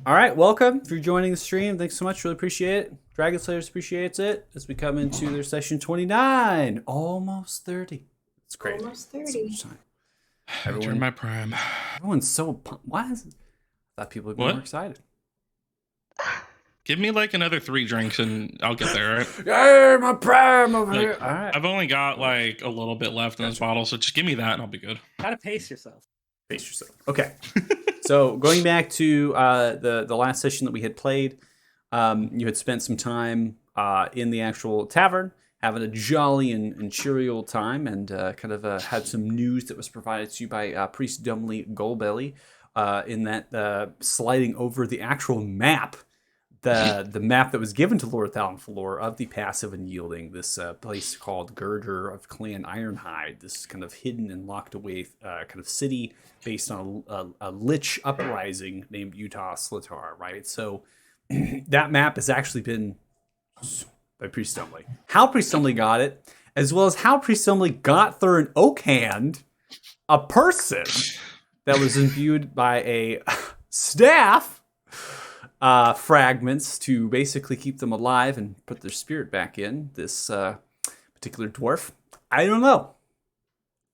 All right, welcome for joining the stream. Thanks so much. Really appreciate it. Dragon Slayers appreciates it as we come into their session 29, almost 30. It's crazy. Almost So 30. much time. During my prime. Everyone's so pumped. Why is it? I thought people would be What? more excited. Give me like another 3 drinks and I'll get there, right? Yeah, my prime over Like, here. All right. I've only got like a little bit left in this bottle, so just give me that and I'll be good. Gotta pace yourself. Pace yourself. Okay. So going back to the last session that we had played, you had spent some time in the actual tavern, having a jolly and cheery old time, and had some news that was provided to you by Priest Dumley Goldbelly in that sliding over the actual map. The map that was given to Lord Thalenfalor of the passive and yielding, this place called Girder of Clan Ironhide, this kind of hidden and locked away kind of city based on a lich uprising named Utah Slitar, right? So that map has actually been by Priest Stumley. How Priest Stumley got it, as well as how Priest Stumley got through an oak hand, a person that was imbued by a staff fragments to basically keep them alive and put their spirit back in this particular dwarf. I don't know.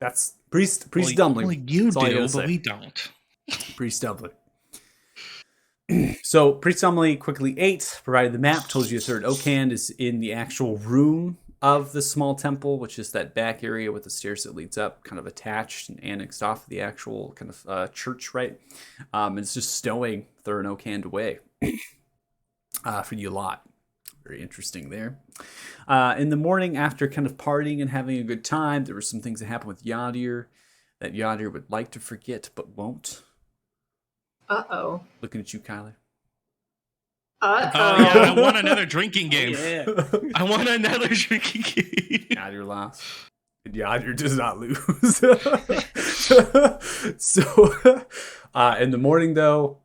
That's Priest Dumbling. Well, you do, but we don't. Priest Dumbling. So Priest Dumbling quickly ate, provided the map, told you a third oak hand is in the actual room of the small temple, which is that back area with the stairs that leads up, kind of attached and annexed off the actual kind of church, right? It's just stowing Thurn Oak Hand away for you lot. Very interesting there. In the morning, after kind of partying and having a good time, there were some things that happened with Yadir that Yadir would like to forget but won't. Uh-oh. Looking at you, Kylie. Uh-oh. Oh yeah, I want another drinking game. Yeah. I want another drinking game. Yadir lost. Yadir does not lose. So, in the morning, though,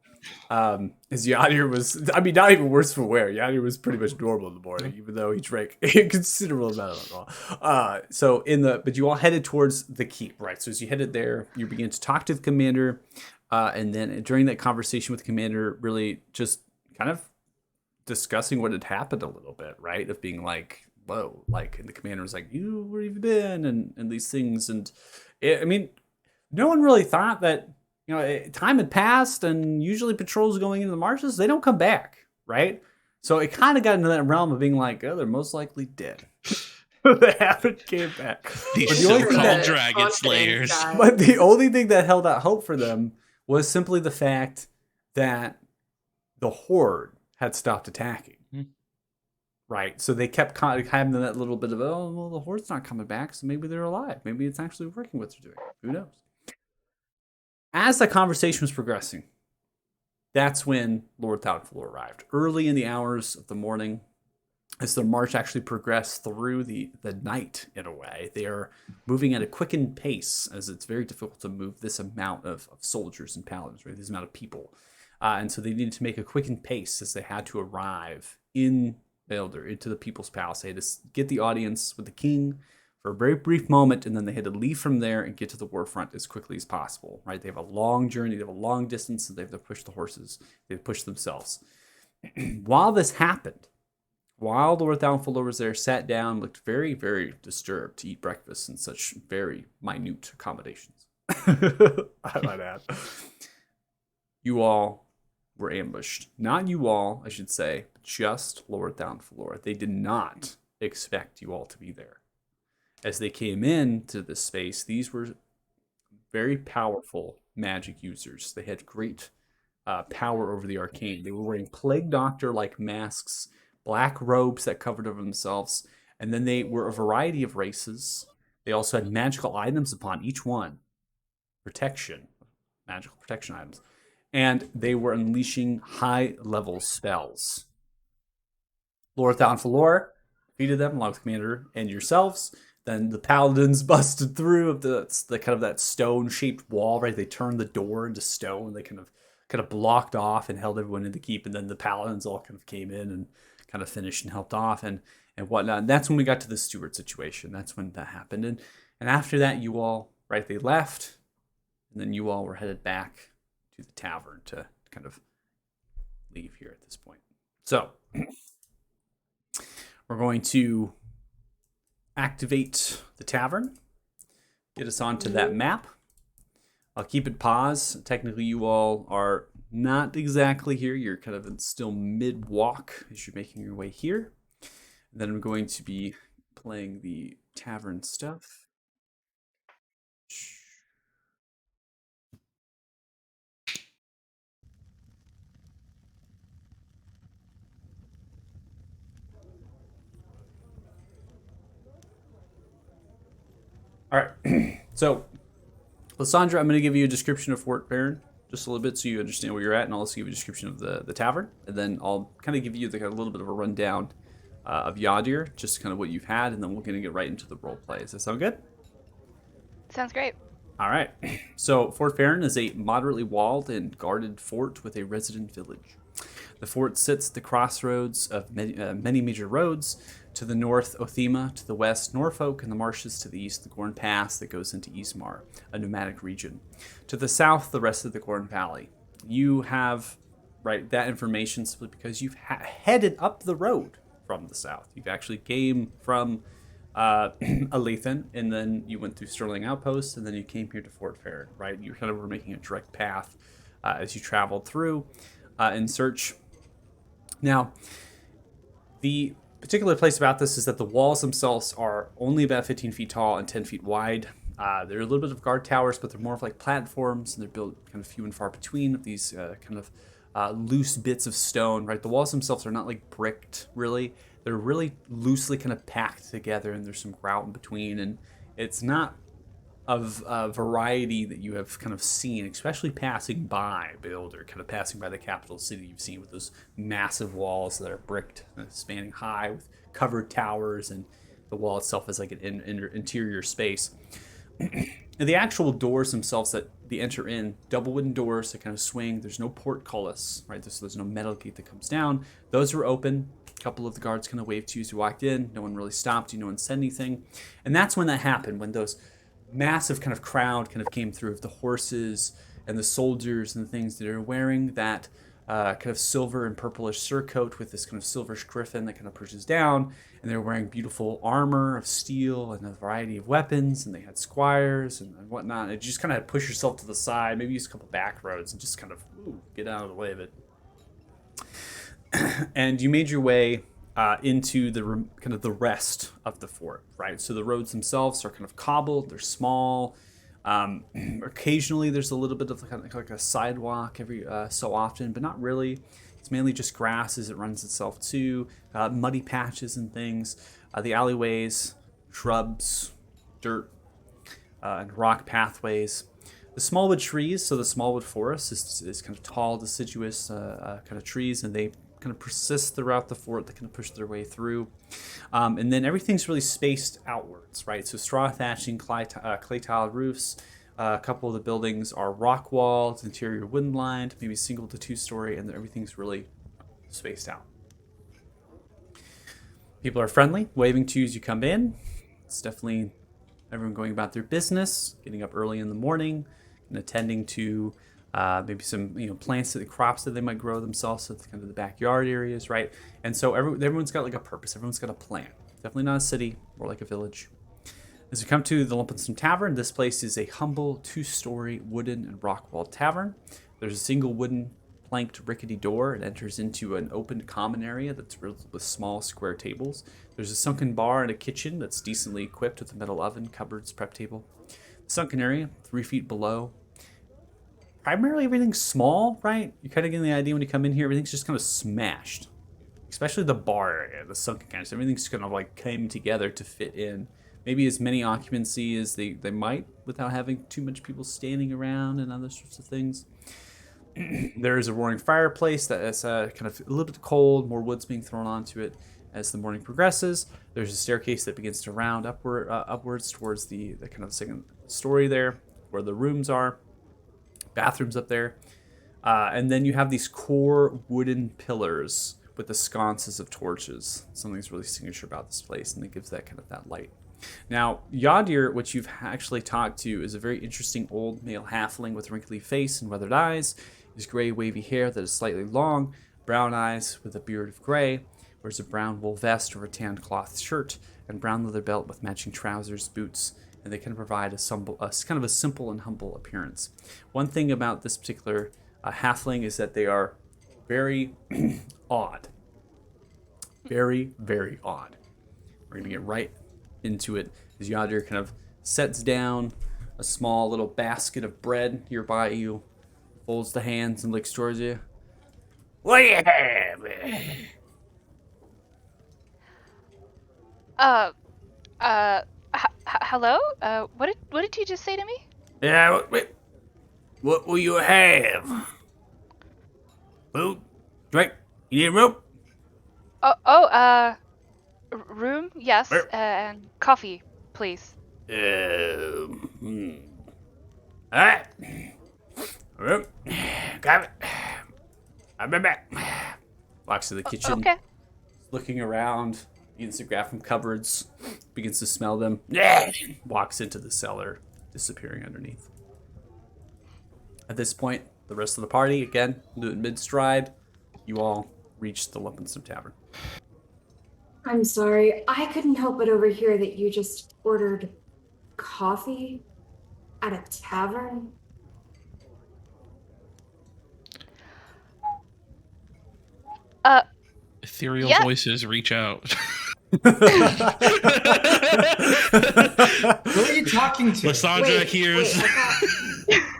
his Yadir was, I mean, not even worse for wear. Yadir was pretty much normal in the morning, even though he drank a considerable amount of alcohol. But you all headed towards the keep, right? So as you headed there, you began to talk to the commander, and then during that conversation with the commander, really just kind of discussing what had happened a little bit, right? Of being like, whoa, like, and the commander was like, where have you been? And these things. And I mean, no one really thought that, time had passed and usually patrols going into the marshes, they don't come back, right? So it kind of got into that realm of being like, oh, they're most likely dead. They haven't came back. These the only thing so-called that- dragon Confident slayers. guy. But the only thing that held out hope for them was simply the fact that the horde had stopped attacking. Right. So they kept having that little bit of, oh, well, the horde's not coming back, so maybe they're alive. Maybe it's actually working what they're doing. Who knows? As the conversation was progressing, that's when Lord Thalenfalor arrived. Early in the hours of the morning, as the march actually progressed through the night in a way, they are moving at a quickened pace, as it's very difficult to move this amount of soldiers and paladins, right? This amount of people. And so they needed to make a quickened pace as they had to arrive in Elder, into the People's Palace. They had to get the audience with the king for a very brief moment, and then they had to leave from there and get to the war front as quickly as possible, right? They have a long journey, they have a long distance, and they have to push the horses, they have to push themselves. While this happened, while Lord Thalenfalor was there, sat down, looked very, very disturbed to eat breakfast in such very minute accommodations. I might add. You all were ambushed. Not you all, I should say, just Lord Thalenfalor. They did not expect you all to be there. As they came into this space, these were very powerful magic users. They had great power over the arcane. They were wearing Plague Doctor-like masks, black robes that covered over themselves, and then they were a variety of races. They also had magical items upon each one. Magical protection items. And they were unleashing high-level spells. Lord Thalenfalor defeated them along with Commander and yourselves. Then the paladins busted through of the kind of that stone-shaped wall, right? They turned the door into stone. They kind of blocked off and held everyone in the keep. And then the paladins all kind of came in and kind of finished and helped off and whatnot. And that's when we got to the steward situation. That's when that happened. And after that, you all, right, they left. And then you all were headed back to the tavern to kind of So we're going to activate the tavern, get us onto that map. I'll keep it pause. Technically, you all are not exactly here. You're kind of still mid-walk as you're making your way here. And then I'm going to be playing the tavern stuff. All right. So, Lysandra, I'm going to give you a description of Fort Baron, just a little bit so you understand where you're at, and I'll also give you a description of the tavern. And then I'll kind of give you a little bit of a rundown of Yadir, just kind of what you've had, and then we're going to get right into the role play. Does that sound good? Sounds great. All right. So, Fort Baron is a moderately walled and guarded fort with a resident village. The fort sits at the crossroads of many major roads. To the north, Othema; to the west, Norfolk; and the marshes to the east, the Gorn Pass that goes into Ismar, a nomadic region. To the south, the rest of the Gorn Valley. You have that information simply because you've headed up the road from the south. You've actually came from Alethan, and then you went through Sterling Outpost, and then you came here to Fort Baron, right? You kind of were making a direct path as you traveled through in search. Now, the particular place about this is that the walls themselves are only about 15 feet tall and 10 feet wide. They're a little bit of guard towers, but they're more of like platforms, and they're built kind of few and far between of these kind of loose bits of stone, right? The walls themselves are not like bricked, really. They're really loosely kind of packed together, and there's some grout in between, and it's not of a variety that you have kind of seen, especially passing by Build or kind of passing by the capital city. You've seen with those massive walls that are bricked, spanning high with covered towers, and the wall itself is like an interior space. And the actual doors themselves that they enter in, double wooden doors that kind of swing. There's no portcullis, right? So there's no metal gate that comes down. Those were open. A couple of the guards kind of waved to you as you walked in. No one really stopped you. No one said anything. And that's when that happened, when those massive kind of crowd kind of came through of the horses and the soldiers and the things that are wearing that kind of silver and purplish surcoat with this kind of silverish griffin that kind of pushes down, and they're wearing beautiful armor of steel and a variety of weapons, and they had squires and whatnot. And you just kind of push yourself to the side, maybe use a couple back roads and just kind of get out of the way of it. And you made your way into the kind of the rest of the fort, right? So the roads themselves are kind of cobbled. They're small. Occasionally, there's a little bit of kind of like a sidewalk every so often, but not really. It's mainly just grass as it runs itself too. Muddy patches and things. The alleyways, shrubs, dirt, and rock pathways. The smallwood trees, so the smallwood forest is kind of tall, deciduous kind of trees, and they kind of persist throughout the fort. They kind of push their way through. And then everything's really spaced outwards, right? So straw thatching, clay tile roofs. A couple of the buildings are rock walled, interior wooden lined, maybe single to two-story, and everything's really spaced out. People are friendly, waving to you as you come in. It's definitely everyone going about their business, getting up early in the morning and attending to maybe some plants, the crops that they might grow themselves at kind of the backyard areas, right? And so everyone's got like a purpose. Everyone's got a plan. Definitely not a city, more like a village. As you come to the Lumpensome Tavern, this place is a humble two-story wooden and rock-walled tavern. There's a single wooden planked rickety door. It enters into an open common area that's riddled with small square tables. There's a sunken bar and a kitchen that's decently equipped with a metal oven, cupboards, prep table. The sunken area, 3 feet below. Primarily everything's small, right? You're kind of getting the idea when you come in here, everything's just kind of smashed. Especially the bar area, the sunken kind of, everything's kind of like came together to fit in. Maybe as many occupancy as they might without having too much people standing around and other sorts of things. There's a roaring fireplace that is kind of a little bit cold, more wood's being thrown onto it as the morning progresses. There's a staircase that begins to round upwards towards the kind of second story there, where the rooms are. Bathrooms up there. And then you have these core wooden pillars with the sconces of torches. Something's really signature about this place, and it gives that kind of that light. Now, Yadir, which you've actually talked to, is a very interesting old male halfling with wrinkly face and weathered eyes. His gray, wavy hair that is slightly long brown eyes with a beard of gray, wears a brown wool vest over a tanned cloth shirt, and brown leather belt with matching trousers, boots, and they can provide a kind of a simple and humble appearance. One thing about this particular halfling is that they are very odd. Very, very odd. We're going to get right into it as Yadir kind of sets down a small little basket of bread nearby you, folds the hands and looks towards you. What do you have? Hello? What did you just say to me? Yeah, what will you have? Food? Drink? You need rope? Room? Yes. And coffee, please. Alright. Room. Got it. I'll be back. Walks to the kitchen. Okay. Looking around, begins to grab from cupboards, begins to smell them. Walks into the cellar, disappearing underneath. At this point, the rest of the party, again, mid-stride, you all reach the Lumpenstone Tavern. I'm sorry. I couldn't help but overhear that you just ordered coffee at a tavern. Ethereal Yeah. voices reach out. Who are you talking to? Lysandra hears.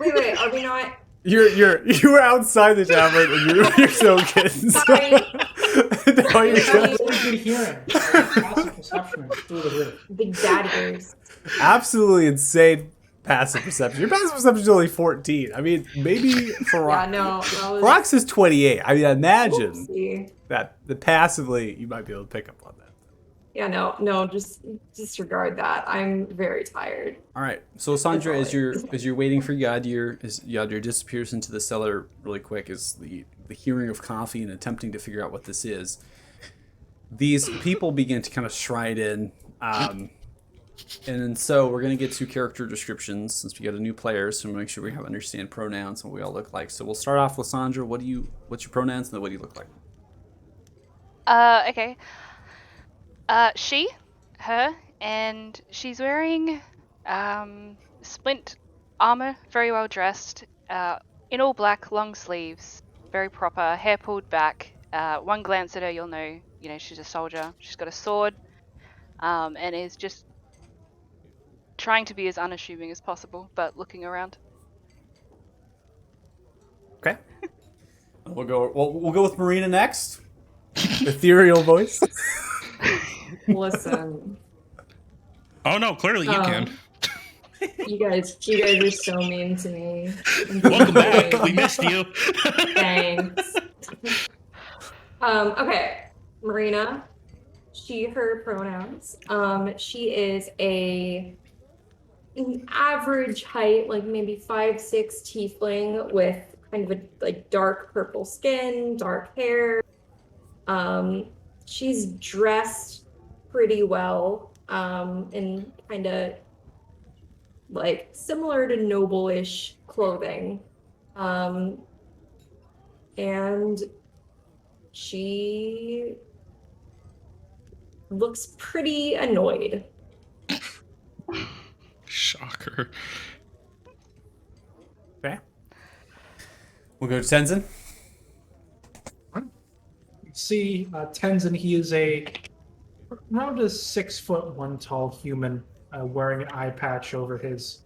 Wait, are we not? You were outside the tavern and you're so kidding. Sorry. No, you're good. What are you hearing? Passive perception is through the roof. Big daddy ears. Absolutely insane passive perception. Your passive perception is only 14. I mean, maybe for Yeah, no. That was Rox is 28. I mean, imagine Whoopsie. that the passively you might be able to pick up on that. Yeah, no, just disregard that. I'm very tired. All right. So Sandra, as you're waiting for Yadir, as Yadir disappears into the cellar really quick, as the hearing of coffee and attempting to figure out what this is, these people begin to kind of stride in. And so we're going to get to character descriptions since we got a new player, so make sure we have understand pronouns and what we all look like. So we'll start off with Sandra. What's your pronouns and then what do you look like? Okay. She, her, and she's wearing splint armor, very well dressed, in all black, long sleeves, very proper, hair pulled back. One glance at her, you'll know, she's a soldier. She's got a sword, and is just trying to be as unassuming as possible, but looking around. Okay. We'll go with Marina next. Ethereal voice. Listen, Oh no, clearly you can. you guys are so mean to me. Welcome back. We missed you. Thanks. Okay, Marina. She, her pronouns. She is an average height, like maybe 5'6" tiefling with kind of a dark purple skin, dark hair. She's dressed pretty well, in kind of similar to noble-ish clothing. And she looks pretty annoyed. Shocker. Okay. We'll go to Tenzin. See, Tenzin, he is around a 6'1" tall human, wearing an eye patch over his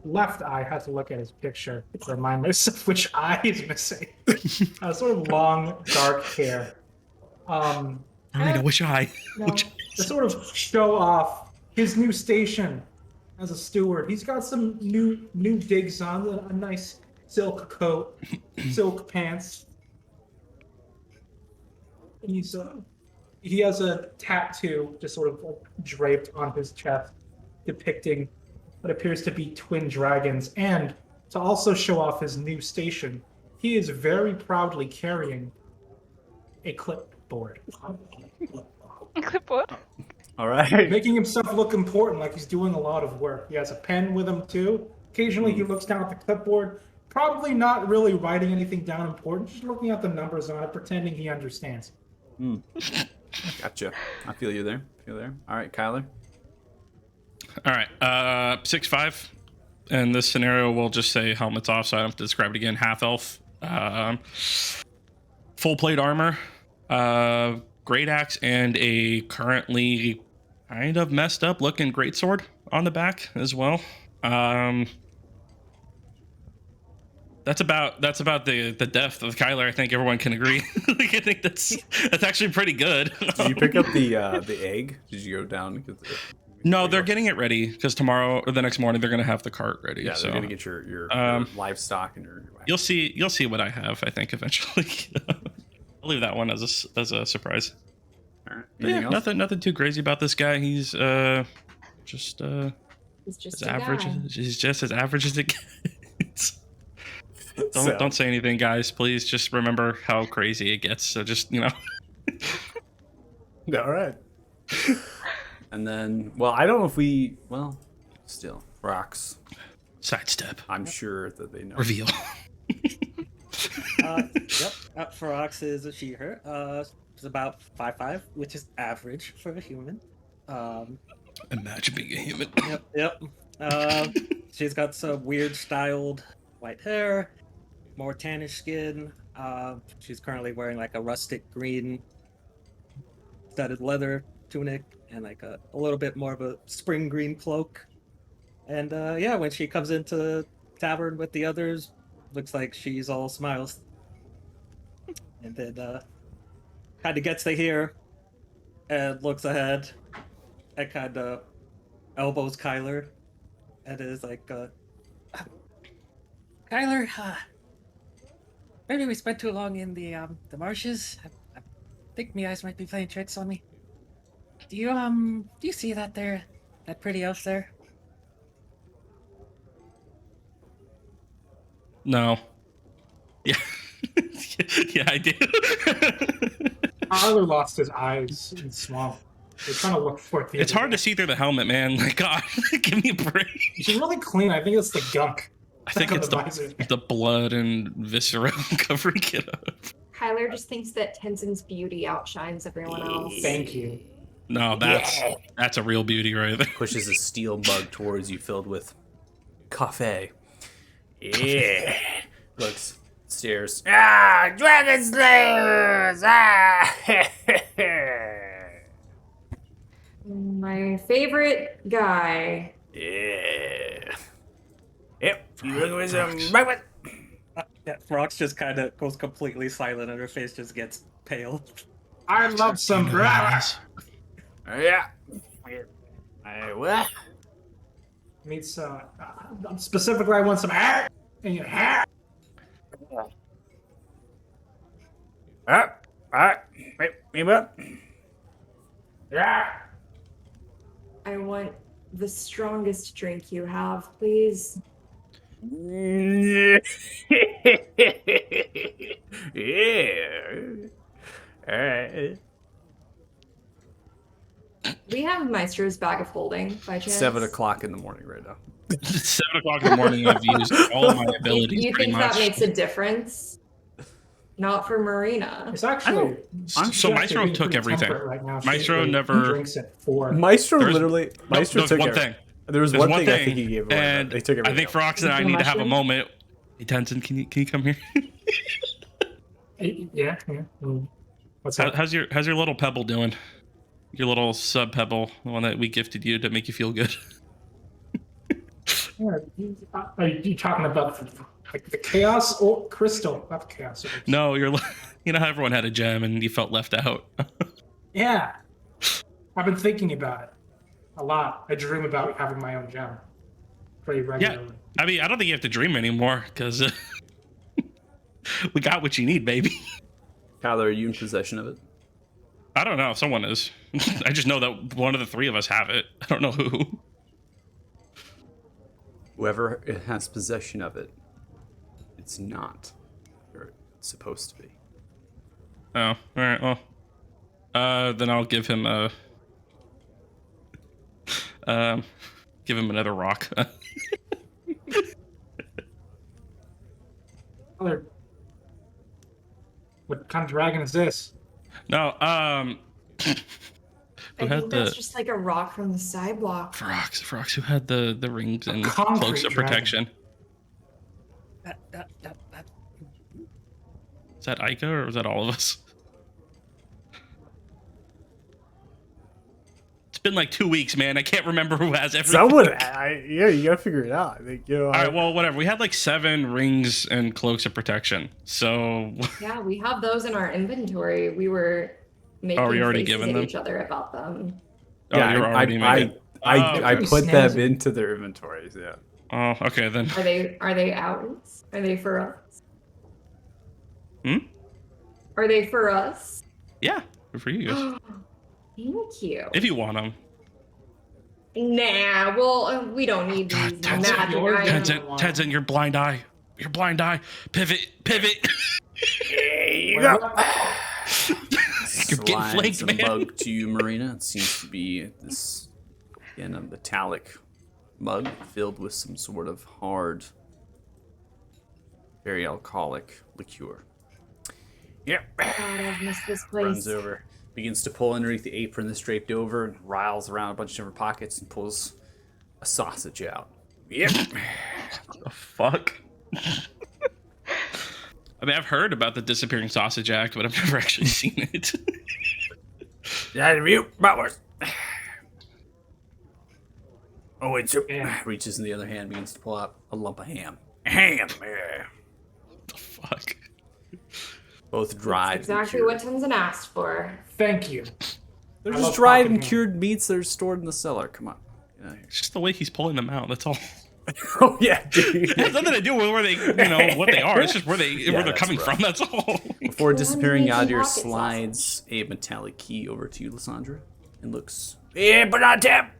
left eye. I have to look at his picture to remind myself which eye is missing. Sort of long, dark hair. Marina, which eye? To sort of show off his new station as a steward. He's got some new digs on, a nice silk coat, silk pants. He has a tattoo just sort of draped on his chest depicting what appears to be twin dragons, and to also show off his new station, he is very proudly carrying a clipboard. Clipboard? All right. Making himself look important, like he's doing a lot of work. He has a pen with him too. Occasionally he looks down at the clipboard, probably not really writing anything down important, just looking at the numbers on it, pretending he understands. Gotcha. I feel you there. All right, Kyler. All right. 6'5". In this scenario, we'll just say helmet's off, so I don't have to describe it again. Half elf. Full plate armor. Great axe, and a currently kind of messed up looking greatsword on the back as well. That's about the depth of Kyler. I think everyone can agree. Like, I think that's actually pretty good. Did you pick up the egg? Did you go down? No, they're getting it ready because tomorrow or the next morning they're gonna have the cart ready. Yeah, so they're gonna get your livestock and your. you'll see what I have. I think eventually. I'll leave that one as a surprise. All right. But Anything yeah, else? nothing too crazy about this guy. He's just He's just as a average. guy. He's just as average as it gets. So- Don't say anything, guys. Please just remember how crazy it gets. So just All right. And then, well, I don't know if we. Well, still rocks. sidestep, I'm sure that they know. reveal. Yep. Ferox is a she/her. She's about 5'5", which is average for a human. Imagine being a human. Yep. She's got some weird styled white hair, more tannish skin. She's currently wearing like a rustic green studded leather tunic and like a little bit more of a spring green cloak. And yeah, when she comes into the tavern with the others, looks like she's all smiles. And then kind of gets to here and looks ahead and kind of elbows Kyler and is like, Kyler, maybe we spent too long in the marshes. I think my eyes might be playing tricks on me. Do you see that there, that pretty elf there? No. Yeah. Yeah, I do. Tyler lost his eyes in swamp. They're trying to look for it. It's hard to see through the helmet, man. Like, God, give me a break. She's really clean. I think it's the gunk. I think on it's the visor. the blood and viscera covering it up. Kyler just thinks that Tenzin's beauty outshines everyone else. Thank you. No, that's a real beauty right there. Pushes a steel mug towards you filled with coffee. Yeah. Looks, stares. Ah, dragon slayers! Ah! My favorite guy. Yeah. Yep. You look with some breakfast. Yeah, Ferox just kind of goes completely silent and her face just gets pale. I love some breakfast. Yeah. What? Meets specifically, I want some hair in your hair. All right. Wait, what? Yeah. I want the strongest drink you have, please. Yeah. All right. We have Maestro's bag of holding by chance. 7 o'clock in the morning right now. 7 o'clock in the morning, I've used all of my abilities. You pretty think much. that makes a difference? Not for Marina. It's actually. So Maestro took everything. Right now. Maestro He never- drinks it for. Maestro There's- literally. Maestro there's took one everything. thing. There was There's one thing I think he gave away. and They took everything. I think Ferox and I Is it need to have a mushroom? moment. Hey, Tenzin, can you come here? Yeah. What's that? How's your little pebble doing? Your little sub pebble, the one that we gifted you to make you feel good. Yeah, are you talking about the chaos or crystal? Not the chaos. No, you know how everyone had a gem and you felt left out. Yeah. I've been thinking about it a lot. I dream about having my own gem pretty regularly. I mean, I don't think you have to dream anymore because we got what you need, baby. Kyler, are you in possession of it? I don't know if someone is. I just know that one of the three of us have it. I don't know who. Whoever has possession of it, it's not where it's supposed to be. Oh, all right. Well, then I'll give him give him another rock. What kind of dragon is this? No, who I had think that's the just like a rock from the sidewalk. Frox, who had the rings and concrete cloaks of dragon. protection? That, Is that Ica or was that all of us? It's been like 2 weeks, man. I can't remember who has everything. Someone, yeah, you gotta figure it out. I think, All right, well, whatever. We had like 7 rings and cloaks of protection. So, Yeah, we have those in our inventory. We were making you already faces given at them? each other about them. yeah, you're already making. I pretty put them snazzy. into their inventories. Yeah. Oh, okay then. Are they ours? Are they for us? Hmm? Are they for us? Yeah, good for you guys. Thank you. If you want them. Nah, well, we don't need God, these Tenzin, magic yours, items. Tenzin, your blind eye. Your blind eye. Pivot. You Well, You're getting Slides flanked, a man. mug to you, Marina. It seems to be this, again, a metallic mug filled with some sort of hard, very alcoholic liqueur. Yep. God, I've missed this place. Runs over, begins to pull underneath the apron that's draped over, and riles around a bunch of different pockets and pulls a sausage out. Yep. The fuck? I mean, I've heard about the disappearing sausage act, but I've never actually seen it. That of you, bratwurst. Oh, it's Yeah. reaches in the other hand, begins to pull out a lump of ham. Ham. Yeah. The fuck? Both dried. That's exactly what Tenzin asked for. thank you. They're I just love dried pocket and ham. cured meats that are stored in the cellar. Come on. Get out of here. It's just the way he's pulling them out. That's all. Oh yeah, dude. It has nothing to do with where they, what they are. It's just where they're that's coming rough. from. That's all. Before disappearing, Well, Yadir pocket slides a metallic key over to you, Lysandra, and looks. Yeah, but not tap.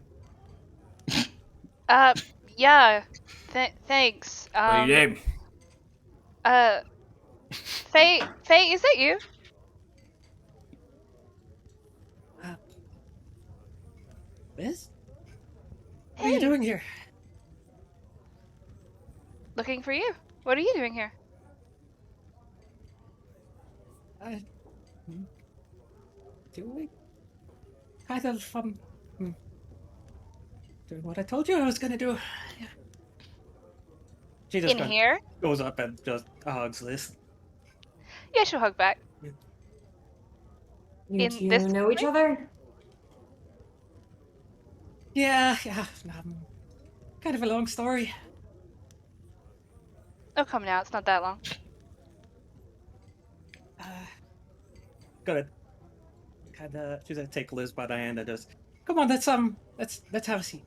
Yeah. Thanks. What your name? Faye, is that you? Liz? What are you doing here? Looking for you. What are you doing here? Doing kind of doing what I told you I was gonna do. Yeah. She just In here? goes up and just hugs Liz. Yeah, she'll hug back. You In two this know each other? Yeah, kind of a long story. Oh, come now. It's not that long. Gonna kinda she's gonna take Liz by the hand and just come on, let's have a seat.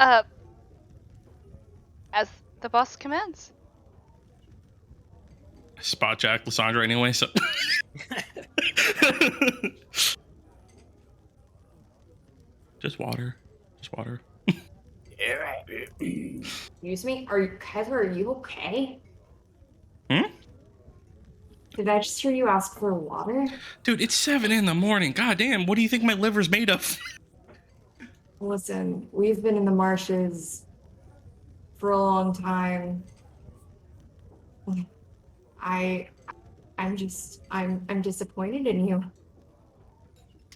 As the boss commands. Spot Jack Lysandra anyway, so. Just water. Excuse me? Heather, are you okay? Hmm? Did I just hear you ask for water? Dude, it's 7 a.m. God damn, what do you think my liver's made of? Listen, we've been in the marshes for a long time. I'm disappointed in you.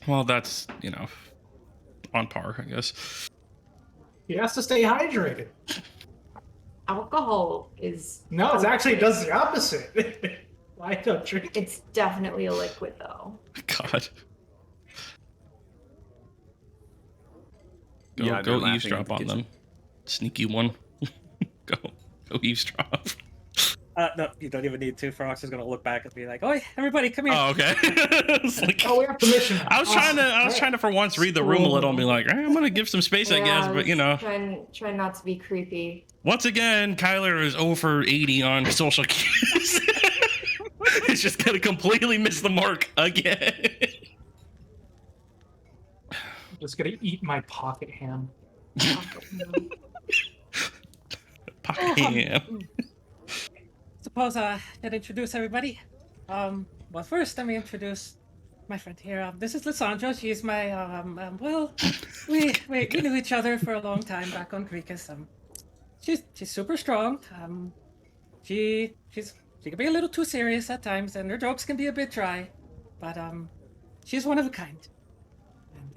Well, that's, on par, I guess. He has to stay hydrated. Alcohol is No, it actually does the opposite. Why don't drink it? It's definitely a liquid though. God. Go, Yeah, they're go laughing eavesdrop at the on kitchen. them. Sneaky one. go eavesdrop. No, you don't even need to. Frox is gonna look back and be like, "Oh, everybody, come here." Oh, okay. It's like- Oh, we have permission. I was trying to for once read the room a little and be like, I'm gonna give some space, I guess, but trying not to be creepy. once again, Kyler is over 80 on social cues. He's just gonna completely miss the mark again. I'm just gonna eat my pocket ham. Pocket ham. Suppose I can introduce everybody. Well, first let me introduce my friend here. This is Lysandra. She's my well, we knew each other for a long time back on Greekus. She's super strong. She can be a little too serious at times, and her jokes can be a bit dry, but she's one of a kind. And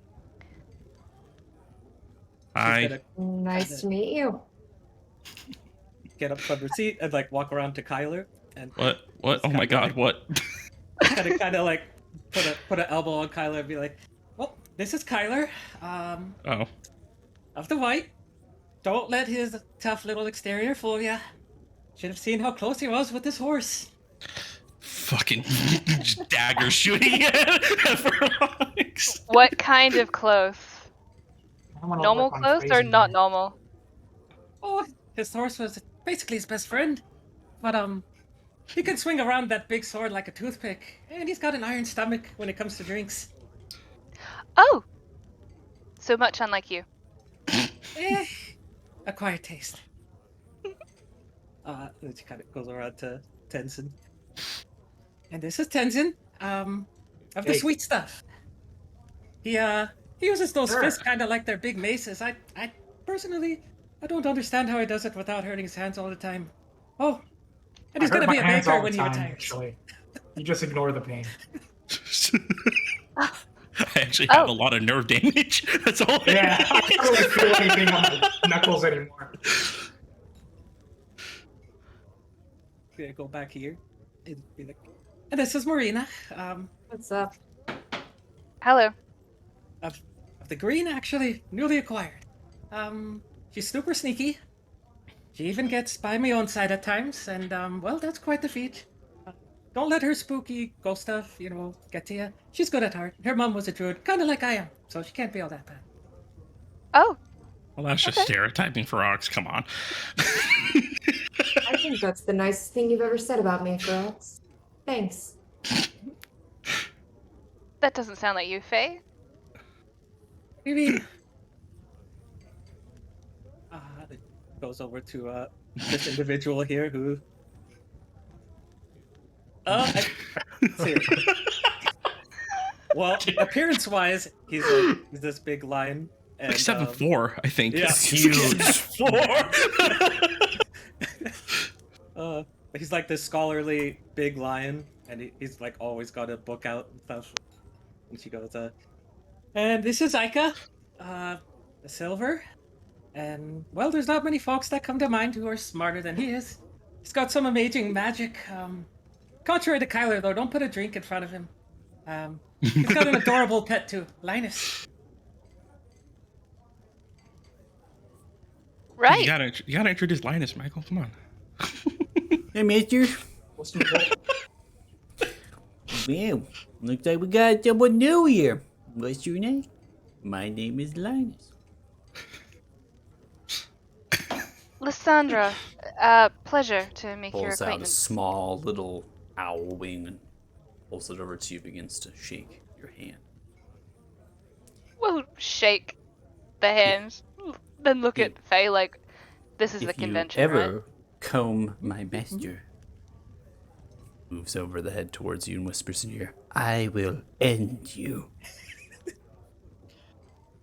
she's Hi. gonna Nice to meet you. get up from her seat and like walk around to Kyler and What? What? It's Oh my kinda god, what? kind of like put an elbow on Kyler and be like, "Well, this is Kyler, Oh. of the White. Don't let his tough little exterior fool ya. Should have seen how close he was with this horse." Fucking dagger shooting at Veronix. What kind of close? I wanna Normal work on close or phrasing not here. normal? Oh, his horse was basically his best friend, but he can swing around that big sword like a toothpick, and he's got an iron stomach when it comes to drinks. Oh! So much unlike you. Eh, acquired taste. And she kind of goes around to Tenzin. And this is Tenzin, of the Hey. sweet stuff. He uses those Sure. fists kind of like they're big maces. I personally, I don't understand how he does it without hurting his hands all the time. Oh, and he's I hurt gonna my be a hands baker all the when he time, retires. actually. You just ignore the pain. I actually have Oh. a lot of nerve damage. That's all. Yeah, I don't really feel anything on my knuckles anymore. Gonna go back here. And be like, and this is Marina, What's up? Hello. of the green, actually, newly acquired. She's super sneaky. She even gets by my own side at times, and well, that's quite the feat. Don't let her spooky ghost stuff, get to you. She's good at heart. Her mom was a druid, kind of like I am, so she can't be all that bad. Oh, Well, that's just Okay. stereotyping for Ox. Come on. I think that's the nicest thing you've ever said about me, Ferox. Thanks. that doesn't sound like you, Faye. You mean? It goes over to this individual here who. See. Well, appearance-wise, he's this big lion. And, Like 7'4", I think. yeah. Huge. 7'4". He's like this scholarly big lion, and he's like always got a book out and stuff. And she goes, and this is Aika, the silver. And well, there's not many folks that come to mind who are smarter than he is. He's got some amazing magic. Contrary to Kyler, though, don't put a drink in front of him. He's got an adorable pet too, Linus. Right. You gotta introduce Linus, Michael. Come on. Hey, mister. What's the Well, looks like we got someone new here. What's your name? My name is Linus. Lysandra, pleasure to make your Pulls out a acquaintance. small little owl wing and pulls it over to you, begins to shake your hand. We'll shake the hands, then look Yeah. at Faye like, this is the If you convention, ever right? comb my master, moves over the head towards you and whispers in your ear, I will end you.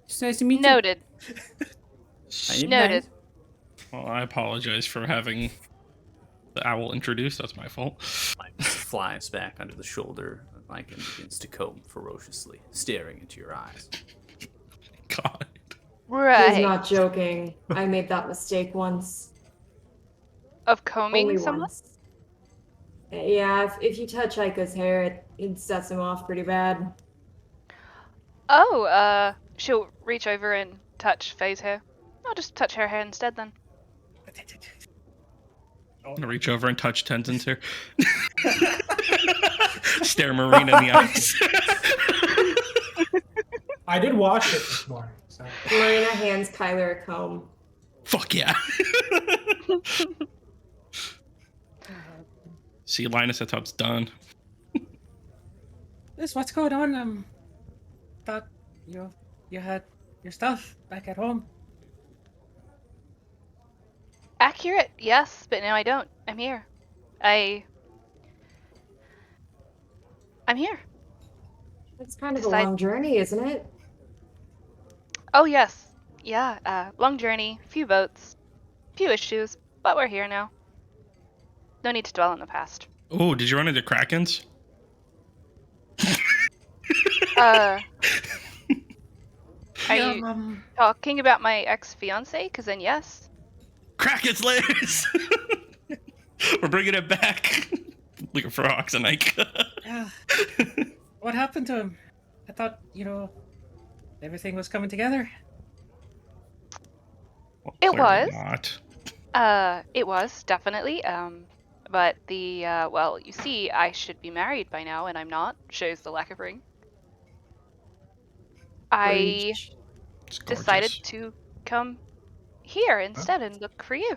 It's nice to meet Noted. you. Noted. Well, I apologize for having the owl introduced. That's my fault. Mike flies back under the shoulder of Mike and begins to comb ferociously, staring into your eyes. God. Right. He's not joking. I made that mistake once. Of combing Only someone? once. Yeah, if you touch Aika's hair, it sets him off pretty bad. Oh, she'll reach over and touch Faye's hair. I'll just touch her hair instead then. I'm gonna reach over and touch Tenzin's hair. Stare Marina in the eyes. I did wash it this morning, so. Marina hands Kyler a comb. Fuck yeah. See, Linus, that's how it's done. Liz, what's going on? Thought you had your stuff back at home. Accurate, yes, but no, I don't. I'm here. I'm here. It's kind of a Decide- long journey, isn't it? Oh, yes. Yeah, long journey, few boats, few issues, but we're here now. No need to dwell on the past. Oh, did you run into Krakens? Are Yeah, you talking about my ex-fiance? Because then yes. Kraken Slayers! We're bringing it back. Looking for Oxenike. yeah. What happened to him? I thought, everything was coming together. Well, It clearly was. Not. It was definitely. But well, you see, I should be married by now, and I'm not. Shows the lack of ring. I Preach. It's decided gorgeous. to come here instead and look for you.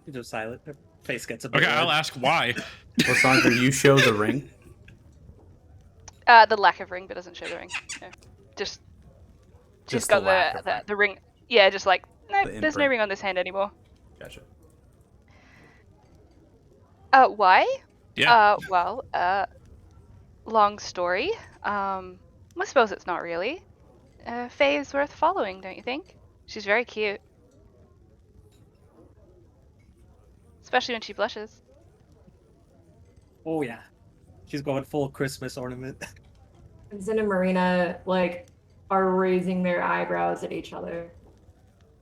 You're just silent. Her face gets a bit Okay, I'll red. ask why. Lysandra, you show the ring. The lack of ring, but doesn't show the ring. No. Just she's Just got the lack of ring. the ring. Yeah, just like no, The there's no imprint. ring on this hand anymore. Gotcha. Why? Yeah. Well, long story. I suppose it's not really. Faye is worth following, don't you think? She's very cute. Especially when she blushes. Oh yeah, she's going full Christmas ornament. Zin and Marina are raising their eyebrows at each other.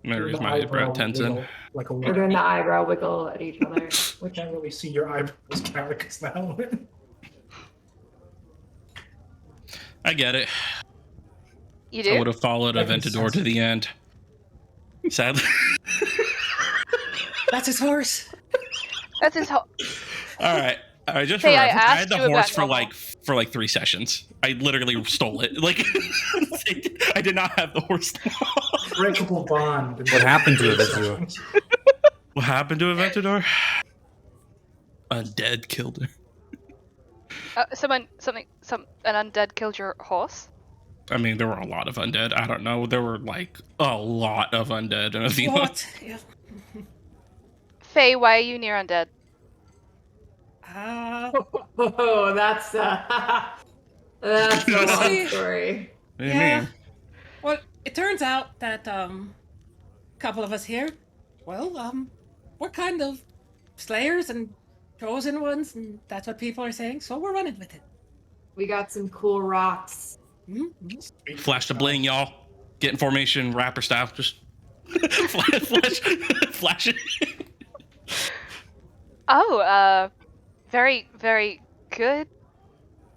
I'm gonna raise The my eyebrow eyebrow Tenzin. wiggle, like a They're what? doing the eyebrow wiggle at each other. We can't really see your eyebrows, Caracas, now. I get it. You I do? would have followed That makes Aventador to sense. the end. Sadly. That's his horse. That's his whole. All right. Just Say, for I reference, I had asked the you about horse for normal. like 3 sessions. I literally stole it. Like, I did not have the horse. Breakable bond. What happened to it? What happened to Aventador? Undead killed her. An undead killed your horse. I mean, there were a lot of undead. I don't know. There were like a lot of undead in Athena. What? Yeah. Faye, why are you near undead? Oh, that's that's a long story. What do you Yeah. mean? Well, it turns out that couple of us here, well, we're kind of slayers and chosen ones, and that's what people are saying. So we're running with it. We got some cool rocks. Mm-hmm. Flash the bling, y'all. Get in formation, rapper style. Just flash it. Oh, very, very good.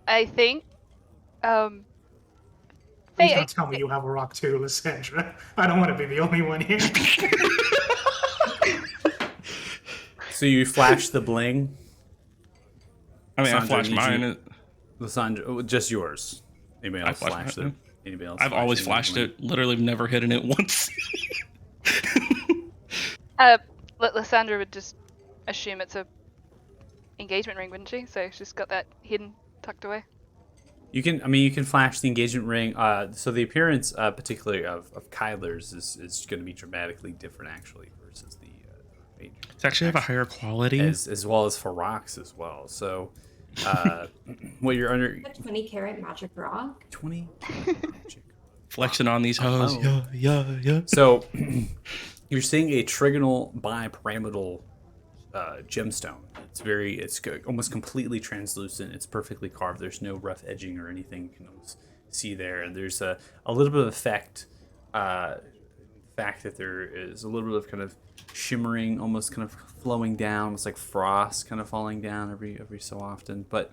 I think. Please Faye, don't tell me you have a rock too, Lysandra. I don't want to be the only one here. So you flash the bling, I mean, I Sandra, flashed need mine. you- Lysandra, just yours. Anybody I else flashed flash mine. them? Anybody else? I've always flash flashed the bling? it. Literally never hidden it once. Lysandra would just assume it's a engagement ring, wouldn't she? So she's got that hidden, tucked away. You can flash the engagement ring. So the appearance, particularly of Kyler's, is going to be dramatically different actually versus the Major. It's actually of a higher quality. as well as for rocks as well. So, what you're under A 20-carat magic rock. 20. Flexing on these hoes. Oh. Yeah. So you're seeing a trigonal bipyramidal gemstone. It's almost completely translucent. It's perfectly carved. There's no rough edging or anything you can almost see there. And there's a little bit of effect, fact that there is a little bit of kind of shimmering, almost kind of flowing down, almost like frost kind of falling down every so often. But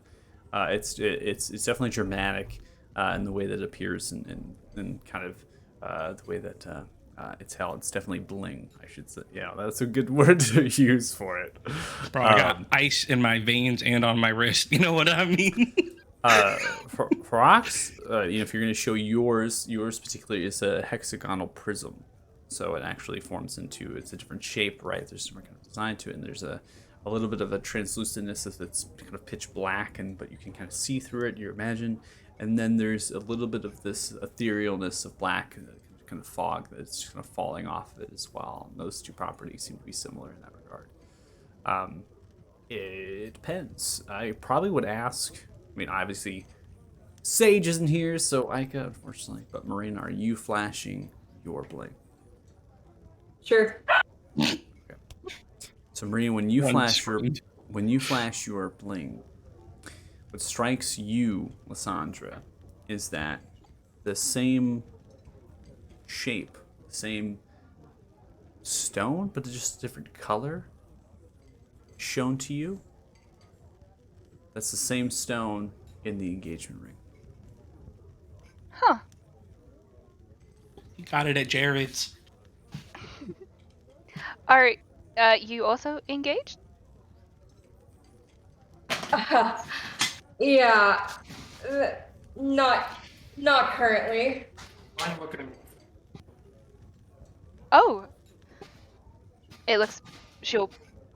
it's definitely dramatic in the way that it appears and kind of the way that it's held. It's definitely bling, I should say. Yeah, that's a good word to use for it. Bro, I got ice in my veins and on my wrist. You know what I mean? For rocks, if you're going to show yours particularly is a hexagonal prism. So it actually forms into, it's a different shape, right? There's different kind of design to it, and there's a little bit of a translucentness that's kind of pitch black, but you can kind of see through it, you imagine. And then there's a little bit of this etherealness of black, kind of fog that's kind of falling off of it as well. And those two properties seem to be similar in that regard. It depends. I probably would ask, I mean, obviously, Sage isn't here, so Ica, unfortunately. But Marina, are you flashing your blade? Sure. So Marina, when you One flash your screamed. bling, what strikes you, Lysandra, is that the same shape, same stone, but just a different color shown to you. That's the same stone in the engagement ring. Huh. You got it at Jared's. Are you also engaged? Yeah. Not currently. I'm looking at me. Oh. It looks. She'll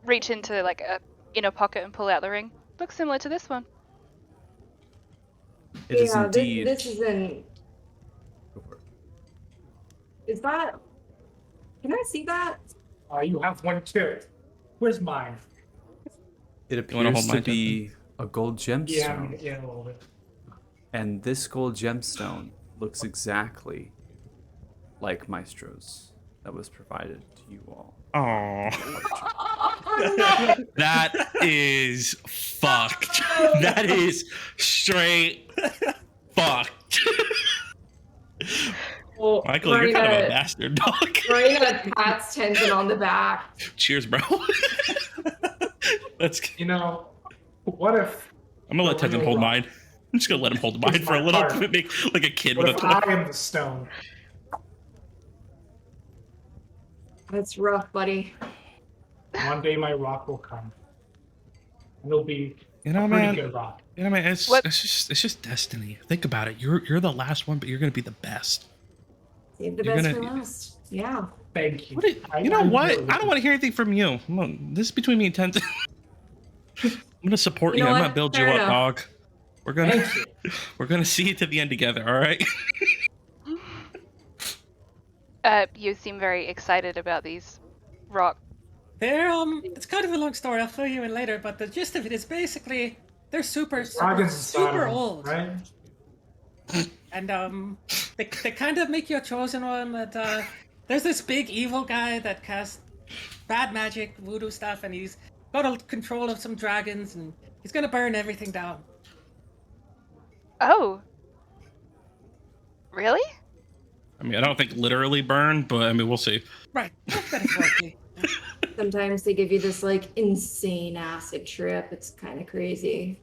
reach into like a inner pocket and pull out the ring. Looks similar to this one. It is Yeah, indeed. this isn't. Go for it. Is that? Can I see that? You have one too. Where's mine? It wanna appears hold to mine, be a gold gemstone. Yeah, a little bit. And this gold gemstone looks exactly like Maestro's that was provided to you all. Oh, Oh, no! that is fucked. That is straight fucked. Well, Michael, you're kind of a Marina, bastard, dog. Marina pats Tenzin on the back. Cheers, bro. That's. You know, what if? I'm gonna let the Tenzin real hold rock- mine. I'm just gonna let him hold mine It's for a my little heart. bit, make like a kid What with a if toy. I am the stone? That's rough, buddy. One day my rock will come. And it'll be You know, a pretty man. good rock. You know, man. It's What- just destiny. Think about it. You're the last one, but you're gonna be the best. Save the You're best gonna- for last. Yeah. Thank you. What you know I'm what? really I don't want to hear anything from you. This is between me and Tenzin. I'm gonna support You you. know I'm what? gonna build Fair you up, enough. dog. We're gonna Thank you. we're gonna see it to the end together. All right. You seem very excited about these rock. They're it's kind of a long story. I'll fill you in later, but the gist of it is basically they're super Dragons inside super of 'em, old, right? and they kind of make you a chosen one. That there's this big evil guy that casts bad magic, voodoo stuff, and he's got control of some dragons, and he's gonna burn everything down. Oh. Really? I mean, I don't think literally burn, but I mean, we'll see. Right, metaphorically. Sometimes they give you this like insane acid trip. It's kind of crazy.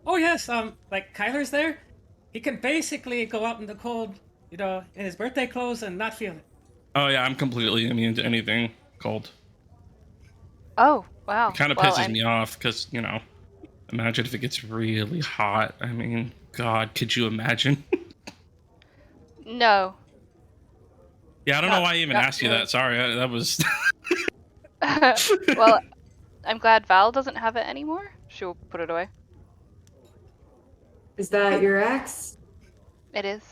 Oh yes, like Kyler's there. He can basically go out in the cold, in his birthday clothes and not feel it. Oh yeah, I'm completely immune to anything cold. Oh, wow. It kind of Well, pisses I'm- me off because imagine if it gets really hot. I mean, God, could you imagine? No. Yeah, I don't know Not- why I even not asked you really. that. Sorry, that was. Well, I'm glad Val doesn't have it anymore. She'll put it away. Is that your ex? It is.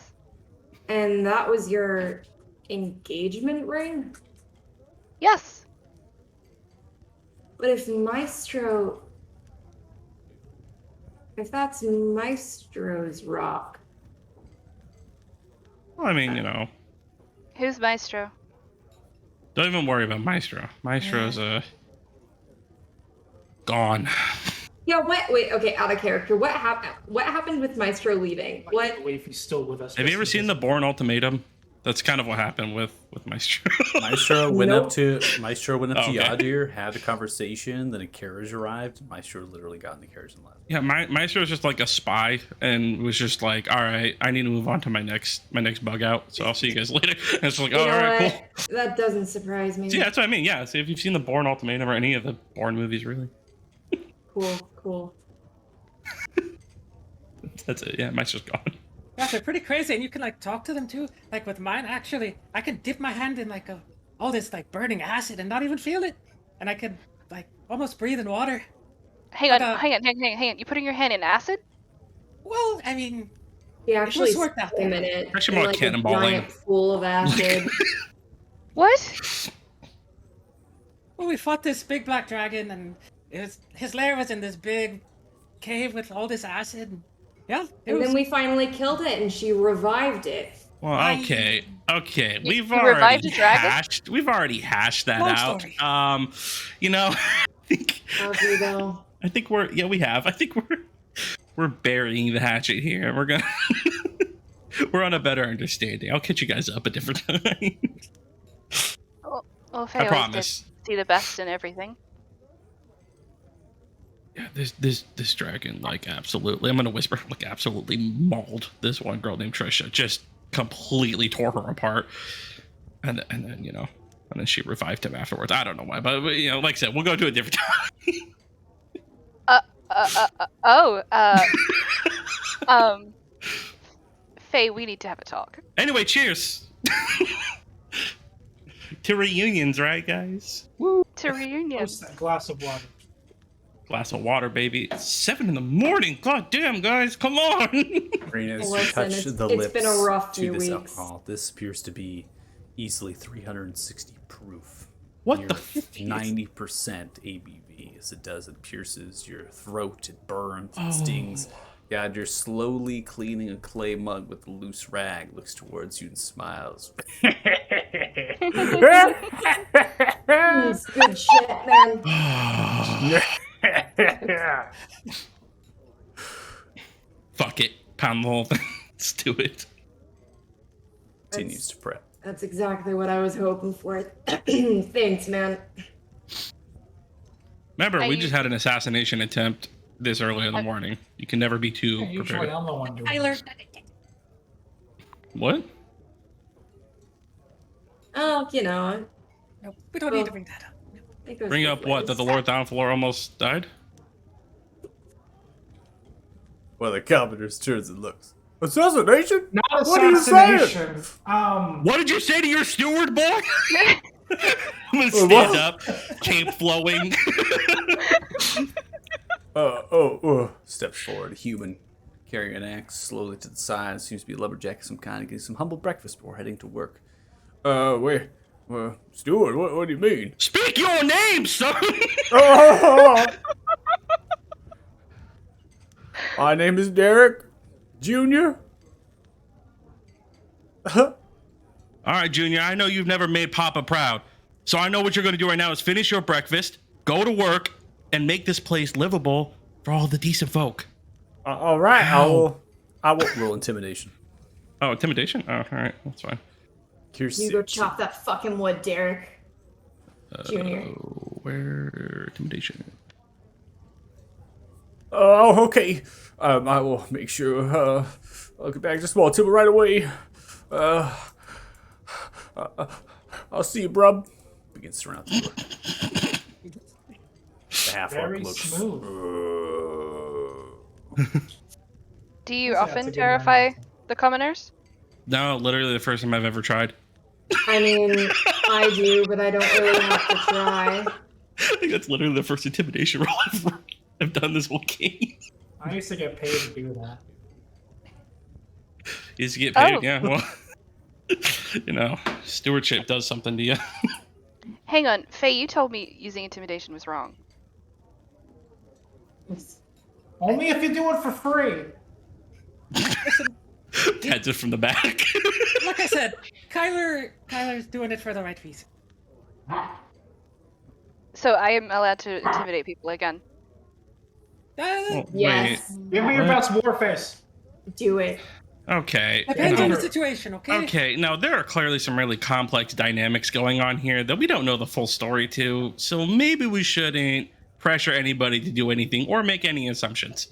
And that was your engagement ring? Yes. But if that's Maestro's rock, Well, I mean, Who's Maestro? don't even worry about Maestro. Maestro's gone. yeah. Wait. Okay, out of character. What happened? What happened with Maestro leaving? I What? can't believe he's still with us. Have you ever seen the Bourne Ultimatum? That's kind of what happened with Maestro. Maestro went Nope. up to Okay. Yadir, had a conversation, then a carriage arrived. Maestro literally got in the carriage and left. Yeah, Maestro was just like a spy and was just like, all right, I need to move on to my next bug out. So I'll see you guys later. And it's like, You oh, know all right, what? cool. That doesn't surprise me. So, yeah, that's what I mean. Yeah, so if you've seen the Bourne Ultimatum or any of the Bourne movies, really, Cool. that's it. Yeah, Maestro's gone. Yeah, they're pretty crazy, and you can like talk to them too. Like with mine, actually, I can dip my hand in like all this like burning acid and not even feel it, and I can like almost breathe in water. Hang on, But, hang on. You putting your hand in acid? Well, I mean, He actually must work out swam there. in it. Actually in, more like a cannonballing. giant pool of acid. What? well, we fought this big black dragon, and his lair was in this big cave with all this acid. And Yeah, it And was then we finally killed it, and she revived it. Well, okay. We've you revived already a dragon? hashed that Long out. story. You know, Have you though? I think we have. I think we're burying the hatchet here. We're gonna we're on a better understanding. I'll catch you guys up a different time. Well, Faye I always promise. did see the best in everything. Yeah, this dragon, like, absolutely, I'm gonna whisper, like, absolutely mauled this one girl named Trisha, just completely tore her apart, and then and then she revived him afterwards. I don't know why, but like I said, we'll go to a different time. Faye, we need to have a talk. Anyway, cheers to reunions, right, guys? To reunion. Just a glass of water. Glass of water, baby. It's 7 a.m. God damn, guys, come on. Marina, as you Listen, touch it's- the it's lips been a rough to few this weeks. alcohol, this appears to be easily 360 proof. What Near the f- 90% ABV, as it does. It pierces your throat, it burns, Oh. it stings. Yeah, you're slowly cleaning a clay mug with a loose rag, looks towards you and smiles. It's good shit, man. Fuck it. Pound the whole thing. Let's do it. Continues to prep. That's exactly what I was hoping for. Thanks, man. Remember, Are we you- just had an assassination attempt this early in the morning. You can never be too Usually prepared. I'm the one doing Tyler. it. What? Oh, No, we don't need to bring that up. it goes Bring both up what? That ways. the Lord Downfloor almost died? Well, the Commodore's turns and looks. Assassination? Not What are you saying? assassination. What did you say to your steward, boy? I'm gonna What? stand up, cape flowing. Steps forward, a human carrying an axe slowly to the side. Seems to be a lumberjack of some kind, getting some humble breakfast before heading to work. Wait, Steward, what do you mean? Speak your name, son! My name is Derek Jr. All right, Junior, I know you've never made Papa proud. So I know what you're going to do right now is finish your breakfast, go to work, and make this place livable for all the decent folk. All right, I will roll intimidation. Oh, intimidation? Oh, all right, that's fine. You go chop that fucking wood, Derek. Junior. Where intimidation? Oh, okay. I will make sure. I'll get back to small timber right away. I'll see you, brub. Begins to run out the door. The half orc Very looks. smooth. Do you That's a often good terrify one. the commoners? No, literally the first time I've ever tried. I mean, I do, but I don't really have to try. I think that's literally the first intimidation roll I've done this whole game. I used to get paid to do that. Is to get paid? Oh. Yeah, well, stewardship does something to you. Hang on, Faye, you told me using intimidation was wrong. Only if you do it for free. Heads it from the back. Like I said, Kyler's doing it for the right reason. So I am allowed to intimidate people again. Yes. Give me your What? best war face. Do it. Okay. Depends on the Yeah. situation, okay? Okay, now there are clearly some really complex dynamics going on here that we don't know the full story to, so maybe we shouldn't pressure anybody to do anything or make any assumptions.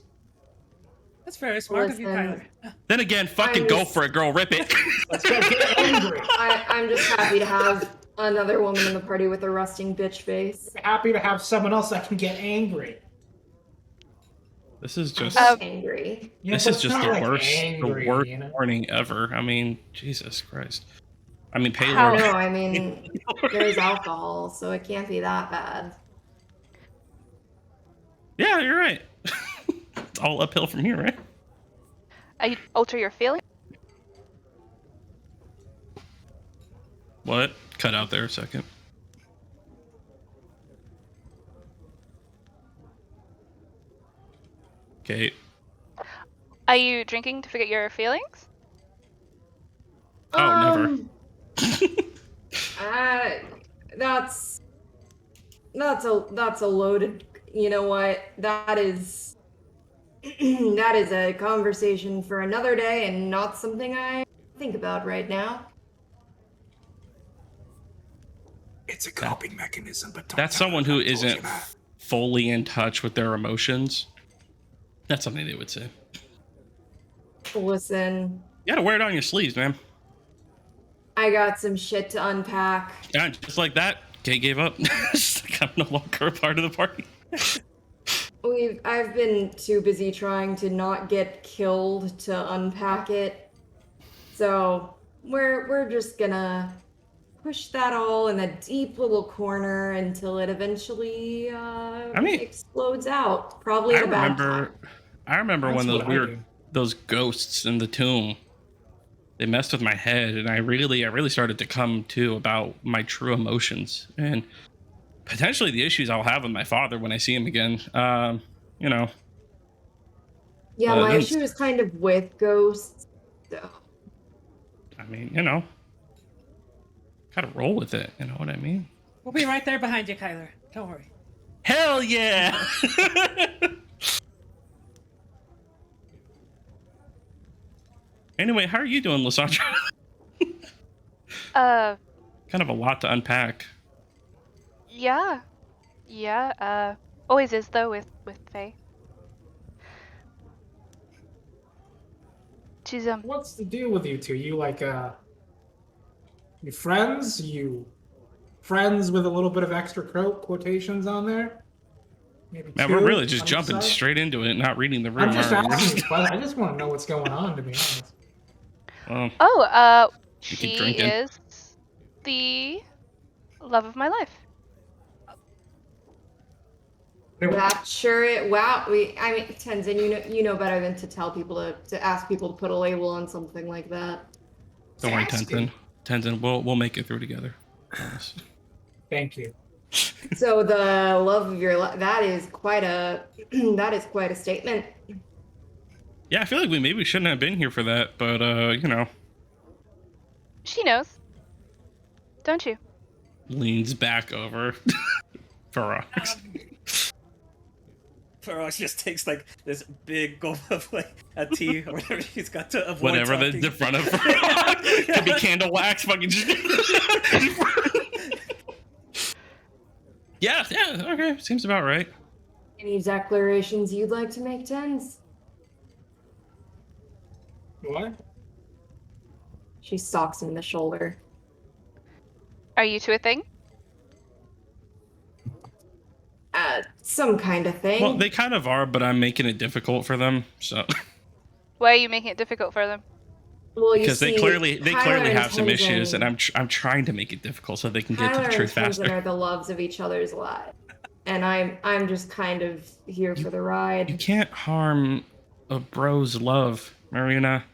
That's very smart of you, Listen. Kyler. Then again, fucking go for it, girl, rip it. Let's go get angry. I'm just happy to have another woman in the party with a rusting bitch face. Happy to have someone else that can get angry. This is just I'm angry. You know, this but is it's just not the like worst angry, you know? warning ever. I mean, Jesus Christ. I mean, No, Paylor. I mean, there's alcohol, so it can't be that bad. Yeah, you're right. It's all uphill from here, right? I alter your feeling. What? Cut out there a second. Okay. Are you drinking to forget your feelings? Oh, never. That's a loaded. You know what? That is that is a conversation for another day, and not something I think about right now. It's a coping mechanism, but don't That's tell someone her who I told you isn't that. fully in touch with their emotions. That's something they would say. Listen, You gotta wear it on your sleeves, man. I got some shit to unpack. Yeah, just like that, Kate gave up. I'm no longer a part of the party. I've been too busy trying to not get killed to unpack it. So we're just gonna push that all in a deep little corner until it eventually mean, explodes out. Probably I at a bad time. remember That's when what I do. those ghosts in the tomb, they messed with my head, and I really started to come to about my true emotions and potentially the issues I'll have with my father when I see him again. You know, Yeah, my then- issue is kind of with ghosts. So. I mean, you know, gotta roll with it. You know what I mean? We'll be right there behind you, Kyler. Don't worry. Hell yeah! Anyway, how are you doing, Lysandra? Kind of a lot to unpack. Yeah. Always is though with Faye. She's What's the deal with you two? You like you friends? You friends with a little bit of extra quotations on there? Maybe Man, two we're really just on each jumping side? straight into it, not reading the room. I'm just are we? asking. But I just want to know what's going on. To be honest. Well, You keep she drinking. is the love of my life. That sure it. Wow. I mean, Tenzin, you know better than to tell people to ask people to put a label on something like that. don't worry, Asking. Tenzin, we'll make it through together. Promise. Thank you. So the love of your life, that is quite a statement. Yeah, I feel like we maybe shouldn't have been here for that, but you know, She knows. Don't you? leans back over. Ferox. Ferox just takes like this big gulp of like a tea or whatever he's got to avoid Whatever talking. the front of Ferox. Could be candle wax, fucking just. Yeah, okay, seems about right. Any declarations you'd like to make, Tenz? What? She stalks him in the shoulder. Are you two a thing? Some kind of thing. Well, they kind of are, but I'm making it difficult for them. So Why are you making it difficult for them? Well, you because they see, clearly Kyler and have some Tenzin- issues, and I'm trying to make it difficult so they can get to the Kyler truth and Tenzin faster. are the loves of each other's lives, and I'm just kind of here for the ride. You can't harm a bro's love, Marina.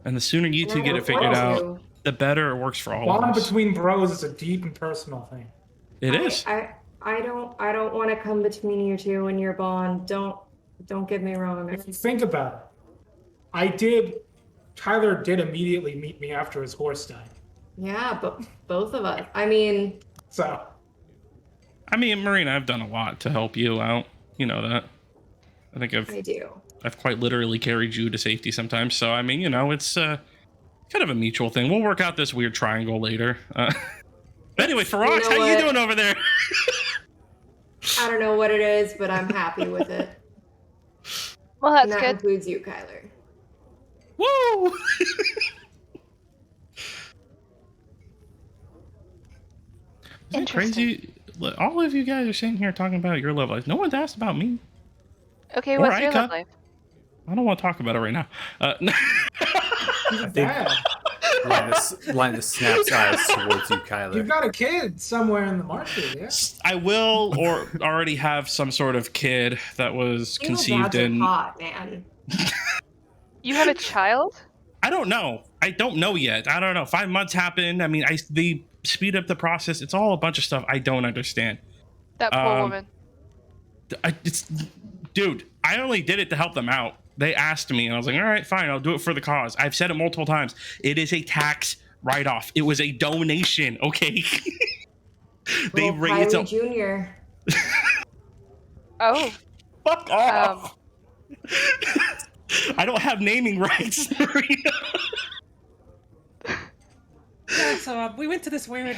And the sooner you And two I get it want figured to. out, the better it works for all of Bond us. between bros is a deep and personal thing. It is. I don't want to come between you two and your bond. Don't get me wrong. If you think about it, Tyler did immediately meet me after his horse died. Yeah, but both of us. I mean, So, I mean, Marina, I've done a lot to help you out. You know that. I think I do. I've quite literally carried you to safety sometimes. So I mean, you know, it's kind of a mutual thing. We'll work out this weird triangle later. Anyway, Ferox, know how you what? doing over there? I don't know what it is, but I'm happy with it. Well, And that's that good. includes you, Kyler. Woo! Isn't it crazy? All of you guys are sitting here talking about your love life. No one's asked about me. Okay, All what's right, your love Kat. life? I don't want to talk about it right now. he's a think- dad. Linus snaps eyes towards you, Kyler. You've got a kid somewhere in the market, yeah? I will or already have some sort of kid that was Single conceived dads are in. hot, man. You have a child? I don't know. I don't know yet. I don't know. 5 months happened. I mean, they speed up the process. It's all a bunch of stuff I don't understand. That poor woman. Dude, I only did it to help them out. They asked me, and I was like, all right, fine, I'll do it for the cause. I've said it multiple times. It is a tax write-off. It was a donation, okay? They Little raised Kylie up. Jr. Oh, Fuck off. I don't have naming rights. Yeah, so we went to this weird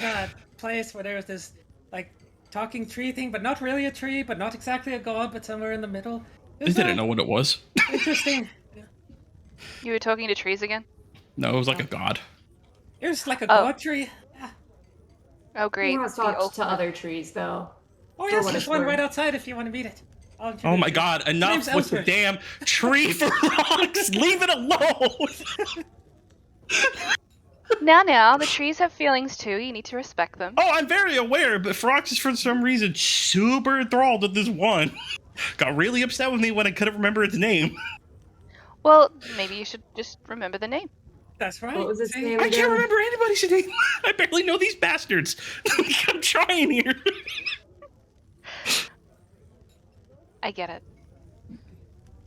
place where there was this like talking tree thing, but not really a tree, but not exactly a god, but somewhere in the middle. It I was didn't know what it was. interesting. you were talking to trees again? No, it was like a god. It was like a Oh. god tree. Yeah. Oh, great. You have The talked to ultimate- other trees, though. Oh For yes, what there's it's one worth. right outside if you want to meet it. I'll Oh introduce my you. god, name's enough with the Elspeth. damn tree for rocks! Leave it alone! Now, the trees have feelings too. You need to respect them. Oh, I'm very aware, but Frox is for some reason super enthralled with this one. Got really upset with me when I couldn't remember its name. Well, maybe you should just remember the name. That's right. What was his See? name I can't again? remember anybody's name. I barely know these bastards. I'm trying here. I get it.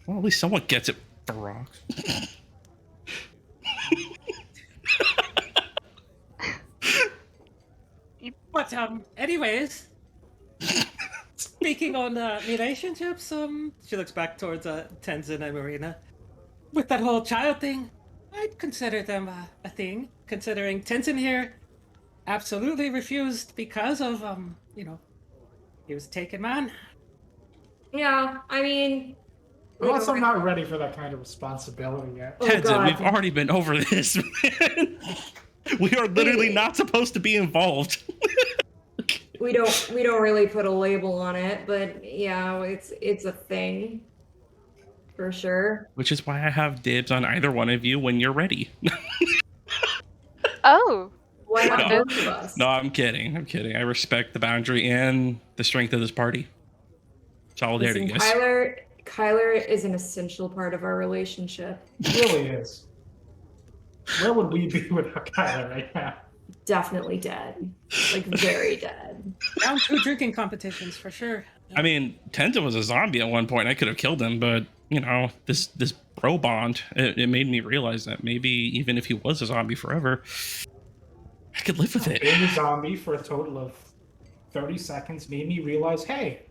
Well, at least someone gets it for rocks. But anyways, speaking on relationships, she looks back towards Tenzin and Marina. With that whole child thing, I'd consider them a thing. Considering Tenzin here absolutely refused because of he was a taken man. Yeah, I mean. I'm we also don't- not ready for that kind of responsibility yet. Oh, Tenzin, God. we've already been over this, man. We are literally not supposed to be involved. We don't really put a label on it, but yeah, it's a thing. For sure. Which is why I have dibs on either one of you when you're ready. Oh, Why not No. both of us? No, I'm kidding. I'm kidding. I respect the boundary and the strength of this party. Solidarity, Listen, guys. Kyler is an essential part of our relationship. It really is. Where would we be without Kyler right now? Definitely dead. Like very dead. Down 2 drinking competitions for sure. I mean, Tenzin was a zombie at one point. I could have killed him, but you know, this bro bond, it made me realize that maybe even if he was a zombie forever, I could live with it. Being a zombie for a total of 30 seconds made me realize, hey,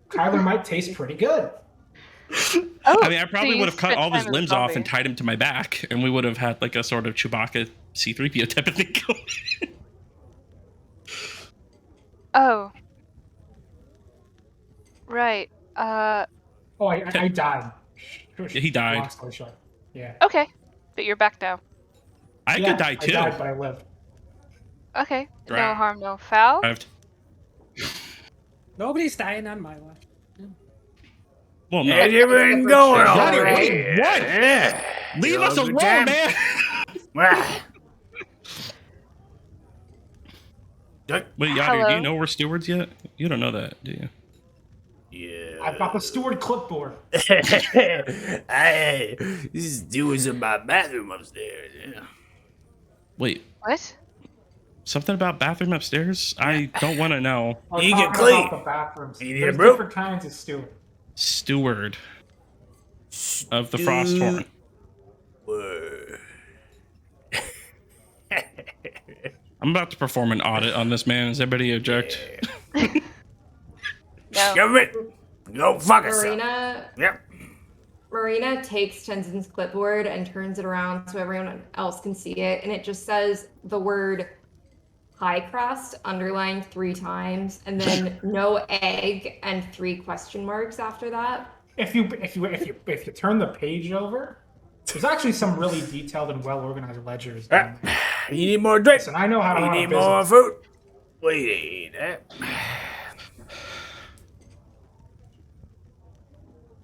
Kyler might taste pretty good. oh. I mean, I probably so you would have cut spent all of his time as a limbs off and zombie. tied him to my back, and we would have had like a sort of Chewbacca C-3PO type of thing going. Oh. Right. Oh, I died. Yeah, he died. Long story short. Yeah. Okay. But you're back now. I Yeah, could die too. I died, but I lived. Okay. No Right. harm, no foul. Nobody's dying on my watch. Well, no. How's everything going Johnny, over what? here? What? Yeah. Leave You us have a alone, good time? man. Ah. Wait, Yadi, do Hello? you know we're stewards yet? You don't know that, do you? Yeah. I've got the steward clipboard. Hey, this is doers in my bathroom upstairs. Yeah. Wait, What? something about bathroom upstairs? I don't want to know. We're You get talking clean. about the bathrooms. You There's bro. different kinds of steward. Steward of the Frosthorn. Word. I'm about to perform an audit on this man. Does anybody object? No. Go it. Go fuck yourself. Marina Yep. Marina takes Tenzin's clipboard and turns it around so everyone else can see it, and it just says the word pie crust underlined 3 times, and then no egg and 3 question marks after that. If you turn the page over, there's actually some really detailed and well organized ledgers. Ah, you need more drink? Listen, I know how to You run a need more business. food? We need that.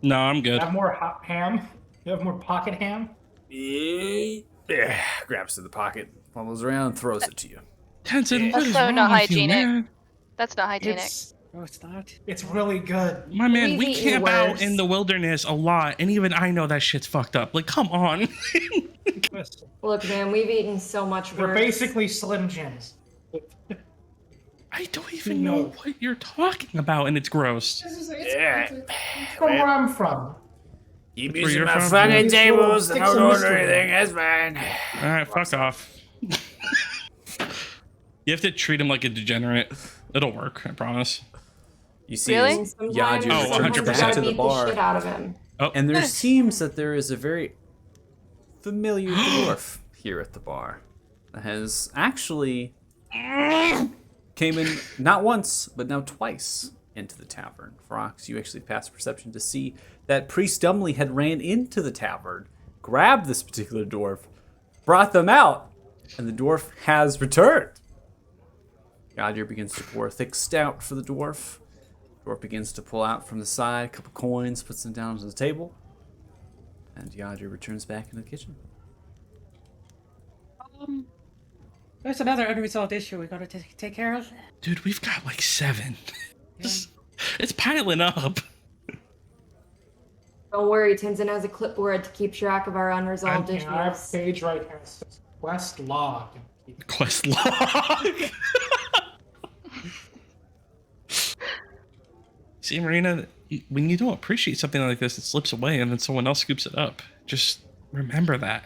No, I'm You good. have more hot ham? You have more pocket ham? Yeah. Grabs to the pocket, fumbles around, throws it to you. Tenzin, what That's is so wrong not with you, hygienic. man? That's not hygienic. No, it's not. It's really good. My man, We've we eaten camp out worse. in the wilderness a lot, and even I know that shit's fucked up. Like, come on. Listen, Look, man, we've eaten so much they're worse. basically Slim Jims. I don't even know what you're talking about, and it's gross. It's Yeah. from where I'm from. Keep Where using you're my from? fucking Yeah. tables and Fix don't a order mystery. anything. That's fine. All right, fuck off. You have to treat him like a degenerate. It'll work, I promise. You see, Really? as Sometimes, Yajir Oh, sometimes you 100%. gotta to the beat the shit bar, out of him. Oh, and there seems that there is a very familiar dwarf here at the bar that has actually came in not once but now twice into the tavern. Frox, you actually passed perception to see that Priest Dumley had ran into the tavern, grabbed this particular dwarf, brought them out, and the dwarf has returned. Yajir begins to pour a thick stout for the dwarf. Dwarf begins to pull out from the side a couple coins, puts them down on the table, and Yajir returns back into the kitchen. There's another unresolved issue we gotta take care of. dude, we've got like 7. It's piling up. Don't worry, Tenzin has a clipboard to keep track of our unresolved And our issues. page right here says quest log. Quest log. See, Marina, when you don't appreciate something like this, it slips away and then someone else scoops it up. Just remember that.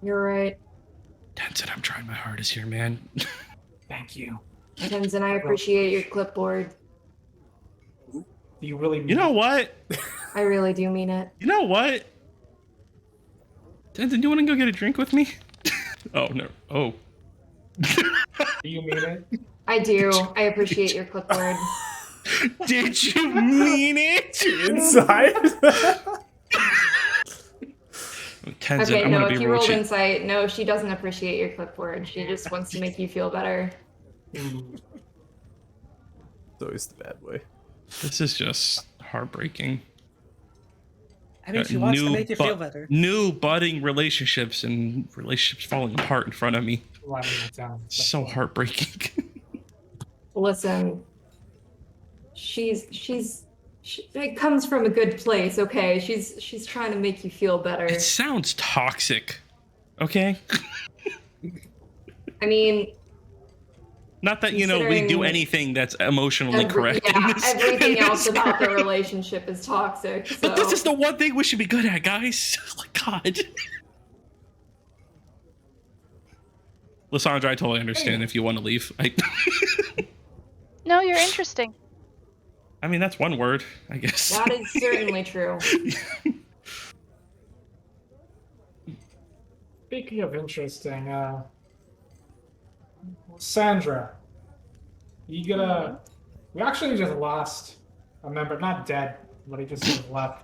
You're right. Tenzin, I'm trying my hardest here, man. Thank you. Tenzin, I appreciate your clipboard. Do you really mean You know what? I really do mean it. You know what? Tenzin, do you want to go get a drink with me? Oh, no. Oh. Do you mean it? I do. I appreciate your clipboard. Did you mean it? Inside? Tenzin, Okay, I'm no, gonna if be you real rolled cheap. insight, no, she doesn't appreciate your clipboard. She just wants to make you feel better. Mm. It's always the bad way. This is just heartbreaking. I mean, she wants to make you feel bu- better. New budding relationships and relationships falling apart in front of me. Writing it down. So heartbreaking. Listen, it comes from a good place, okay? She's trying to make you feel better. It sounds toxic. Okay? I mean, Not that, you know, we do Considering anything that's emotionally correct. in yeah, this- everything in else this about the group. relationship is toxic. So. But this is the one thing we should be good at, guys. Like, God. Lysandra, I totally understand if you want to leave. No, you're interesting. I mean, that's one word, I guess. That is certainly true. Speaking of interesting, Sandra, you gonna? We actually just lost a member, not dead, but he just sort of left.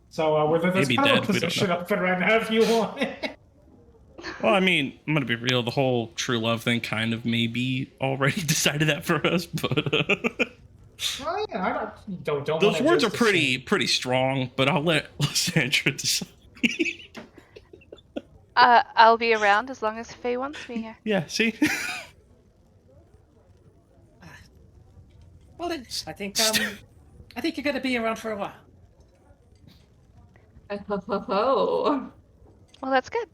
So we're there's Maybe kind of dead, a we don't position know. open right now if you want. Well, I mean, I'm gonna be real. The whole true love thing kind of maybe already decided that for us, but Well, yeah, I don't those wanna words are just pretty strong. But I'll let Lysandra decide. I'll be around as long as Faye wants me here. Yeah, see. Well, then, I think you're gonna be around for a while. Oh. Well, that's good.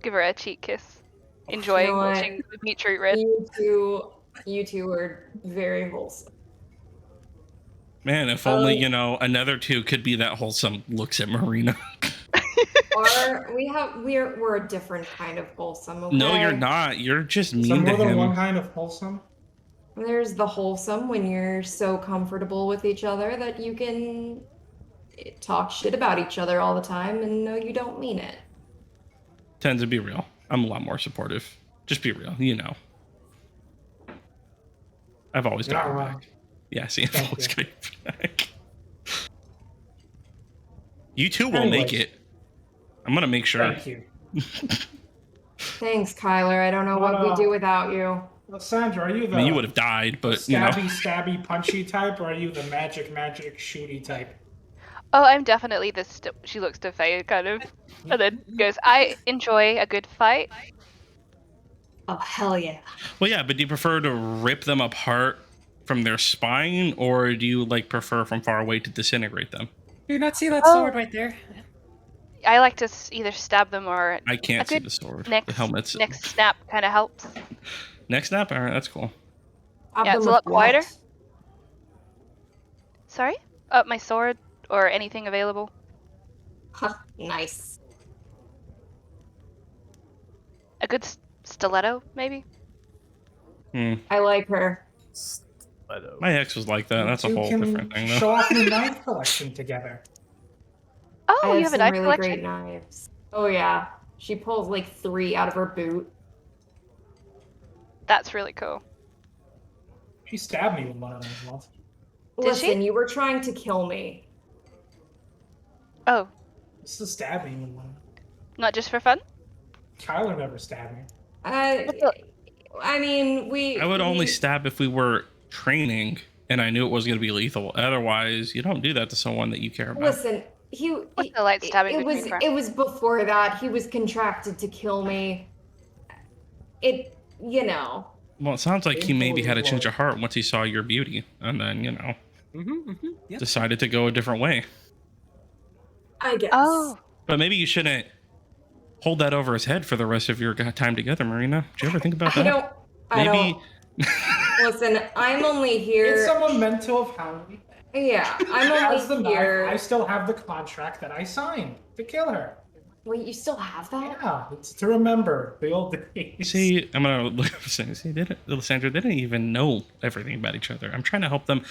Give her a cheek kiss. Enjoying You know what? watching the beetroot red. You two are very wholesome. Man, if only another 2 could be that wholesome. Looks at Marina. We're a different kind of wholesome. Okay? No, you're not. You're just Is there mean to more than him. one kind of wholesome? There's the wholesome when you're so comfortable with each other that you can talk shit about each other all the time and know you don't mean it. Tends to be real. I'm a lot more supportive. Just be real, you know. I've always You're got not your wrong. back. Yeah, see, I've Thank always you. got your back. You two will make Anyways. it. I'm gonna make sure. Thank you. Thanks, Kyler. I don't know what we do without you. Well, Sandra, are you the I mean, you would have died, but you know. stabby, punchy type, or are you the magic, shooty type? Oh, I'm definitely the. She looks to Faye kind of, and then goes, "I enjoy a good fight." Oh, hell yeah. Well, yeah, but do you prefer to rip them apart from their spine, or do you like prefer from far away to disintegrate them? Do you not see that Oh. sword right there? I like to either stab them or I can't see good the sword. The next helmet's next snap kind of helps. next snap. All right, that's cool. Stop Yeah, them it's a with lot quieter. what? Sorry? My sword or anything available? Huh, nice. A good stiletto, maybe? I like her. Stiletto. My ex was like that. You That's a two whole can different thing, though. show off your knife collection together. Oh, I you have have a some knife really collection? great knives. Oh yeah. She pulls like 3 out of her boot. That's really cool. She stabbed me with one of those once. Did she? Listen, you were trying to kill me. Oh, Just to stab me with one. not just for fun? Kyler never stabbed me. I mean, I would only we- stab if we were training and I knew it was going to be lethal. Otherwise, you don't do that to someone that you care about. Listen, What's the light stabbing it was between for? it was before that. He was contracted to kill me. It, you know. Well, it sounds like he Painful maybe is had a change of blood. heart once he saw your beauty and then, Yep. decided to go a different way. I guess. Oh, But maybe you shouldn't hold that over his head for the rest of your time together, Marina. Did you ever think about that? I Maybe. don't. Listen, I'm only here. It's a memento of how we Yeah, I'm As the only here. knife, I still have the contract that I signed to kill her. Wait, you still have that? Yeah, it's to remember the old days. See, I'm gonna look. See, Lysandra, they didn't even know everything about each other. I'm trying to help them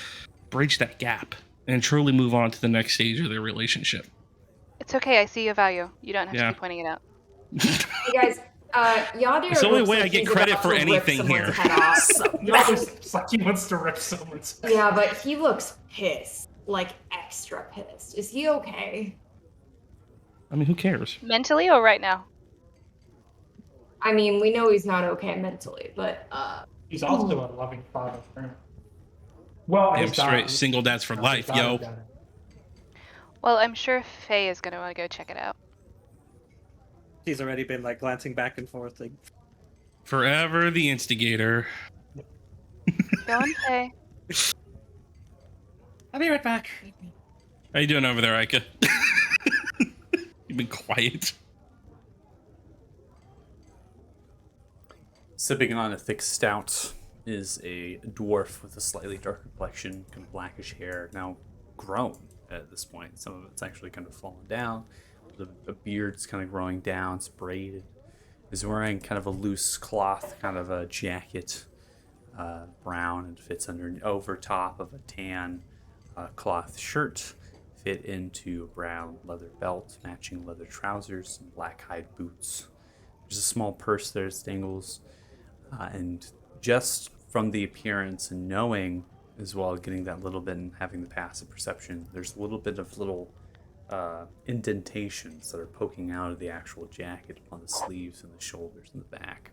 bridge that gap and truly move on to the next stage of their relationship. it's okay. I see your value. You don't have Yeah. to keep pointing it out. Hey guys, Yadira It's the only looks way like I get he's credit about for to rip anything someone's here. head off. It's like he wants to rip someone's head. Yeah, but he looks pissed. Like extra pissed. Is he okay? I mean, who cares? Mentally or right now? I mean, we know he's not okay mentally, but He's also a loving father. Well, Damn his straight, daughter- single dads for his life, daughter yo. got it. Well, I'm sure Faye is going to want to go check it out. She's already been like glancing back and forth. Like, Forever the instigator. Go on, Faye. I'll be right back. How you doing over there, Ika? You've been quiet. Sipping on a thick stout is a dwarf with a slightly darker complexion, kind of blackish hair, now grown at this point. Some of it's actually kind of fallen down. The beard's kind of growing down, it's braided. He's wearing kind of a loose cloth, kind of a jacket, brown, and fits over top of a tan cloth shirt, fit into a brown leather belt, matching leather trousers, and black hide boots. There's a small purse there that dangles. And just from the appearance and knowing as well, getting that little bit and having the passive perception, there's a little bit of little indentations that are poking out of the actual jacket on the sleeves and the shoulders and the back.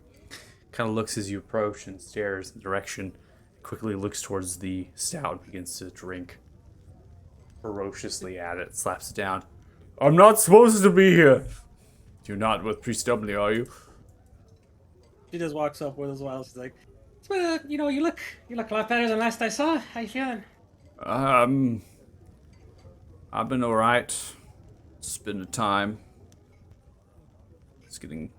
Kind of looks as you approach and stares in the direction, quickly looks towards the stout, begins to drink ferociously at it, slaps it down. I'm not supposed to be here. You're not with Priest Dubley, are you? She just walks up with as well. She's like, "Well, you know, you look a lot better than last I saw. How you feeling?" I've been alright. It's been a time. It's getting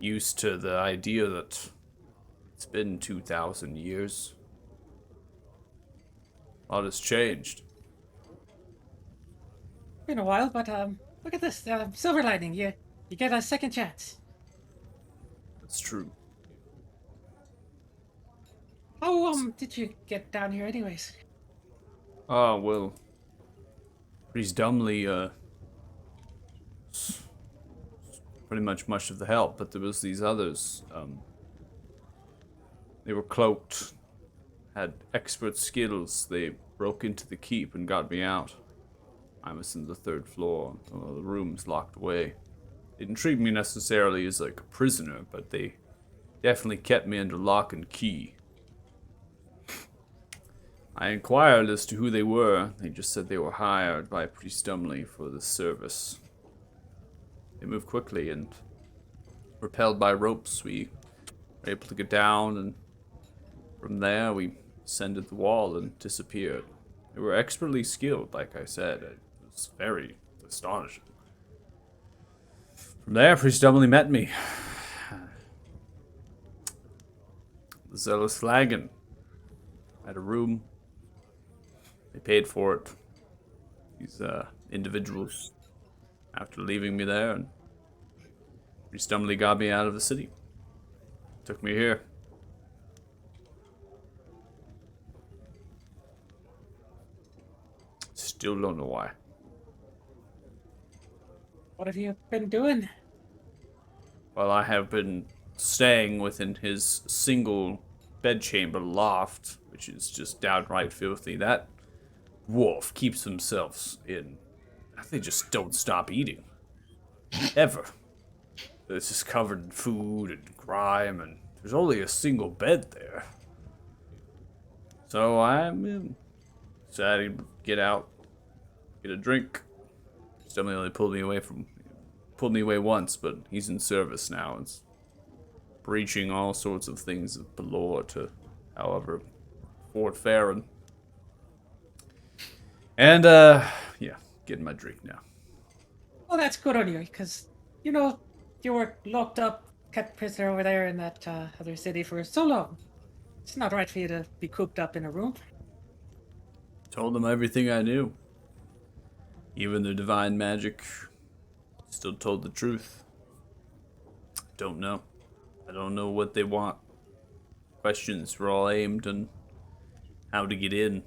used to the idea that it's been 2,000 years. A lot has changed. Been a while, but look at this silver lining. You get a second chance. That's true. How did you get down here, anyways? Ah, well, Priest Dumbly, pretty much of the help, but there was these others, they were cloaked, had expert skills, they broke into the keep and got me out. I was in the 3rd floor, the room's locked away. They didn't treat me necessarily as like a prisoner, but they definitely kept me under lock and key. I inquired as to who they were. They just said they were hired by Priest Dumbly for the service. They moved quickly and, repelled by ropes, we were able to get down, and from there we ascended the wall and disappeared. They were expertly skilled, like I said. It was very astonishing. From there, Priest Dumbly met me. The Zealous Flagon. I had a room. They paid for it. these individuals after leaving me there, and Priest Dumbly got me out of the city. Took me here. Still don't know why. What have you been doing? Well, I have been staying within his single bedchamber loft, which is just downright filthy. That dwarf keeps themselves in. They just don't stop eating. Ever. It's just covered in food and grime, and there's only a single bed there. So I'm decided to get out, get a drink. Somebody only pulled me away once, but he's in service now. It's breaching all sorts of things of the law to, however, Fort Farron. And, yeah, getting my drink now. Well, that's good on you, because, you know, you were locked up, kept prisoner over there in that other city for so long. It's not right for you to be cooped up in a room. Told them everything I knew. Even the divine magic. Still told the truth. Don't know. I don't know what they want. Questions were all aimed on how to get in.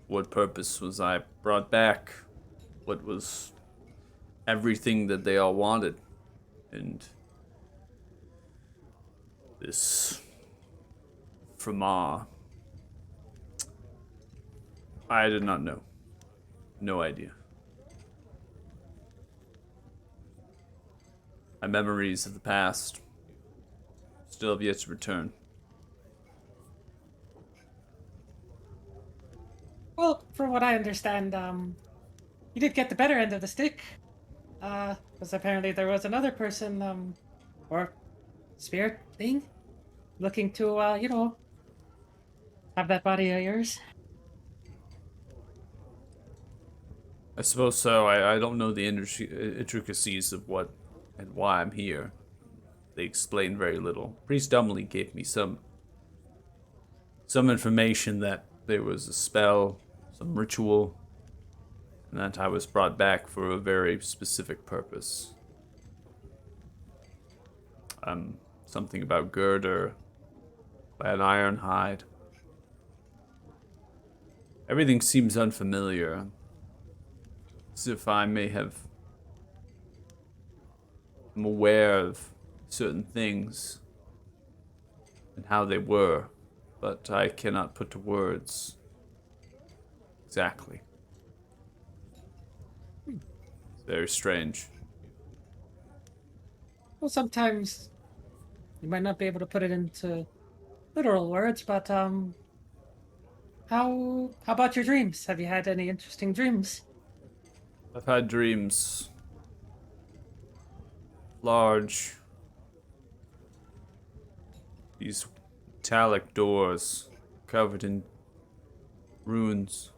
What purpose was I brought back? What was everything that they all wanted? And this Framar, I did not know. No idea. My memories of the past still have yet to return. Well, from what I understand, you did get the better end of the stick. Because apparently there was another person, or spirit thing, looking to, you know, have that body of yours. I suppose so. I don't know the intricacies of what and why I'm here. They explained very little. Priest Dumbly gave me some information that there was a spell, some ritual, and that I was brought back for a very specific purpose. Something about Girder, by an Ironhide. Everything seems unfamiliar. As if I may have... I'm aware of certain things and how they were, but I cannot put to words exactly. It's very strange. Well, sometimes you might not be able to put it into literal words, but, how about your dreams? Have you had any interesting dreams? I've had dreams. Large. These metallic doors covered in runes.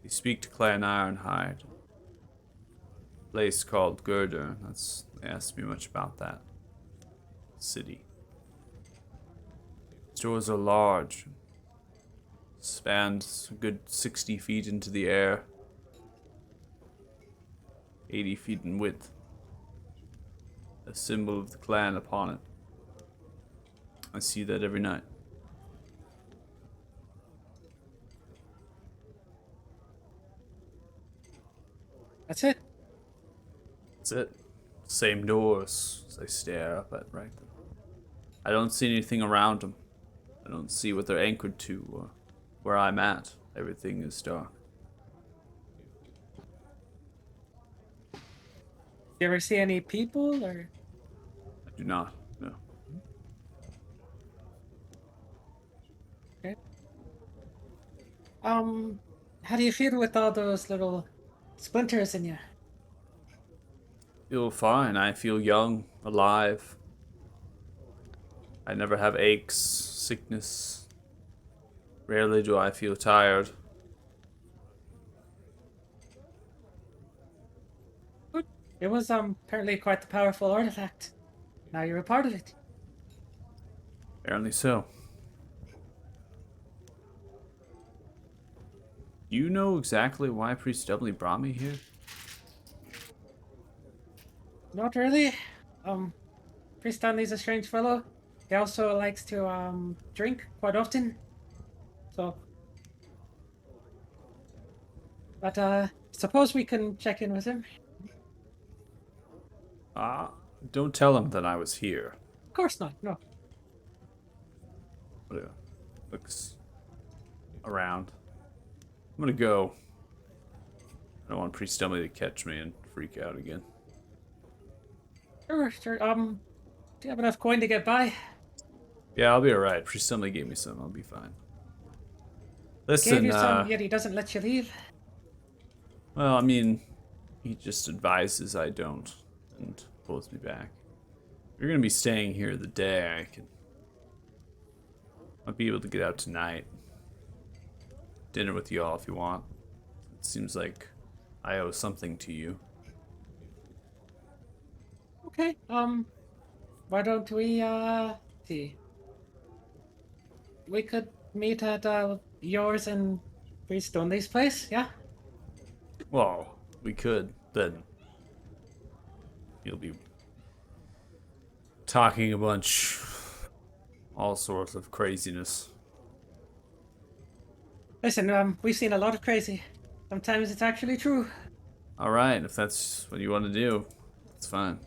They speak to Clan Ironhide. A place called Girder. They asked me much about that city. These doors are large. Spanned a good 60 feet into the air. 80 feet in width. A symbol of the clan upon it. I see that every night. That's it. That's it. Same doors as I stare up at right there. I don't see anything around them. I don't see what they're anchored to or where I'm at. Everything is dark. You ever see any people, or? I do not. No. Okay. How do you feel with all those little splinters in you? Feel fine. I feel young, alive. I never have aches, sickness. Rarely do I feel tired. Good. It was apparently quite the powerful artifact. Now you're a part of it. Apparently so. You know exactly why Priest Dudley brought me here? Not really. Priest Stanley's a strange fellow. He also likes to drink quite often. So, but suppose we can check in with him. Don't tell him that I was here. Of course not. No. Looks around. I'm gonna go. I don't want Priest Dudley to catch me and freak out again. Sure. Do you have enough coin to get by? Yeah, I'll be alright. Priest Dudley gave me some. I'll be fine. Gave Listen, you some, yet he doesn't let you leave. well, I mean, he just advises I don't and pulls me back. If you're gonna be staying here the day, I'll be able to get out tonight. Dinner with y'all if you want. It seems like I owe something to you. Okay. Why don't we see? We could meet at yours and Priest Stanley's place. Yeah. Well, we could, then you'll be talking a bunch, all sorts of craziness. Listen, we've seen a lot of crazy. Sometimes it's actually true. Alright, if that's what you want to do, it's fine.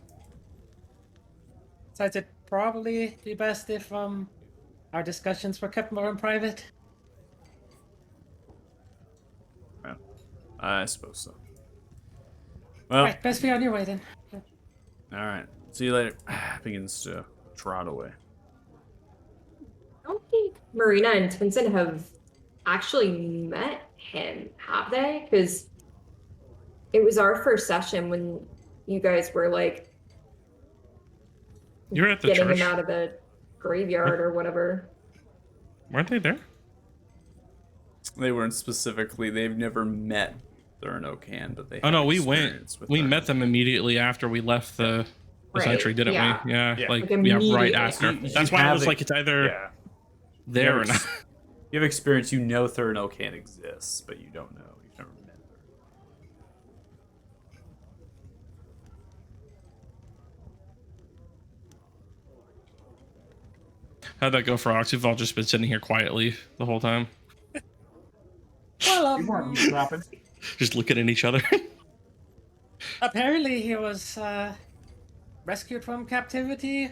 Besides, it'd probably be best if our discussions were kept more in private. Yeah, I suppose so. Well, Right, best be on your way then. alright. See you later. Begins to trot away. I don't think Marina and Twinson have actually met him, have they? Because it was our first session when you guys were like You're at the getting church. him out of the graveyard or whatever. Weren't they there? They weren't specifically, they've never met Thurnocan, but they Oh have no, we experience went. with We Thurnocan. met them immediately after we left the Right, century, didn't yeah. we? Yeah, Yeah. like Like yeah, immediately right after. after. That's why I was like, it's either Yeah. there or You not. have You have experience, you know Thurnocan exists, but you don't know. You've never met her. How'd that go for Ox? We've all just been sitting here quietly the whole time, Well, You weren't dropping. just looking at each other. apparently he was rescued from captivity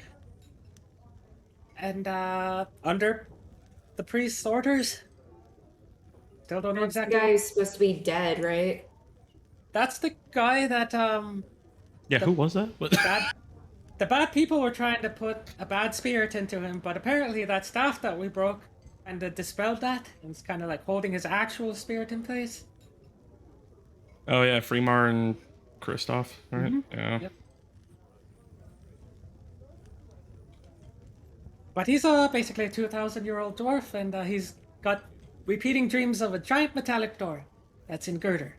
and under the priest's orders. Still don't know That's the exactly. guy who's supposed to be dead, right? That's the guy that Yeah, who was that? What? the bad people were trying to put a bad spirit into him, but apparently that staff that we broke and dispelled that, and it's kind of like holding his actual spirit in place. Oh yeah, Freemar and Kristoff, right? Yeah. Yep. But he's basically a 2,000-year-old dwarf, and he's got repeating dreams of a giant metallic door that's in Girder.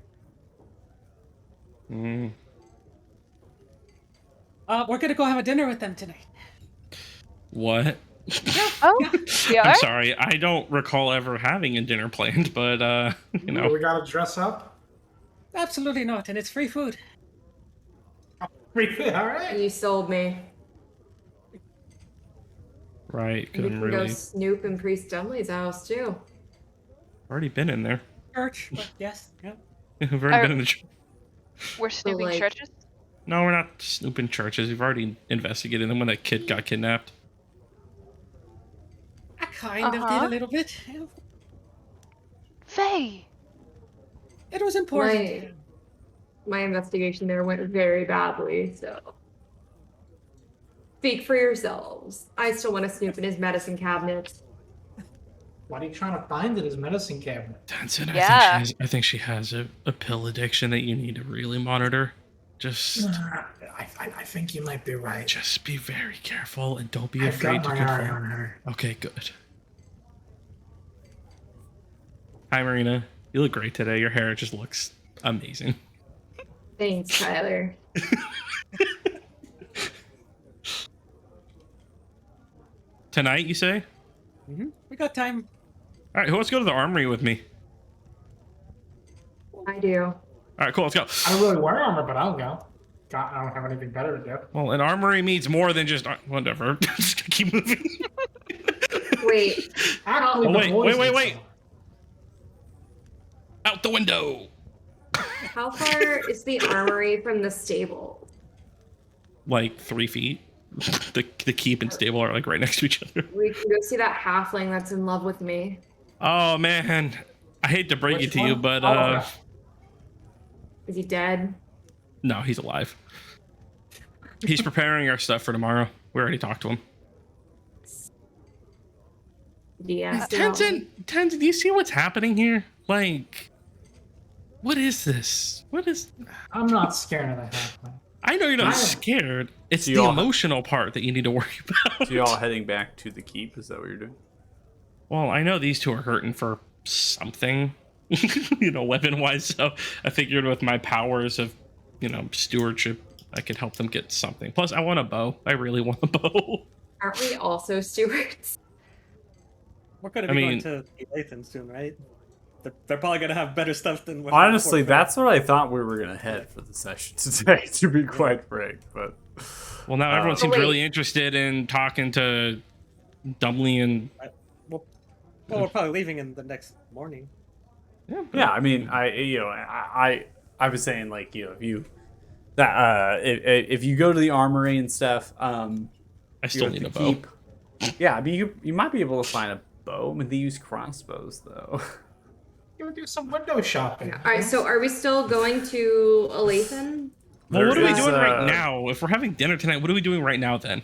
Mm. We're gonna go have a dinner with them tonight. What? Oh, we are? I'm sorry, I don't recall ever having a dinner planned, but you know. We gotta dress up. Absolutely not, and it's free food. All right. You sold me. Right, because We I'm can go really snoop in Priest Dudley's house too. already been in there. Church, but yes, yeah. We've already Are- been in the church. We're snooping like- churches? No, we're not snooping churches. We've already investigated them when that kid got kidnapped. I kind of did Uh-huh. a little bit. Faye! It was important. Right. My investigation there went very badly, so. Speak for yourselves. I still want to snoop in his medicine cabinet. What are you trying to find in his medicine cabinet? Danson, Yeah. I think she has a pill addiction that you need to really monitor. Just I think you might be right. just be very careful and don't be I've afraid got to my eye confirm. on her. Okay, good. Hi, Marina. You look great today. Your hair just looks amazing. Thanks, Tyler. Tonight, you say? We got time. All right, who wants to go to the armory with me? I do. All right, cool. Let's go. I don't really wear armor, but I'll go. God, I don't have anything better to do. Well, an armory means more than just whatever. Just keep moving. Wait, Actually, Oh, the wait, boys wait, need wait. someone. Out the window. how far is the armory from the stable? Like 3 feet. The keep and stable are like right next to each other. We can go see that halfling that's in love with me. Oh man, I hate to break Which it to you, one? but Oh, okay. Is he dead? no, he's alive. He's preparing our stuff for tomorrow. We already talked to him. Yes. Tenzin, do you see what's happening here? Like, what is this? What is? I'm not scared of the halfling. I know you're not I am- scared. It's So the y'all- emotional part that you need to worry about. So you all heading back to the keep? Is that what you're doing? Well, I know these two are hurting for something, weapon-wise. So I figured with my powers of, stewardship, I could help them get something. Plus, I want a bow. I really want a bow. Aren't we also stewards? We're gonna I be mean- going to Lathan soon, right? They're probably gonna have better stuff than. what Honestly, before. that's where I thought we were gonna head for the session today, to be quite frank. But Well, now everyone Oh, seems wait. really interested in talking to Dumbly and Well, we're probably leaving in the next morning. yeah, I mean, I was saying like if you go to the armory and stuff, I you still have need to a bow. Yeah, I mean, you might be able to find a bow. I mean, they use crossbows though. You would do some window shopping. All right, so are we still going to Alathan? Well, what are we There's, doing right now? If we're having dinner tonight, what are we doing right now then?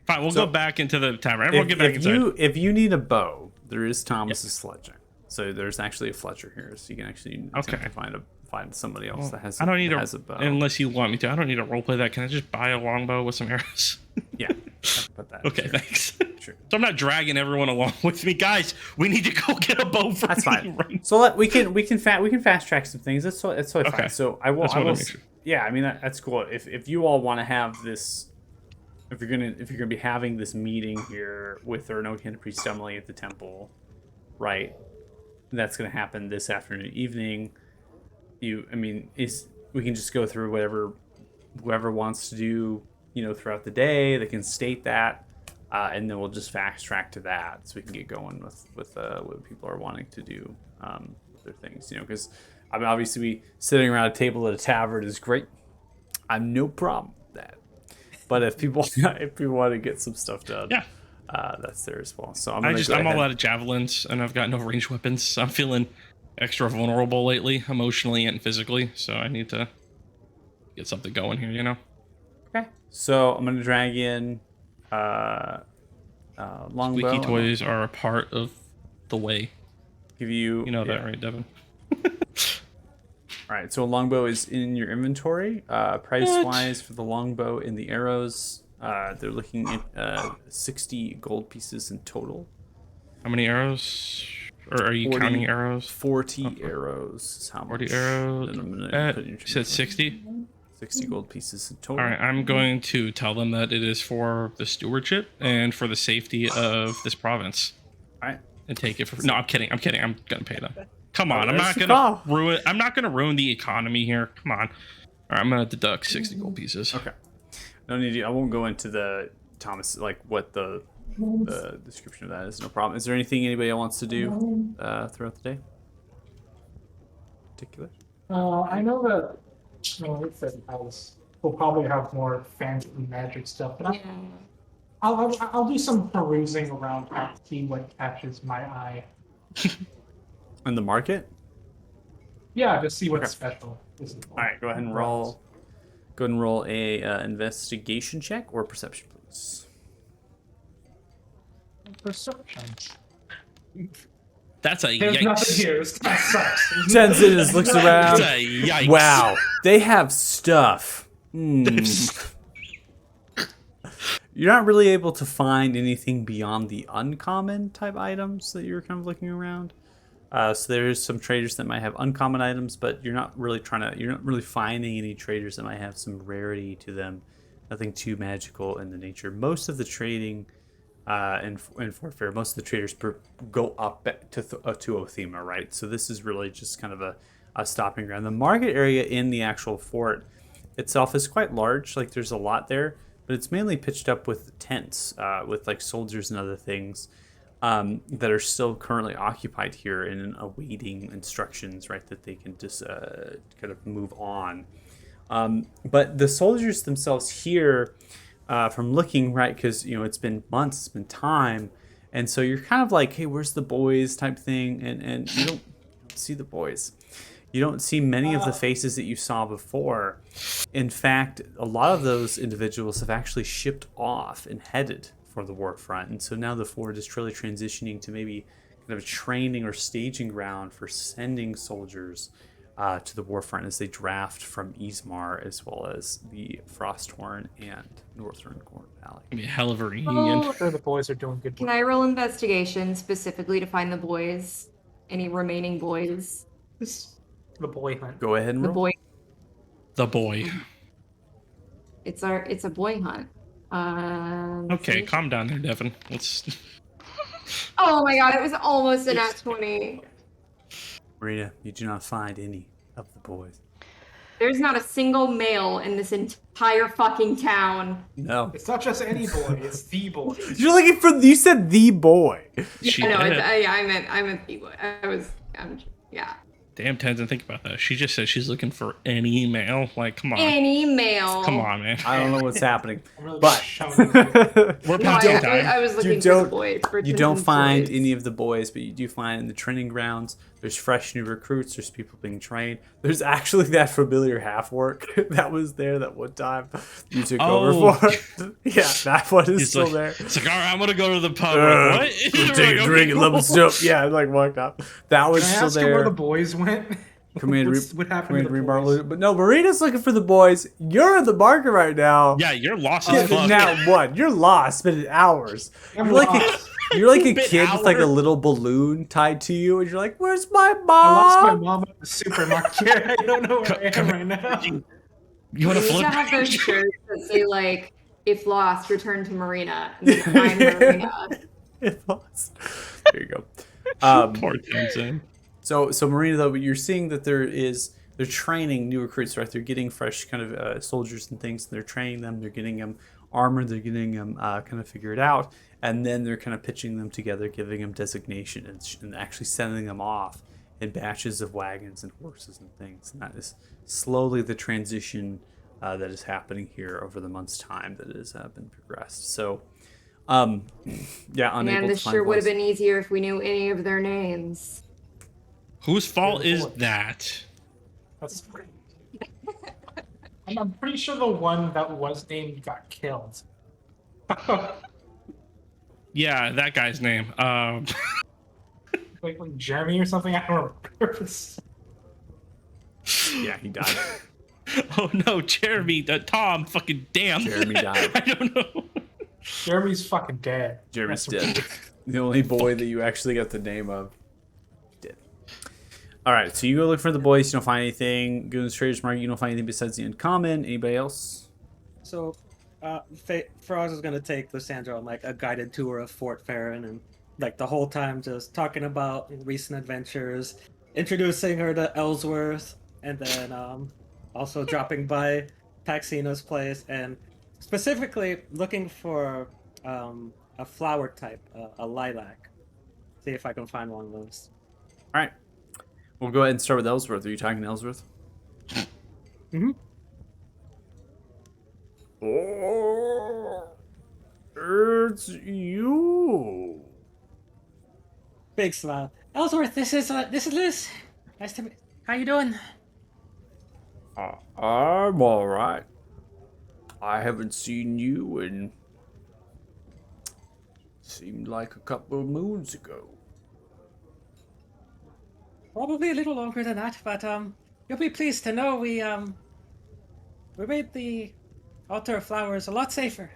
Fine, we'll So- go back into the tavern. Everyone get back inside. If you need a bow, there is Thomas's sledging. So there's actually a Fletcher here, so you can actually attempt Okay. to find somebody else that has. I don't need that a, has a bow. unless you want me to. I don't need to roleplay that. Can I just buy a longbow with some arrows? Yeah, put that. Okay, sure. thanks. Sure. So I'm not dragging everyone along with me, guys. We need to go get a bow for That's me fine. right So we can fast track some things. That's totally Okay. fine. So I will. That's I what I will make sure. Yeah, I mean that's cool. If you all want to have this, if you're gonna be having this meeting here with the Enochian priest Emily at the temple, right? That's gonna happen this afternoon, evening. We can just go through whoever wants to do, throughout the day. They can state that, and then we'll just fast track to that, so we can get going with what people are wanting to do with their things. Because I mean, obviously, sitting around a table at a tavern is great. I have no problem with that. But if people want to get some stuff done, Yeah. that's there as well. So I'm I'm gonna all out of javelins and I've got no ranged weapons. So I'm feeling extra vulnerable lately, emotionally and physically. So I need to get something going here, Okay. So I'm gonna drag in longbow. Squeaky and toys are a part of the way. Give you. You know yeah. that, right, Devin? All right. So a longbow is in your inventory. Price wise for the longbow and the arrows, they're looking at 60 gold pieces in total. How many arrows? Or are you 40 counting arrows? 40 arrows is how much. 40 arrows. Then I'm gonna put in You your said inventory. 60? 60 gold pieces in total. All right, I'm going to tell them that it is for the stewardship and for the safety of this province. All right. And take it for. No, I'm kidding. I'm gonna pay them. Come on, I'm That's not the gonna call. ruin. I'm not gonna ruin the economy here. Come on. All right, I'm gonna deduct 60 gold pieces. Okay. No need. I won't go into the Thomas what the description of that is. No problem. Is there anything anybody wants to do throughout the day? Particular. I know that. It said house. We'll probably have more fancy magic stuff, but Yeah. I'll do some perusing around to see what catches my eye. In the market. Yeah, just see what's Okay. special. All right. Go ahead and roll. Go ahead and roll a investigation check or perception, please. Perception. That's a There's nothing yikes. here. That sucks. Tenzin just looks That's around. a yikes. Wow, they have stuff. You're not really able to find anything beyond the uncommon type items that you're kind of looking around. So there's some traders that might have uncommon items, but you're not really finding any traders that might have some rarity to them. Nothing too magical in the nature. Most of the trading in Fort Fair, most of the traders go up to Othema, right? So this is really just kind of stopping ground. The market area in the actual fort itself is quite large. Like there's a lot there, but it's mainly pitched up with tents, with like soldiers and other things that are still currently occupied here and awaiting instructions, right, that they can just kind of move on. But the soldiers themselves here, from looking, right, because it's been months, it's been time, and so you're kind of like, hey, where's the boys type thing, and you don't see the boys. You don't see many of the faces that you saw before. In fact, a lot of those individuals have actually shipped off and headed for the war front, and so now the fort is truly transitioning to maybe kind of a training or staging ground for sending soldiers to the war front as they draft from Ismar as well as the Frosthorn and Northern Corn Valley. It'd be a hell of a reunion. I'm sure the boys are doing good Can work. I roll investigation specifically to find the boys? Any remaining boys? The boy hunt. Go ahead and The roll. boy. The boy. It's a boy hunt. Okay, calm down there, Devin. Let's. Oh my god, it was almost a nat 20. Marina, you do not find any of the boys. There's not a single male in this entire fucking town. No. It's not just any boy, it's the boy. You're looking for. You said the boy. She No, did. I meant the boy. Yeah. Damn, Tenzin, think about that. She just said she's looking for any male. Like, come on. Any male. Come on, man. I don't know what's happening, I'm really but showing you. We're No, past I, time. I was looking for don't- the boys. For you don't Tintin's find boys. any of the boys, but you do find in the training grounds. There's fresh new recruits. There's people being trained. There's actually that familiar half work that was there that one time you took over for. Yeah, that one is He's still like, there. It's like, all right, I'm gonna go to the pub. Go What? take a drink and level up. Yeah, like walked up. That was Can I still ask you where there. the boys went? Commander, What happened to the boys? But no, Marina's looking for the boys. You're in the market right now. Yeah, you're lost as fuck. Now what? You're lost. Spending hours. I'm You're like lost. you're like a Been kid with like a hour. little balloon tied to you, and you're like, "Where's my mom?" I lost my mom at the supermarket. I don't know where I am right now. You want to We flip? should have those shirts that say like, "If lost, return to Marina." And then find Marina. It lost. There you go. Poor Tenzin. So Marina, though, you're seeing that they're training new recruits, right? They're getting fresh kind of soldiers and things. They're training them. They're getting them armor. They're getting them kind of figured out, and then they're kind of pitching them together, giving them designation, and actually sending them off in batches of wagons and horses and things. And that is slowly the transition that is happening here over the month's time that has been progressed. So, yeah, unable Man, to this find sure would have boys. been easier if we knew any of their names. Whose fault You're the is boy. that? That's. I'm pretty sure the one that was named got killed. Yeah, that guy's name. like Jeremy or something. I don't remember. Yeah, he died. Oh no, Jeremy, Tom, fucking damn. Jeremy died. I don't know. Jeremy's fucking dead. Jeremy's That's dead. The only boy that you actually got the name of did. All right, so you go look for the boys. You don't find anything. Go to the traders market. You don't find anything besides the uncommon. Anybody else? So, Faraz is gonna take Lysandra on like a guided tour of Fort Farron, and like the whole time just talking about recent adventures, introducing her to Ellsworth, and then also dropping by Taxina's place, and specifically looking for a flower type, a lilac. See if I can find one of those. All right, we'll go ahead and start with Ellsworth. Are you talking to Ellsworth? Mm-hmm. Oh, it's you. Big smile. Ellsworth, this is Liz. Nice to meet. How you doing? I'm all right. I haven't seen you in seemed like a couple of moons ago. Probably a little longer than that, but you'll be pleased to know we made the altar of flowers a lot safer.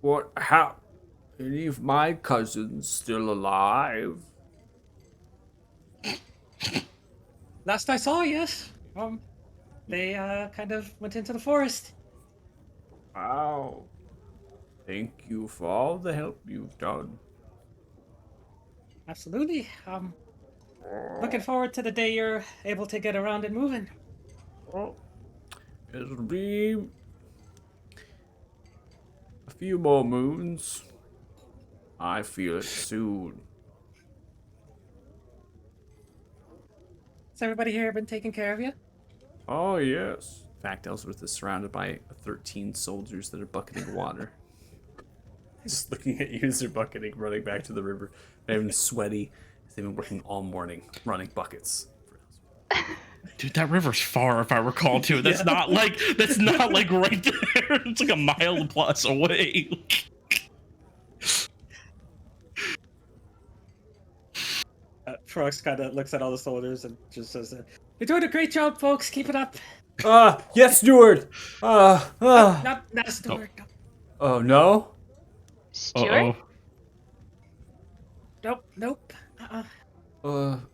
What? How? Any of my cousins still alive? Last I saw, yes. They kind of went into the forest. Wow. Thank you for all the help you've done. absolutely. Looking forward to the day you're able to get around and moving. It'll be a few more moons. I feel it soon. Has everybody here been taking care of you? Oh, yes. In fact, Ellsworth is surrounded by 13 soldiers that are bucketing water. Just looking at you as they're bucketing, running back to the river. They're even sweaty. They've been working all morning, running buckets. Dude, that river's far, if I recall, too. That's not like right there. It's like a mile plus away. Frox kind of looks at all the soldiers and just says, "You're doing a great job, folks. Keep it up." Yes, steward. Not a steward. No. Oh, no? Stuart? Nope.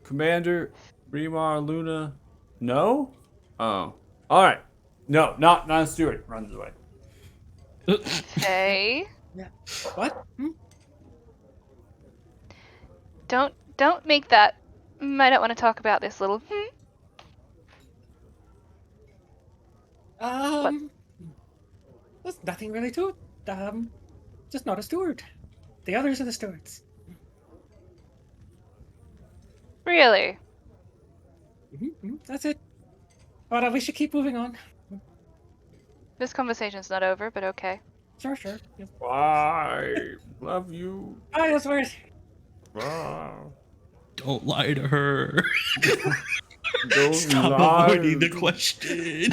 Commander, Remar, Luna, no? Oh. Alright. No, not a steward. Runs away. Okay. Yeah. What? Don't make that. I don't want to talk about this little. There's nothing really to it. Just not a steward. The others are the stewards. Really? That's it. But we should keep moving on. This conversation's not over, but okay. Sure. Yeah. Bye. Love you. Bye, Ellsworth. Bye. Don't lie to her. Don't Stop lie. avoiding the question.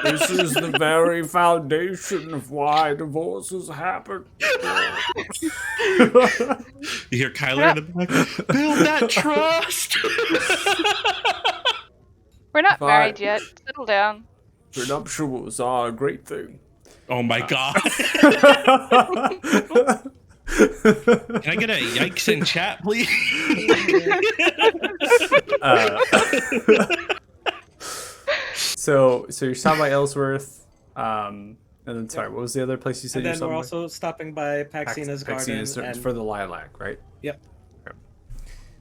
This is the very foundation of why divorces happen. You hear Kyler in the back. Build that trust. We're not Bye. married yet. Settle down. Prenuptials are a great thing. Oh my god. Can I get a yikes in chat, please? So you're stopped by Ellsworth, and then sorry, what was the other place you said And you're then stopped we're by? also stopping by Paxina's garden. Paxina's And... for the lilac, right? Yep. Okay.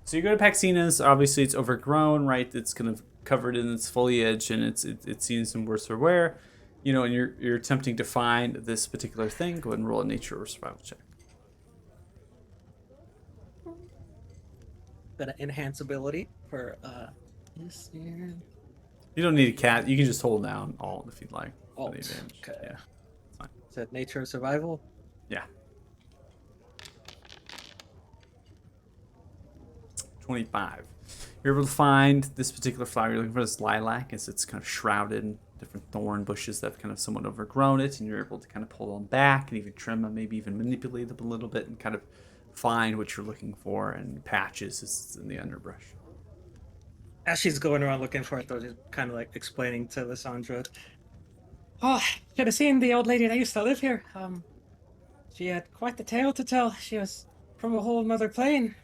So you go to Paxina's. Obviously, it's overgrown, right? It's kind of covered in its foliage, and it's seen some worse for wear. You know, and you're attempting to find this particular thing. Go ahead and roll a nature or survival check. Got an enhanceability for this here. You don't need a cat. You can just hold down Alt if you'd like. for the Alt, advantage. okay. Yeah. Is that nature or survival? Yeah. 25. You're able to find this particular flower. You're looking for this lilac as it's kind of shrouded in different thorn bushes that have kind of somewhat overgrown it, and you're able to kind of pull them back and even trim them, maybe even manipulate them a little bit and kind of find what you're looking for in patches is in the underbrush. As she's going around looking for it, though, she's kind of like explaining to Lysandra, "Oh, should have seen the old lady that used to live here. She had quite the tale to tell. She was from a whole nother plane."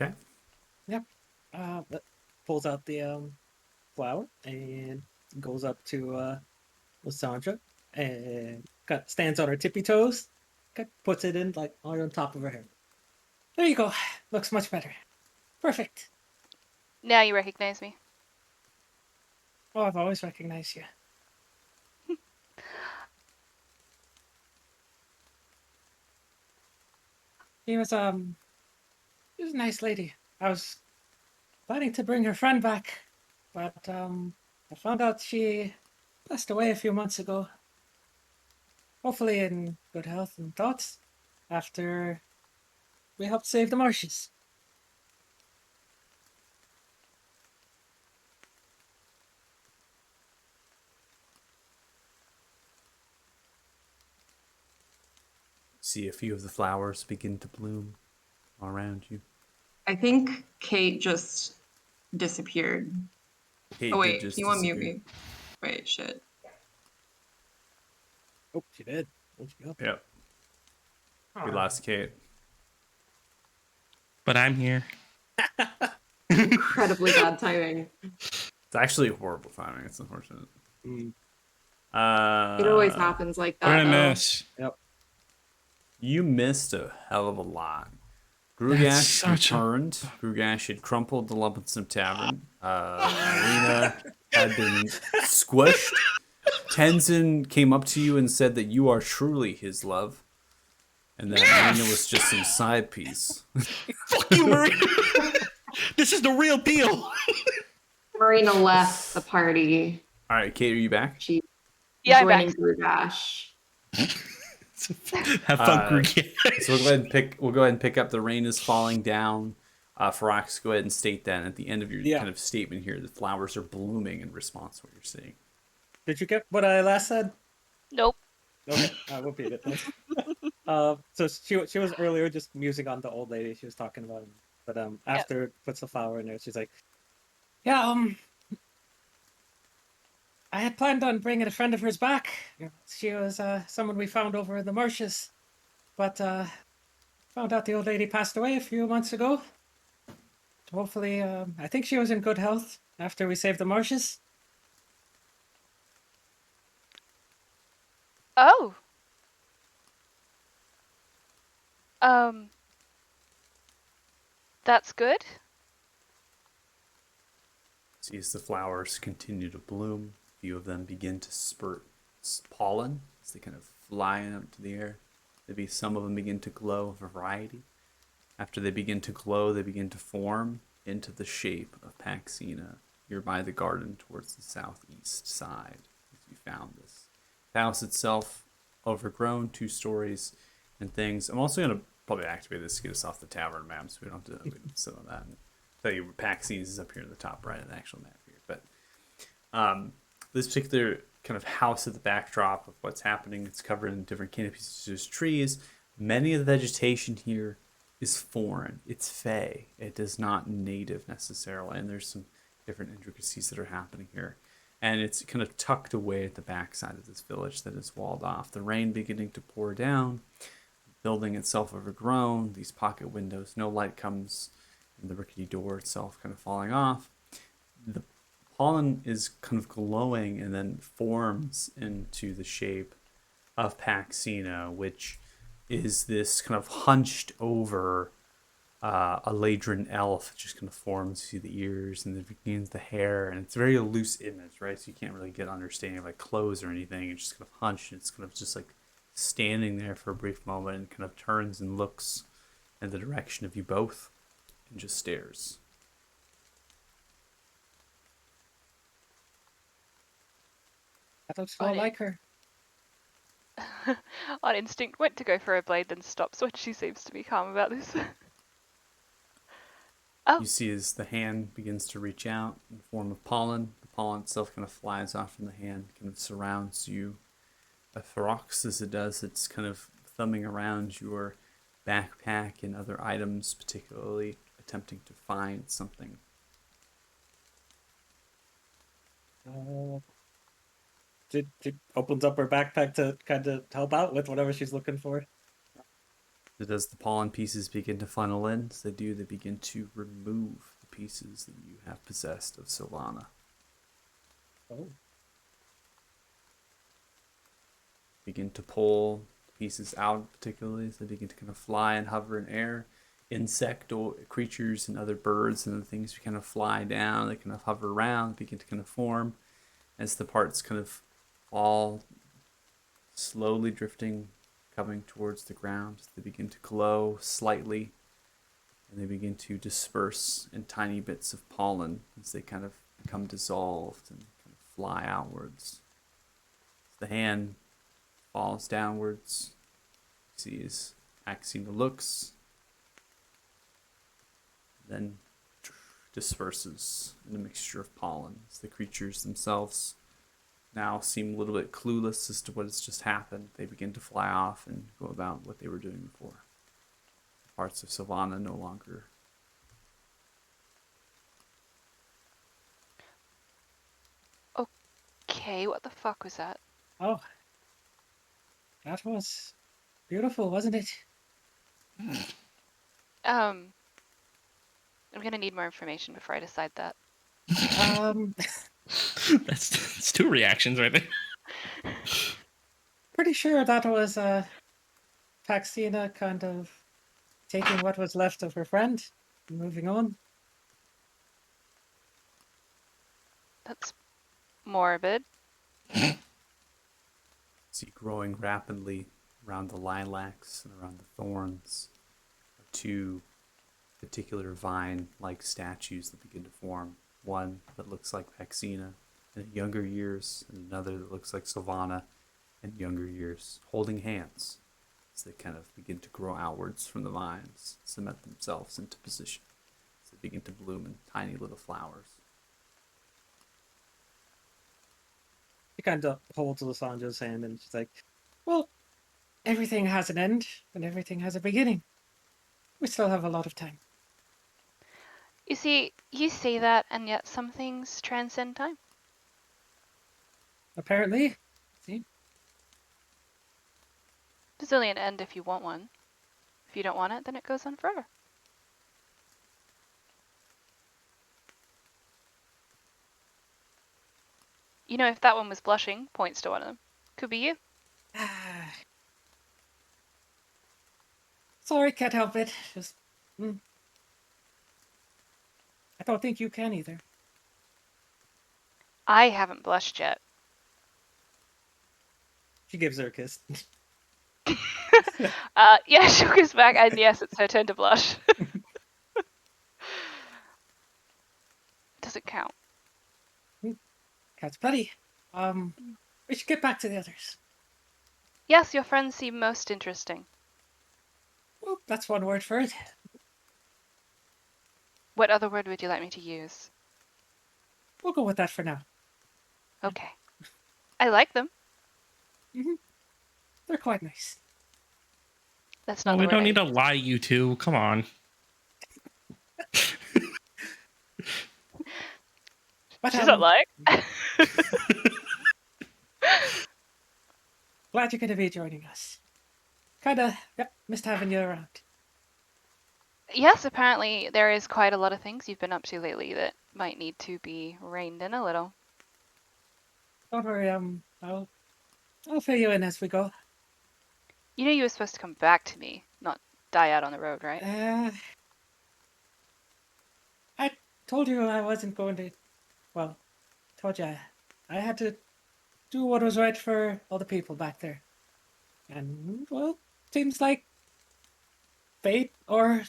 Okay. Yep. That pulls out the flower and goes up to Lysandra and stands on her tippy toes. Puts it in like on top of her hair. There you go. Looks much better. Perfect. Now you recognize me. Oh, I've always recognized you. She was a nice lady. I was planning to bring her friend back, but I found out she passed away a few months ago. Hopefully in good health and thoughts after we helped save the marshes. See a few of the flowers begin to bloom around you. I think Kate just disappeared. Kate Oh did wait, just you unmute disappear. me. Wait, shit. Oh, she did. Where'd she go? Yep. We lost Kate. But I'm here. Incredibly bad timing. It's actually horrible timing. It's unfortunate. Mm. It always happens like What that, did I though. miss? Yep. You missed a hell of a lot. That's Grugash such a- returned. Grugash had crumpled the Lumpenson Tavern. Marina had been squished. Tenzin came up to you and said that you are truly his love. And that Marina was just some side piece. Fuck you, Marina. This is the real deal. Marina left the party. All right, Kate, are you back? She Yeah, I'm joining back. Grugash. Have fun, Uh, Grugash. So we'll go ahead and pick up the rain is falling down. Ferox, go ahead and state that at the end of your Yeah. kind of statement here. The flowers are blooming in response to what you're seeing. Did you get what I last said? Nope. Okay, I will repeat it then. So she was earlier just musing on the old lady she was talking about, but after puts the flower in there, she's like, "Yeah, I had planned on bringing a friend of hers back. She was someone we found over in the marshes, but found out the old lady passed away a few months ago. Hopefully, I think she was in good health after we saved the marshes." Oh. That's good. See, as the flowers continue to bloom, a few of them begin to spurt pollen as they kind of fly up to the air. Maybe some of them begin to glow, a variety. After they begin to glow, they begin to form into the shape of Paxina, here by the garden towards the southeast side, as you found this. The house itself, overgrown, 2 stories and things. I'm also going to probably activate this to get us off the tavern map, so we don't have to sit on that. And tell you, Paxina is up here in the top right of the actual map here. But this particular kind of house at the backdrop of what's happening, it's covered in different canopies. There's trees. Many of the vegetation here is foreign. It's fey. It is not native necessarily, and there's some different intricacies that are happening here. And it's kind of tucked away at the backside of this village that is walled off. The rain beginning to pour down, the building itself overgrown, these pocket windows, no light comes, and the rickety door itself kind of falling off. The pollen is kind of glowing and then forms into the shape of Paxina, which is this kind of hunched over a Ladrin elf. It just kind of forms through the ears and then begins the hair, and it's a very loose image, right? So you can't really get understanding of like clothes or anything. It's just kind of hunched, and it's kind of just like standing there for a brief moment and kind of turns and looks in the direction of you both and just stares. That looks more Funny. like her. On instinct, went to go for a blade, then stops when she seems to be calm about this. Oh. You see as the hand begins to reach out in the form of pollen. The pollen itself kind of flies off from the hand, kind of surrounds you. A Ferox, as it does, it's kind of thumbing around your backpack and other items, particularly attempting to find something. She opens up her backpack to kind of help out with whatever she's looking for. As the pollen pieces begin to funnel in, as they do, they begin to remove the pieces that you have possessed of Sylvana. Oh. Begin to pull pieces out, particularly as they begin to kind of fly and hover in air. Insect or creatures and other birds and other things kind of fly down, they kind of hover around, begin to kind of form as the parts kind of fall, slowly drifting, coming towards the ground. They begin to glow slightly, and they begin to disperse in tiny bits of pollen as they kind of become dissolved and kind of fly outwards. As the hand falls downwards, you see as Axina looks, then disperses in a mixture of pollen as the creatures themselves now seem a little bit clueless as to what has just happened. They begin to fly off and go about what they were doing before. Parts of Sylvana no longer. Okay, what the fuck was that? Oh. That was beautiful, wasn't it? I'm gonna need more information before I decide that. That's two reactions right there. Pretty sure that was Paxina kind of taking what was left of her friend and moving on. That's morbid. See, growing rapidly around the lilacs and around the thorns are two particular vine-like statues that begin to form. One that looks like Paxina in younger years, and another that looks like Sylvana in younger years, holding hands as they kind of begin to grow outwards from the vines, cement themselves into position as they begin to bloom in tiny little flowers. She kind of holds Lysandra's hand and she's like, well, everything has an end and everything has a beginning. We still have a lot of time. You see, you say that, and yet some things transcend time. Apparently. See? There's only an end if you want one. If you don't want it, then it goes on forever. You know, if that one was blushing, points to one of them. Could be you. Sorry, can't help it. Just, I don't think you can either. I haven't blushed yet. She gives her a kiss. Yeah, she goes back, and yes, it's her turn to blush. Does it count? Cat's plenty. We should get back to the others. Yes, your friends seem most interesting. Well, that's one word for it. What other word would you like me to use? We'll go with that for now. Okay. I like them. They're quite nice. That's No, not the we word don't I need to used. lie, you two. Come on. But She doesn't like. glad you're going to be joining us. Kinda missed having you around. Yes, apparently there is quite a lot of things you've been up to lately that might need to be reined in a little. Don't worry, I'll fill you in as we go. You know you were supposed to come back to me, not die out on the road, right? I told you I wasn't going to. Well, told you I had to do what was right for all the people back there. And, well, seems like fate or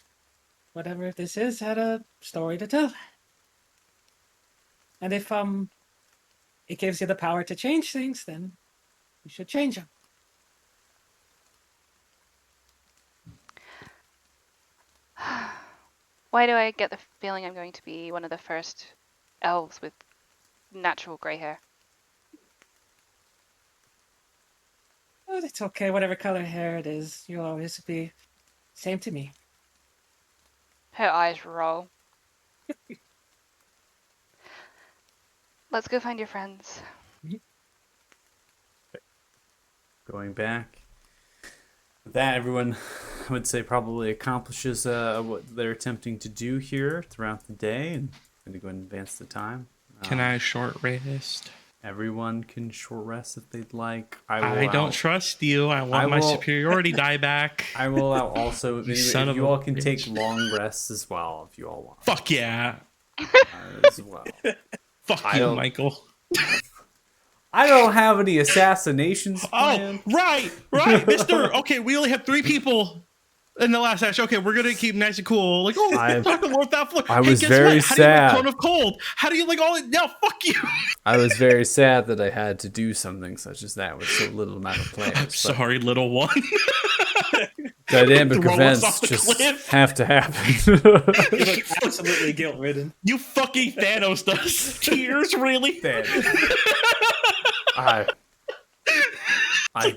whatever this is had a story to tell. And if it gives you the power to change things, then you should change them. Why do I get the feeling I'm going to be one of the first elves with natural grey hair? Oh, it's okay, whatever color hair it is, you'll always be same to me. Her eyes roll. Let's go find your friends. Going back. That, everyone, I would say, probably accomplishes what they're attempting to do here throughout the day. And I'm going to go ahead and advance the time. Can I short rest? Everyone can short rest if they'd like. I don't trust you. I want my superiority die back. I will allow also, You if son of you a all can bitch. take long rests as well, if you all want. Fuck yeah. As well. Fuck I you, don't- Michael. I don't have any assassinations Oh, planned. right, mister. Okay, we only have 3 people in the last action. Okay, we're gonna keep nice and cool. Like, oh, I fuck the world that floor. I was guess very what? How do you sad. like Cone of Cold? How do you like all it? No, fuck you. I was very sad that I had to do something such as that with so little amount of players. I'm but sorry, little one. Dynamic Throw us events off the just cliff. have to happen. You look absolutely guilt-ridden. You fucking Thanos does. Tears, really? I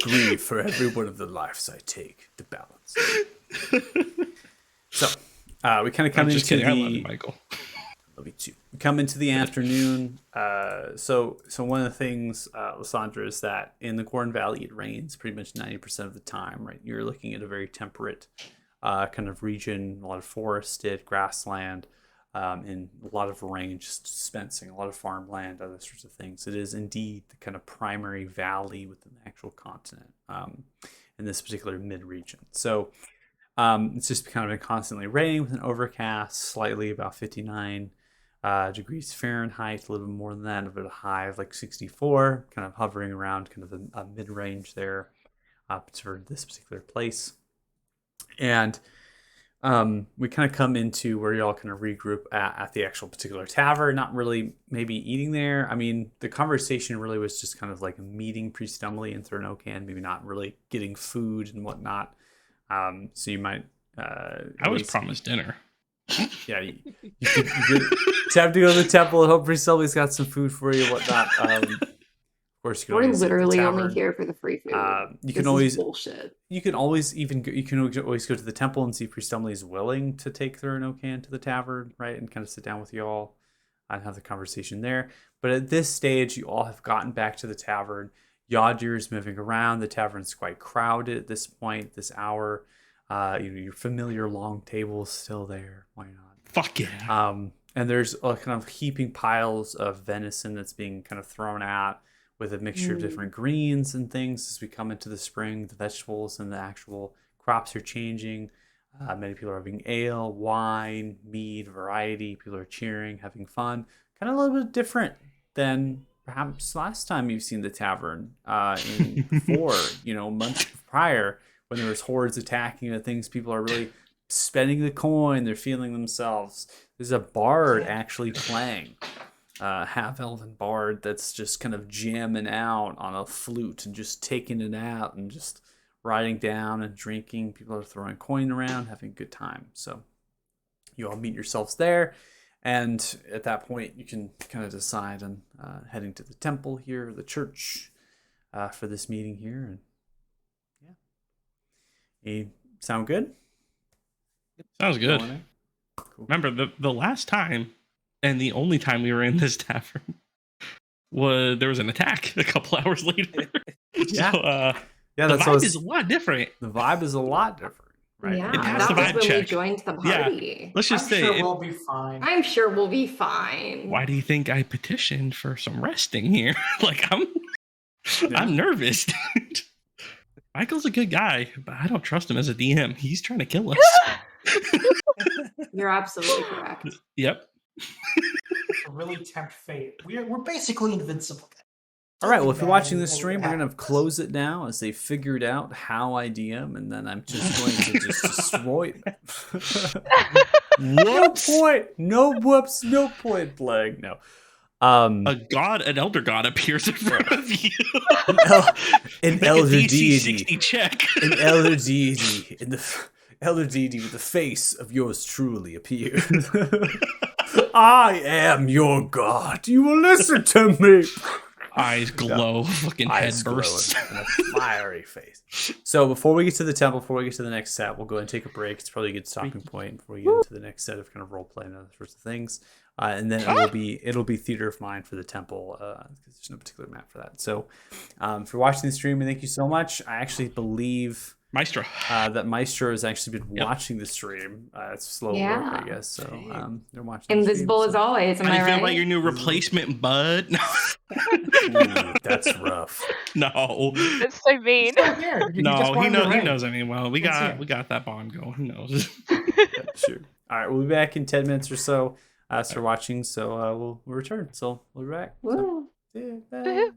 grieve for every one of the lives I take to balance. So, we kind of come I'm just into kidding. I love you, the. Michael. Love you too. We come into the afternoon. So one of the things, Lysandra, is that in the Corn Valley it rains pretty much 90% of the time. Right, you're looking at a very temperate kind of region, a lot of forested grassland. in a lot of range dispensing, a lot of farmland, other sorts of things. It is indeed the kind of primary valley within the actual continent in this particular mid-region. So it's just kind of been constantly raining with an overcast, slightly about 59 degrees Fahrenheit, a little bit more than that, but a high of like 64, kind of hovering around kind of a mid-range there for this particular place. And we kind of come into where y'all kind of regroup at the actual particular tavern, not really maybe eating there. I mean, the conversation really was just kind of like meeting Priest Emily and Thornokan, maybe not really getting food and whatnot. So you might... I was promised dinner. Yeah, you could have to go to the temple and hope Priest Emily's got some food for you and whatnot. Of course, you can We're always literally hit the only tavern. here for the free food. You This can is always... bullshit. You can always go to the temple and see if Priest Emily is willing to take Thornokan to the tavern, right, and kind of sit down with you all and have the conversation there. But at this stage, you all have gotten back to the tavern. Yawdir is moving around. The tavern's quite crowded at this point, this hour. Your familiar long table is still there. Why not? Fuck yeah. And there's kind of heaping piles of venison that's being kind of thrown out, with a mixture of different greens and things as we come into the spring. The vegetables and the actual crops are changing. Many people are having ale, wine, mead, variety. People are cheering, having fun. Kind of a little bit different than perhaps last time you've seen the tavern before, months prior, when there was hordes attacking the things. People are really spending the coin. They're feeling themselves. There's a bard actually playing. Half-elven bard that's just kind of jamming out on a flute and just taking it out and just riding down and drinking. People are throwing coin around, having a good time. So you all meet yourselves there, and at that point you can kind of decide on heading to the temple here, the church, for this meeting here. And yeah, sound good? Sounds good. Cool. Remember the last time and the only time we were in this tavern there was an attack a couple hours later. Yeah. So, Yeah, the that's vibe is a lot different. The vibe is a lot different, right? Yeah, It passed that the was vibe when we check. joined the party. Let's just I'm say, sure we'll be fine. I'm sure we'll be fine. why do you think I petitioned for some resting here? Like Yeah. I'm nervous, dude. Michael's a good guy, but I don't trust him as a DM. He's trying to kill us. You're absolutely correct. Yep. To really tempt fate. We're basically invincible. All right, well, if you're watching this stream, we're going to close it now as they figured out how I DM, and then I'm just going to just destroy them. No whoops, no point blank. No. An elder god appears in front of you. An Make a elder DC deity. 60 check. An elder deity. Elder deity with the face of yours truly appears. I am your god. You will listen to me. Eyes glow, fucking head Eyes bursts. glowing and a fiery face. So before we get to the temple, before we get to the next set, we'll go and take a break. It's probably a good stopping point before we get into the next set of kind of role play and other sorts of things. And then it'll be theater of mind for the temple, because there's no particular map for that. So if you're watching the stream, thank you so much. I actually believe Maestro. that Maestro has actually been watching the stream. It's slow work, Yeah. I guess. So they're watching. Invisible the as stream, always. Am How do I you feel right? about your new replacement, bud? No. Ooh, that's rough. No. That's so mean. No, he knows I mean well. We got that bond going. Who knows? Yeah, sure. All right, we'll be back in 10 minutes or so. For watching, so we'll return. So we'll be back. So, Woo. see ya. Bye. Woohoo.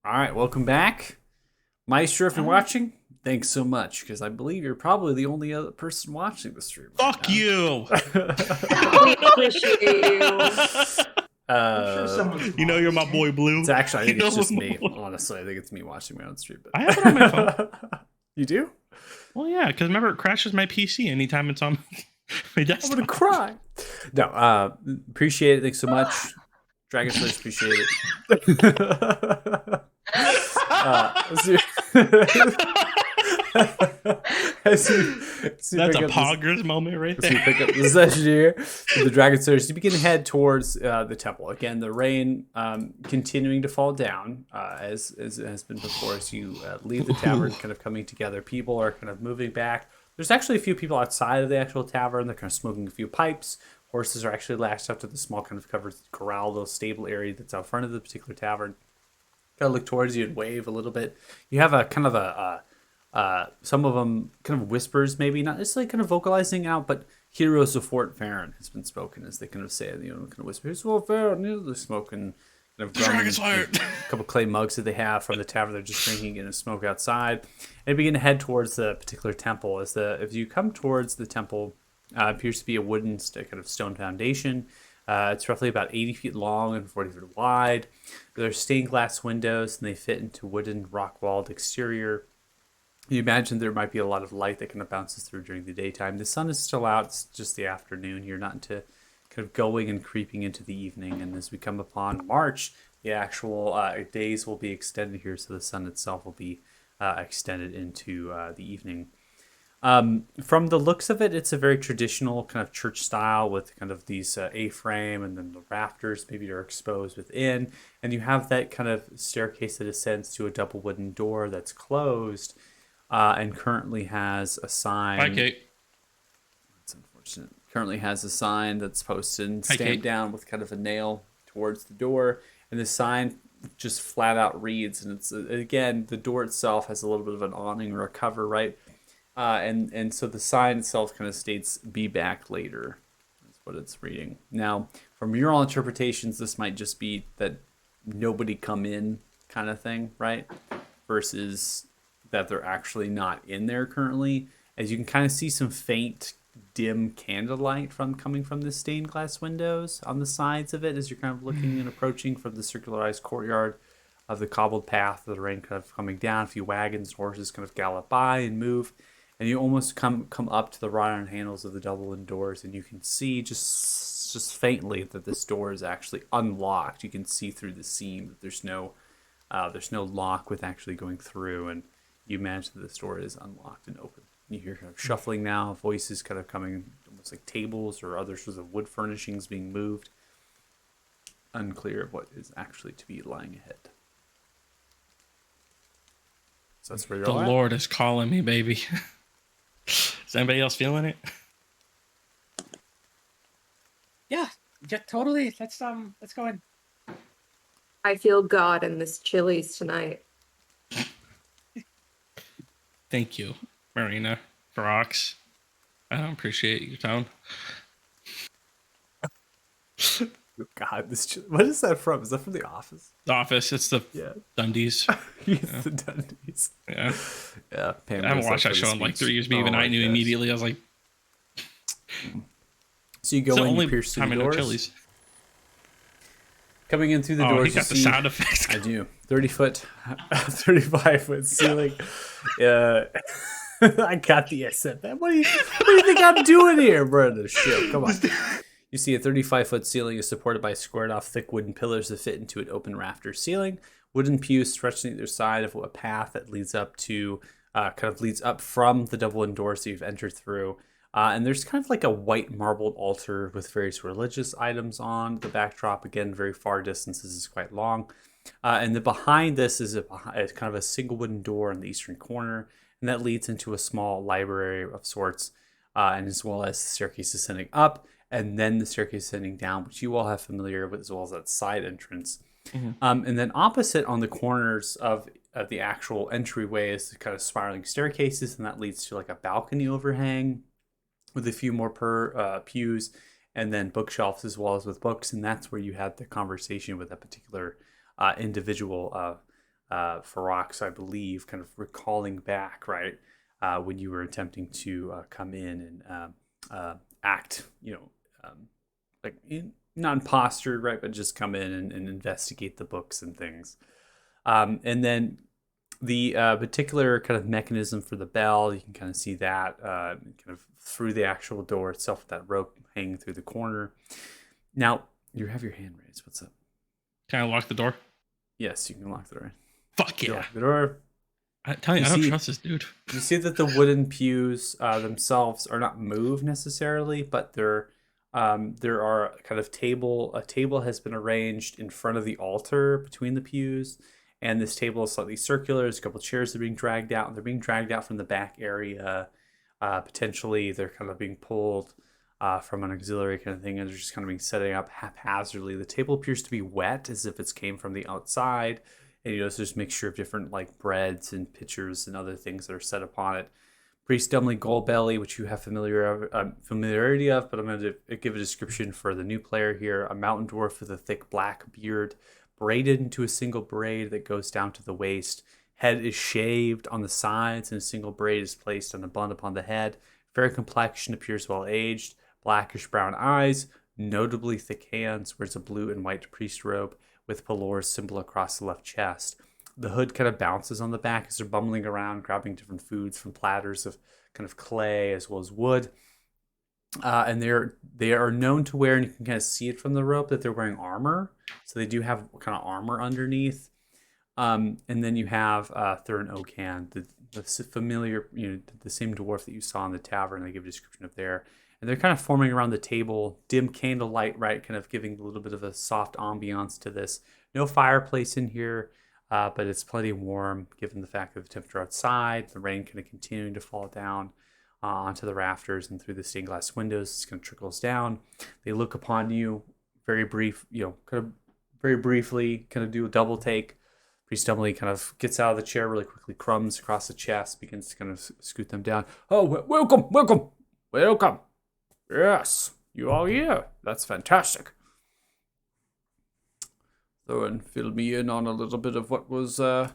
All right, welcome back. Maestro, if you're watching, thanks so much, because I believe you're probably the only other person watching the stream. Fuck you. We appreciate you. I'm sure someone's You know you're my boy Blue. It's actually, I think You it's know just I'm me. my boy. Honestly, I think it's me watching my own stream. But I have it on my phone. You do? Well, yeah, because remember it crashes my PC anytime it's on my I'm desktop. gonna cry. No, appreciate it. Thanks so much. Dragon Slayer, appreciate it. As you That's pick a up this- poggers moment right As you there. pick up the Engineer, the Dragon Slayers, you begin to head towards the temple. Again, the rain continuing to fall down as it has been before. As you leave the tavern, kind of coming together, people are kind of moving back. There's actually a few people outside of the actual tavern. They're kind of smoking a few pipes. Horses are actually lashed up to the small kind of covered corral, little stable area that's out front of the particular tavern. Kind of look towards you and wave a little bit. You have a kind of some of them kind of whispers, maybe not necessarily kind of vocalizing out, but Heroes of Fort Farron has been spoken as they kind of say, kind of whisper, Heroes of Fort Farron, they're smoking, kind of Dragon drumming, Slayer. a couple clay mugs that they have from the tavern. They're just drinking and smoke outside, and begin to head towards the particular temple. If you come towards the temple, appears to be a wooden kind of stone foundation. It's roughly about 80 feet long and 40 feet wide. There's stained glass windows, and they fit into wooden rock-walled exterior. You imagine there might be a lot of light that kind of bounces through during the daytime. The sun is still out. It's just the afternoon. You're not into kind of going and creeping into the evening. And as we come upon March, the actual days will be extended here, so the sun itself will be extended into the evening. From the looks of it, it's a very traditional kind of church style with kind of these A-frame, and then the rafters maybe are exposed within. And you have that kind of staircase that ascends to a double wooden door that's closed. And currently has a sign. Hi, Kate. It's unfortunate. Currently has a sign that's posted and Hi, stamped Kate. down with kind of a nail towards the door, and the sign just flat out reads. And it's again, the door itself has a little bit of an awning or a cover, right? And so the sign itself kind of states "Be back later." That's what it's reading. Now, from your all interpretations, this might just be that nobody come in kind of thing, right? Versus that they're actually not in there currently, as you can kind of see some faint dim candlelight coming from the stained glass windows on the sides of it as you're kind of looking and approaching from the circularized courtyard of the cobbled path of the rain kind of coming down. A few wagons, horses kind of gallop by and move, and you almost come up to the wrought iron handles of the double wooden doors, and you can see just faintly that this door is actually unlocked. You can see through the seam that there's no lock with actually going through, and you imagine that this door is unlocked and open. You hear kind of shuffling now, voices kind of coming, almost like tables or other sorts of wood furnishings being moved. Unclear of what is actually to be lying ahead. So that's where you're The all at. Lord is calling me, baby. Is anybody else feeling it? Yeah, totally. Let's go in. I feel God in this Chili's tonight. Thank you, Marina Ferox. I don't appreciate your tone. God, what is that from? Is that from The Office? The Office, it's the Yeah. Dundies. It's the Dundies. Yeah. Yeah. Pam I haven't does watched for that the show in like speech. 3 years, but even Oh I my knew gosh. immediately. I was like, So you go it's the in, only you pierce through time the I know doors. Chili's. Coming in through the Oh, doors, he got you the see, sound effects. I do. 35-foot ceiling. I got the ascent. What do you think I'm doing here, brother? Shit, come on. You see a 35-foot ceiling is supported by squared-off thick wooden pillars that fit into an open rafter ceiling. Wooden pews stretching either side of a path that leads up to, leads up from the double wooden doors that you've entered through. And there's kind of like a white marbled altar with various religious items on the backdrop. Again, very far distances is quite long. And then behind this is kind of a single wooden door in the eastern corner, and that leads into a small library of sorts, and as well as the staircase ascending up, and then the staircase ascending down, which you all have familiar with, as well as that side entrance. Mm-hmm. And then opposite on the corners of the actual entryway is the kind of spiraling staircases, and that leads to like a balcony overhang with a few more pews, and then bookshelves as well as with books, and that's where you had the conversation with that particular individual Ferox, I believe, kind of recalling back, right, when you were attempting to come in and act, like not imposter, right, but just come in and investigate the books and things. And then the particular kind of mechanism for the bell, you can kind of see that kind of through the actual door itself, with that rope hanging through the corner. Now, you have your hand raised. What's up? Can I lock the door? Yes, you can lock the door. Fuck You yeah. lock the door. I tell you, You I don't see- trust this dude. You see that the wooden pews themselves are not moved necessarily, but there are kind of a table has been arranged in front of the altar between the pews, and this table is slightly circular. There's a couple chairs that are being dragged out, and they're being dragged out from the back area. Potentially, they're kind of being pulled from an auxiliary kind of thing, and they're just kind of being setting up haphazardly. The table appears to be wet, as if it's came from the outside. And you notice there's a mixture of different like breads and pitchers and other things that are set upon it. Priest Dumley Goldbelly, which you have familiarity of, but I'm going to give a description for the new player here. A mountain dwarf with a thick black beard, braided into a single braid that goes down to the waist. Head is shaved on the sides, and a single braid is placed on a bun upon the head. Fair complexion, appears well aged. Blackish brown eyes, notably thick hands. Wears a blue and white priest robe with Pelor's symbol across the left chest. The hood kind of bounces on the back as they're bumbling around, grabbing different foods from platters of kind of clay as well as wood. And they are known to wear, and you can kind of see it from the rope, that they're wearing armor. So they do have kind of armor underneath. And then you have Thurin Okan, the familiar, the same dwarf that you saw in the tavern. They give a description of there. And they're kind of forming around the table, dim candlelight, right, kind of giving a little bit of a soft ambiance to this. No fireplace in here, but it's plenty warm given the fact that the temperature outside, the rain kind of continuing to fall down onto the rafters and through the stained glass windows. It kind of trickles down. They look upon you, very briefly, kind of do a double take. Priest Dumley kind of gets out of the chair really quickly, crumbs across the chest, begins to kind of scoot them down. Oh, welcome. Yes, you are here. That's fantastic. So, and fill me in on a little bit of what was, I'm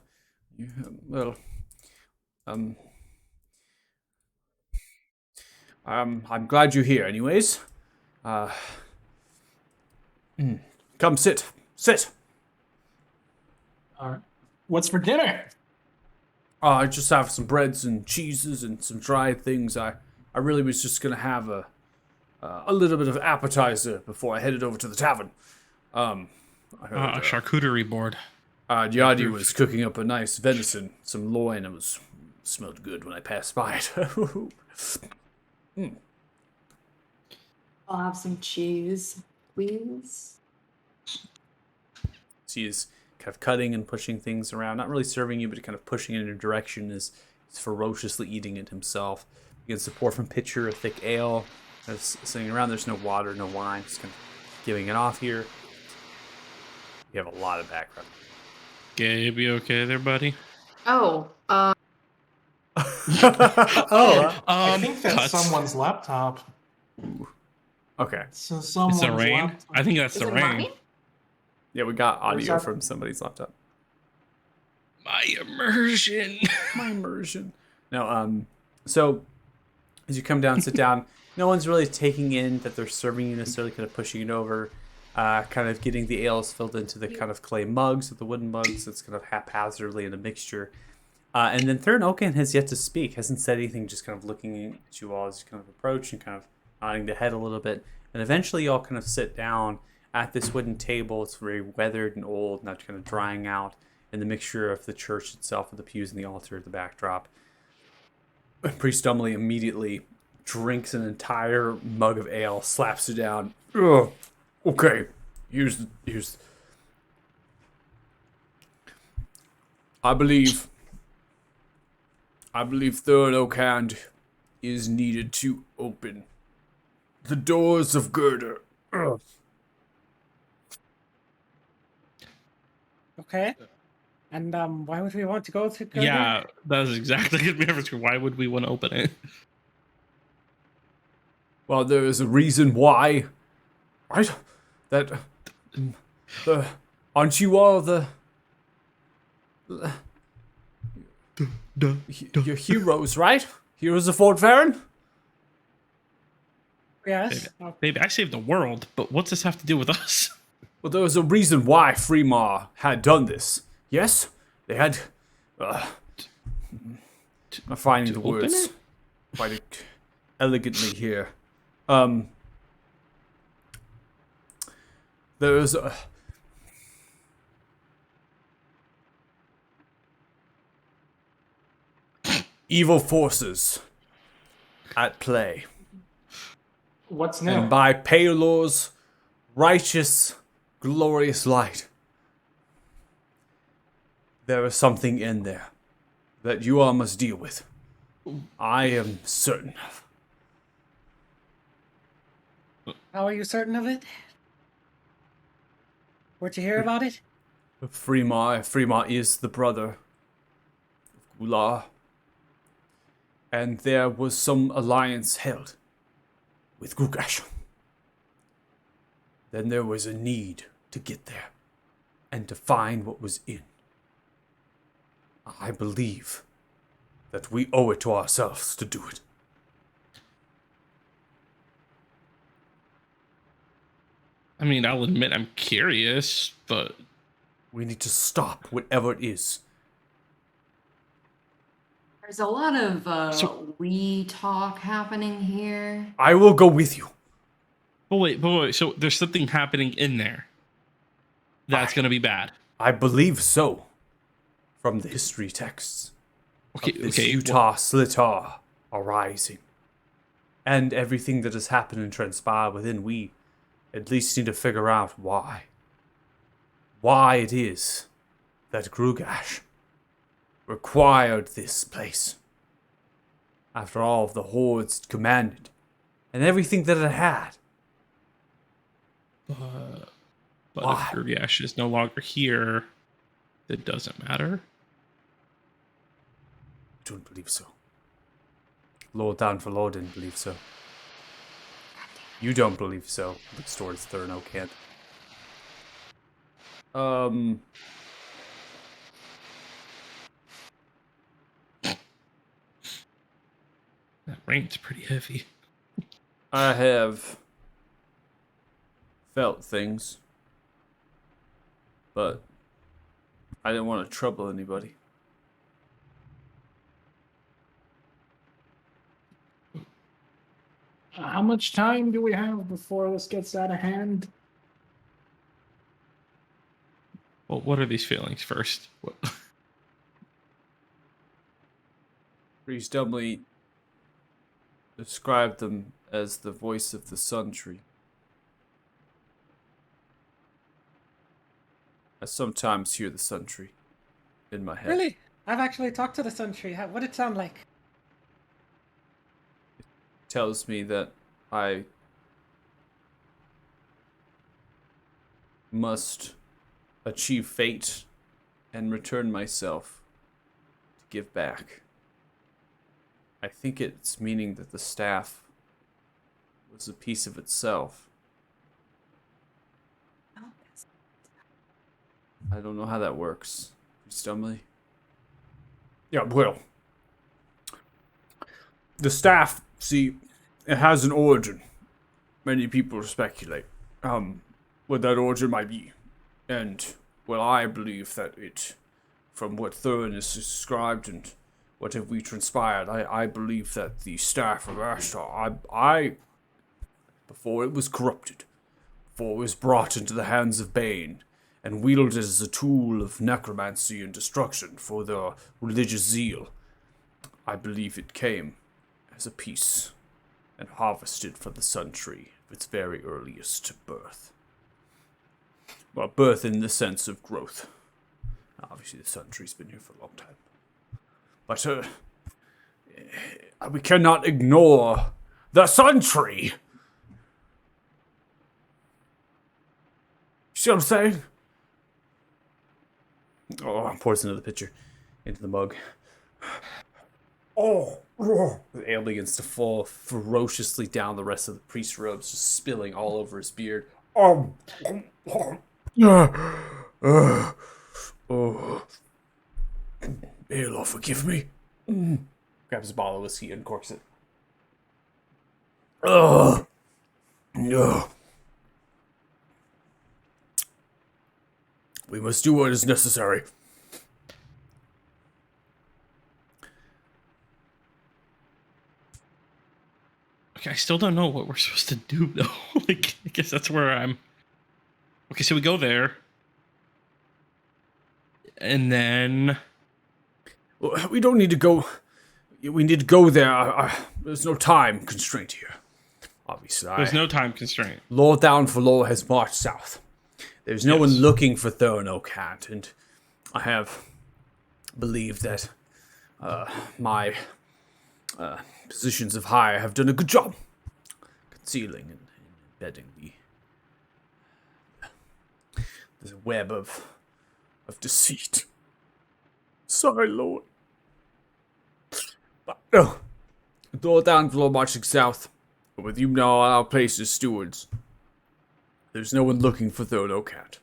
glad you're here anyways. Come sit. All right. What's for dinner? I just have some breads and cheeses and some dried things. I really was just gonna have a little bit of appetizer before I headed over to the tavern. I heard, A charcuterie board. Yadi was cooking up a nice venison, some loin. It smelled good when I passed by it. I'll have some cheese, please. He is kind of cutting and pushing things around, not really serving you, but kind of pushing in your direction as he's ferociously eating it himself. Begins to pour from pitcher a thick ale. Sitting around, there's no water, no wine, just kind of giving it off here. You have a lot of background. Gabe, you okay there, buddy? Oh, I think that's cuts. someone's laptop. Okay. So It's someone's the rain. laptop. I think that's is the it rain. mine? Yeah, we got Where's audio that? from somebody's laptop. My immersion. My immersion. No, so as you come down, sit down, no one's really taking in that they're serving you necessarily, kind of pushing it over, kind of getting the ales filled into the kind of clay mugs, with the wooden mugs. It's kind of haphazardly in a mixture. And then Thurin Okan has yet to speak, hasn't said anything, just kind of looking at you all as you kind of approach and kind of nodding the head a little bit. And eventually you all kind of sit down at this wooden table. It's very weathered and old, not kind of drying out, and the mixture of the church itself with the pews and the altar at the backdrop. Priest Dumley immediately drinks an entire mug of ale, slaps it down. Ugh. Okay, here's. I believe Thurin Okan is needed to open the doors of Girder. Ugh. Okay. And why would we want to go to Girder? Yeah, that's exactly what we ever. Why would we want to open it? Well, there is a reason why, right? That aren't you all the You're heroes, right? Heroes of Fort Farron? Yes. Maybe I saved the world, but what's this have to do with us? Well, there was a reason why Fremar had done this. Yes? They had... I'm finding to the open words it? quite elegantly here. There's a... evil forces at play. What's new? And by Paylor's righteous, glorious light, there is something in there that you all must deal with. I am certain of. How are you certain of it? Where'd you hear about it? Fremar is the brother of Gular. And there was some alliance held with Gugash. Then there was a need to get there and to find what was in. I believe that we owe it to ourselves to do it. I mean, I'll admit I'm curious, but We need to stop whatever it is. There's a lot of So- we talk happening here. I will go with you. but wait. So there's something happening in there that's gonna be bad. I believe so. From the history texts. Okay, This okay. Utah Slitar arising. And everything that has happened and transpired within, we at least need to figure out why. Why it is that Grugash required this place. After all of the hordes commanded, and everything that it had. But Why? if Grugash is no longer here, it doesn't matter. I don't believe so. Lord Downfalor didn't believe so. You don't believe so. The story's Thurno can't. That rain's pretty heavy. I have felt things, but I didn't want to trouble anybody. How much time do we have before this gets out of hand? Well, what are these feelings first? What? Priest Dumbly described them as the voice of the Sun Tree. I sometimes hear the Sun Tree in my head. Really? I've actually talked to the Sun Tree. What did it sound like? Tells me that I must achieve fate and return myself to give back. I think it's meaning that the staff was a piece of itself. I don't know how that works. Stumley? Yeah, well. The staff, see, it has an origin. Many people speculate what that origin might be. And, well, I believe that it, from what Thurin has described and what have we transpired, I believe that the staff of Ashtar, before it was corrupted, before it was brought into the hands of Bane, and wielded as a tool of necromancy and destruction for their religious zeal, I believe it came as a piece and harvested from the Sun Tree of its very earliest birth. Well, birth in the sense of growth. Obviously, the Sun Tree's been here for a long time. But, we cannot ignore the Sun Tree! See what I'm saying? Oh, pours another pitcher into the mug. Oh, the ale begins to fall ferociously down the rest of the priest's robes, just spilling all over his beard. Oh. Baelor, forgive me. Grabs a bottle of whiskey and corks it. Oh, no. We must do what is necessary. Okay, I still don't know what we're supposed to do though. Like, I guess that's where I'm. Okay, so we go there, and then We don't need to go. We need to go there. There's no time constraint here. Obviously, there's no time constraint. Lord Downfall has marched south. There's no Yes. one looking for Thurnocat, and I have believed that my positions of hire have done a good job concealing and embedding the web of deceit. Sorry, Lord. But no, Lord Downfall marching south. But with you now our place as stewards, there's no one looking for Thurnocat.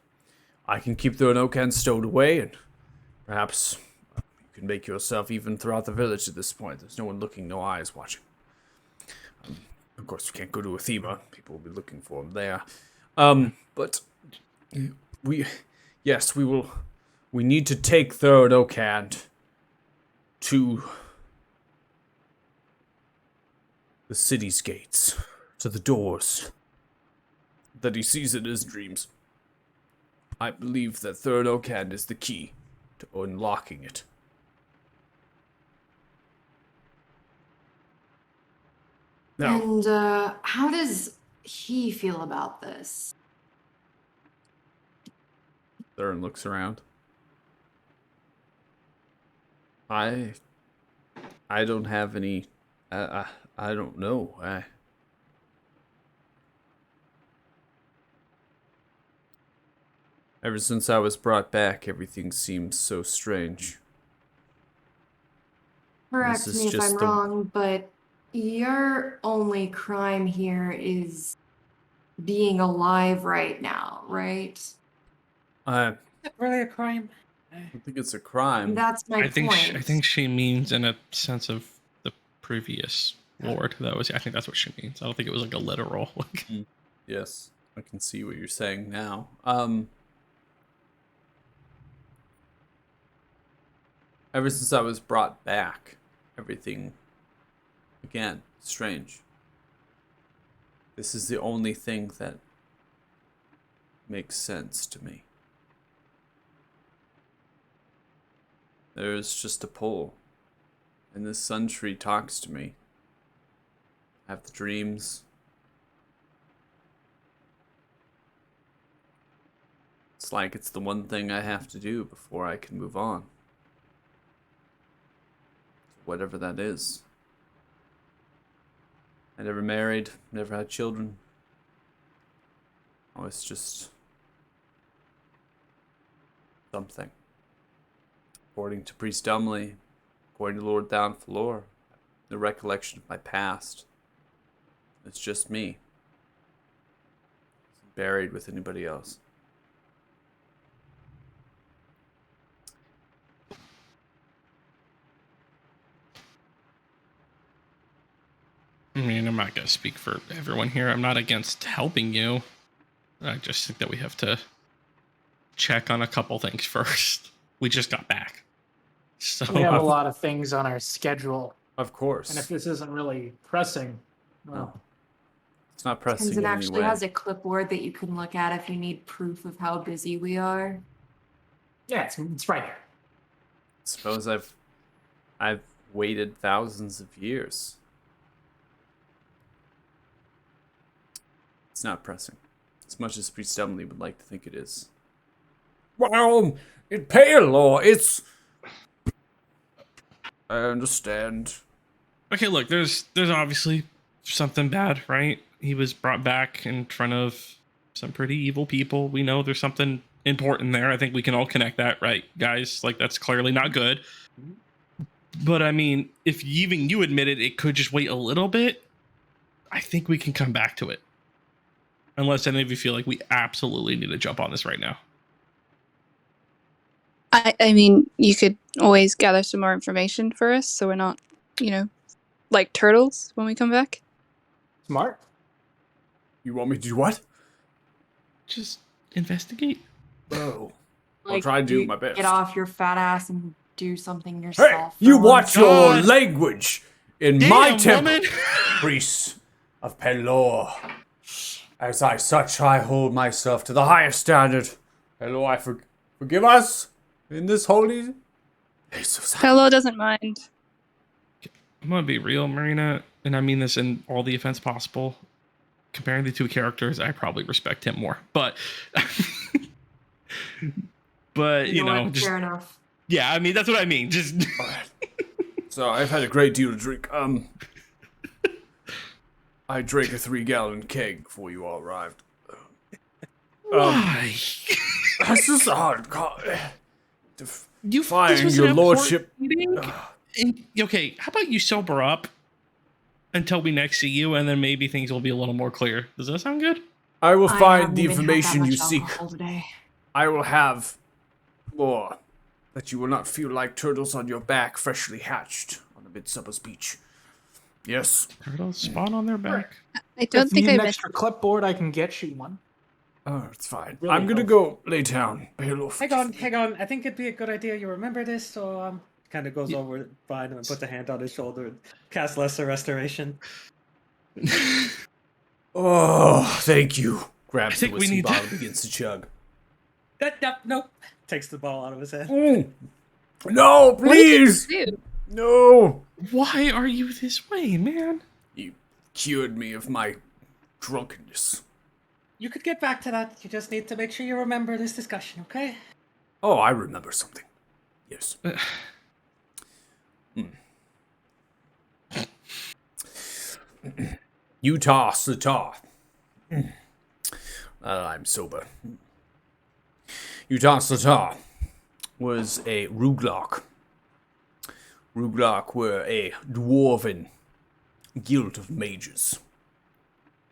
I can keep Thurnocat stowed away, and perhaps you can make yourself even throughout the village at this point. There's no one looking, no eyes watching. Of course, we can't go to Athema. People will be looking for him there. But we will. We need to take Thurnocat to the city's gates, to the doors that he sees in his dreams. I believe that Thurnocat is the key to unlocking it. Now, And how does he feel about this? Thurin looks around. I don't have any. I don't know. Ever since I was brought back, everything seems so strange. Correct This is me if just I'm the- wrong, but your only crime here is being alive right now, right? I Is it really a crime? don't think it's a crime. That's my I think point. I think she means in a sense of the previous lord. I think that's what she means. I don't think it was like a literal. Like, Yes, I can see what you're saying now. Ever since I was brought back, everything, again, strange. This is the only thing that makes sense to me. There's just a pull, and this sun tree talks to me. I have the dreams. It's like it's the one thing I have to do before I can move on. Whatever that is. I never married, never had children. Oh, it's just something. According to Priest Dumley, according to Lord Downfall, the recollection of my past. It's just me. It's buried with anybody else. I mean, I'm not gonna speak for everyone here. I'm not against helping you. I just think that we have to check on a couple things first. We just got back, so We have a lot of things on our schedule, Of course. and if this isn't really pressing, well, It's not pressing Tenzin in any actually way. has a clipboard that you can look at if you need proof of how busy we are. yeah, it's right here. Suppose I've waited thousands of years. It's not pressing, as much as Priest Emily would like to think it is. Well, in Paylor, it's. I understand. okay. Look, there's obviously something bad, right? He was brought back in front of some pretty evil people. We know there's something important there. I think we can all connect that, right, guys? Like, that's clearly not good. But I mean, if even you admitted it could just wait a little bit, I think we can come back to it. Unless any of you feel like we absolutely need to jump on this right now. I mean, you could always gather some more information for us, so we're not, like turtles when we come back. Smart. You want me to do what? Just investigate. Oh. I'll Like, try to do you my best. Get off your fat ass and do something Hey, yourself. you for watch once. your God. language in my Damn, temple, woman. priest of Pelor. As I such, I hold myself to the highest standard. Pelor, I forgive us in this holy place of sacrifice. Hello doesn't mind. I'm gonna be real, Marina, and I mean this in all the offense possible. Comparing the two characters, I probably respect him more. But you know, what? just Fair enough. yeah, I mean that's what I mean. Just So I've had a great deal to drink. I drank a 3-gallon keg before you all arrived. why? This is hard. You Fine, this was your an lordship. important meeting? And, okay, how about you sober up until we next see you, and then maybe things will be a little more clear. Does that sound good? I will I find haven't the even had that information you much seek. alcohol today. I will have more that you will not feel like turtles on your back, freshly hatched on the Midsummer's beach. Yes. Turtles spawn on their back. I don't If you think need I an missed. extra clipboard, I can get you one. Oh, it's fine. Really I'm gonna go lay down. Hello. Hang on. I think it'd be a good idea you remember this. So kind of goes over behind him and puts a hand on his shoulder and casts Lesser Restoration. Oh, thank you. Grabs I the think we whiskey need to- bottle, begins to chug. Nope. Takes the ball out of his hand. No, What did you please. do? No. Why are you this way, man? You cured me of my drunkenness. You could get back to that. You just need to make sure you remember this discussion, okay? Oh, I remember something. Yes. Utah Satar. I'm sober. Utah Satar was a Ruglok. Ruglok were a dwarven guild of mages.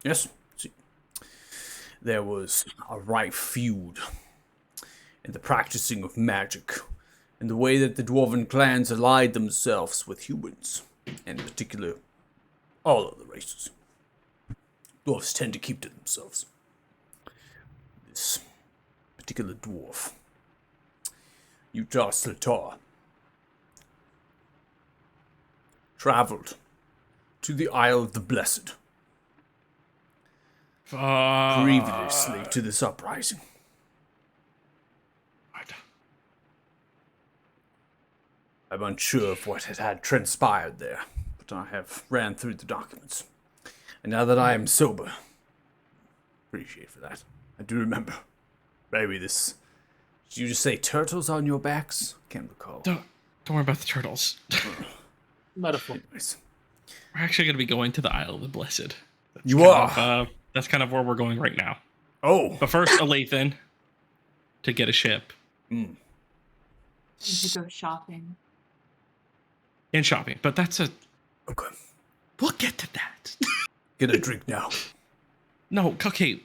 Yes? See. There was a rife feud in the practicing of magic and the way that the dwarven clans allied themselves with humans, and in particular, all other races. Dwarves tend to keep to themselves. This particular dwarf, Utah Slatar, traveled to the Isle of the Blessed previously to this uprising. I'm unsure of what had transpired there, but I have ran through the documents. And now that I am sober, appreciate for that. I do remember. Maybe this. Did you just say turtles on your backs? Can't recall. Don't worry about the turtles. Metaphor. Anyways. We're actually going to be going to the Isle of the Blessed. You are? That's kind of where we're going right now. Oh. But first, Alathan to get a ship We should go shopping. and shopping. But that's a. Okay. We'll get to that. Get a drink now. No, okay.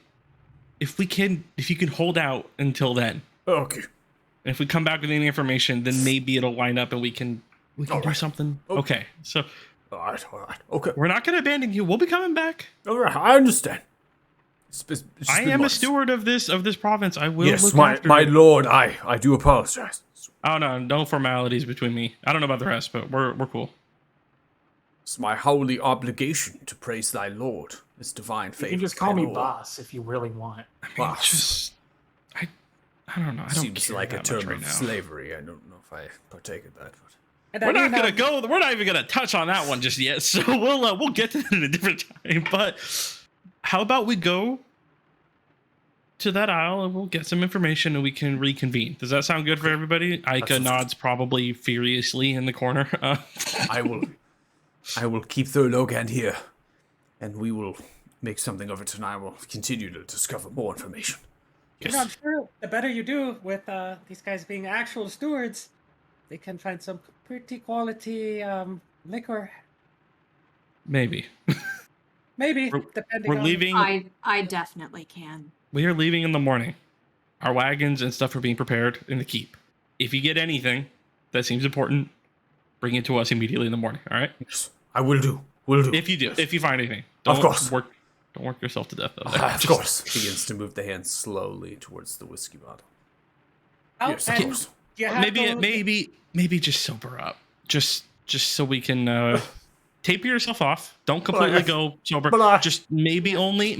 If you can hold out until then. Okay. And if we come back with any information, then maybe it'll line up and we can do Alright. something. Okay. Okay. So All right. Okay. we're not going to abandon you. We'll be coming back. All right. I understand. It's just I been am a months. steward of this province. I will Yes, look my after my it. lord. I do apologize. Oh no formalities between me. I don't know about the rest, but we're cool. It's my holy obligation to praise thy Lord, his divine You favor. can just call me Pelor. boss if you really want. I mean, Boss. just I don't know. I don't Seems care like a that term much right of now. slavery. I don't know if I partake of that. But And We're I not mean, gonna go. We're not even gonna touch on that one just yet. So we'll get to that at a different time. But how about we go to that aisle and we'll get some information and we can reconvene. Does that sound good for everybody? Ica sounds nods probably furiously in the corner. I will keep Thurlogan here, and we will make something of it, and I will continue to discover more information. I'm Yes. sure the better you do with these guys being actual stewards, they can find some pretty quality liquor. Maybe Maybe, We're- depending we're on... leaving. I definitely can. We are leaving in the morning. Our wagons and stuff are being prepared in the keep. if you get anything that seems important, bring it to us immediately in the morning. All right. Yes, I will do. Will do. If you do, Yes. if you find anything, Of course. Don't work yourself to death. Though. Of course. Begins to move the hand slowly towards the whiskey bottle. Oh, Yes, of and course. you have Maybe just sober up. Just so we can taper yourself off. Don't completely go sober. Just maybe only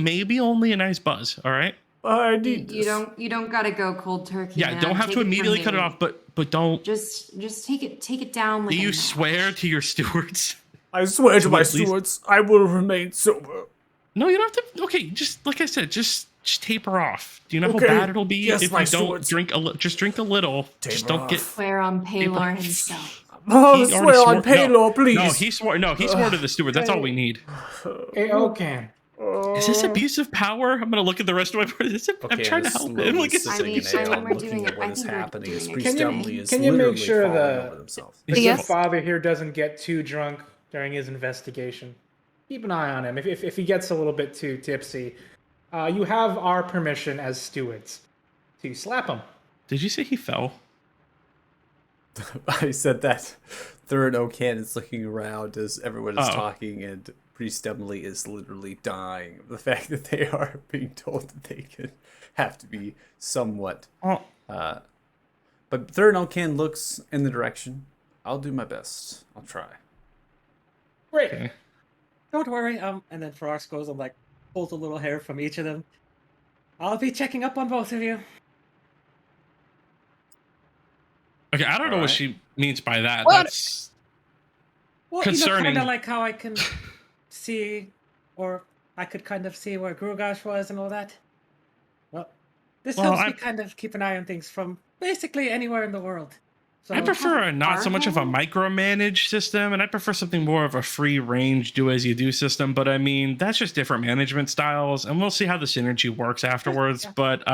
a nice buzz. All right. I need You don't gotta go cold turkey. Yeah. man. Don't have Take to it from immediately cut it me. off, but don't. Just take it down. Like Do a you nut. swear to your stewards? I swear to To my at least- stewards, I will remain sober. No, you don't have to. Okay, just like I said, just taper off. Do you know Okay. how bad it'll be Yes, if my you don't stewards. drink just drink a little. Taper Just don't get. off. Swear on Paylor himself. Oh, He already swear on swore- Paylor, please. No, he swore. No, he swore to the steward. That's all we need. Hey, Okan. Is this abuse of power? I'm gonna look at the rest of my part. I'm trying to help him. Like, it's I mean, we're doing it. I think we're doing it. Can you make sure that Yes. your father here doesn't get too drunk during his investigation? Keep an eye on him. If he gets a little bit too tipsy, you have our permission as stewards to slap him. Did you say he fell? I said that. Third Okan is looking around as everyone is Oh. talking, and Priest Emily is literally dying of the fact that they are being told that they have to be somewhat. Oh, But Third Okan looks in the direction. I'll do my best. I'll try. Great. okay. Don't worry. And then Frost goes and like pulls a little hair from each of them. I'll be checking up on both of you. Okay, I don't know what Alright. she means by that. What? That's Well, Concerning- kind of like how I can see, or I could kind of see where Grugash was and all that. Well, this Well, helps me I- kind of keep an eye on things from basically anywhere in the world. So I prefer not so much of a home? micromanage system, and I prefer something more of a free range, do as you do system. But I mean, that's just different management styles, and we'll see how the synergy works afterwards. Yeah. But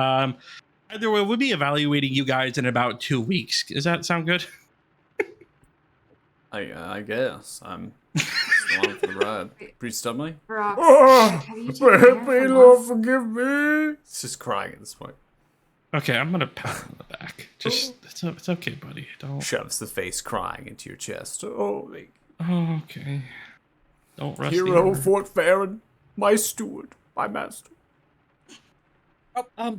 either way, we'll be evaluating you guys in about 2 weeks. Does that sound good? I guess I'm along for the ride. Priest Emily. Brock, Oh, have you taken hair from Paylor, us? forgive me. It's just crying at this point. Okay, I'm gonna pat him on the back. Just it's okay, buddy. Don't. Shoves the face crying into your chest. Oh, Oh, okay. Don't rush. the hero armor. Fort Farron, my steward, my master.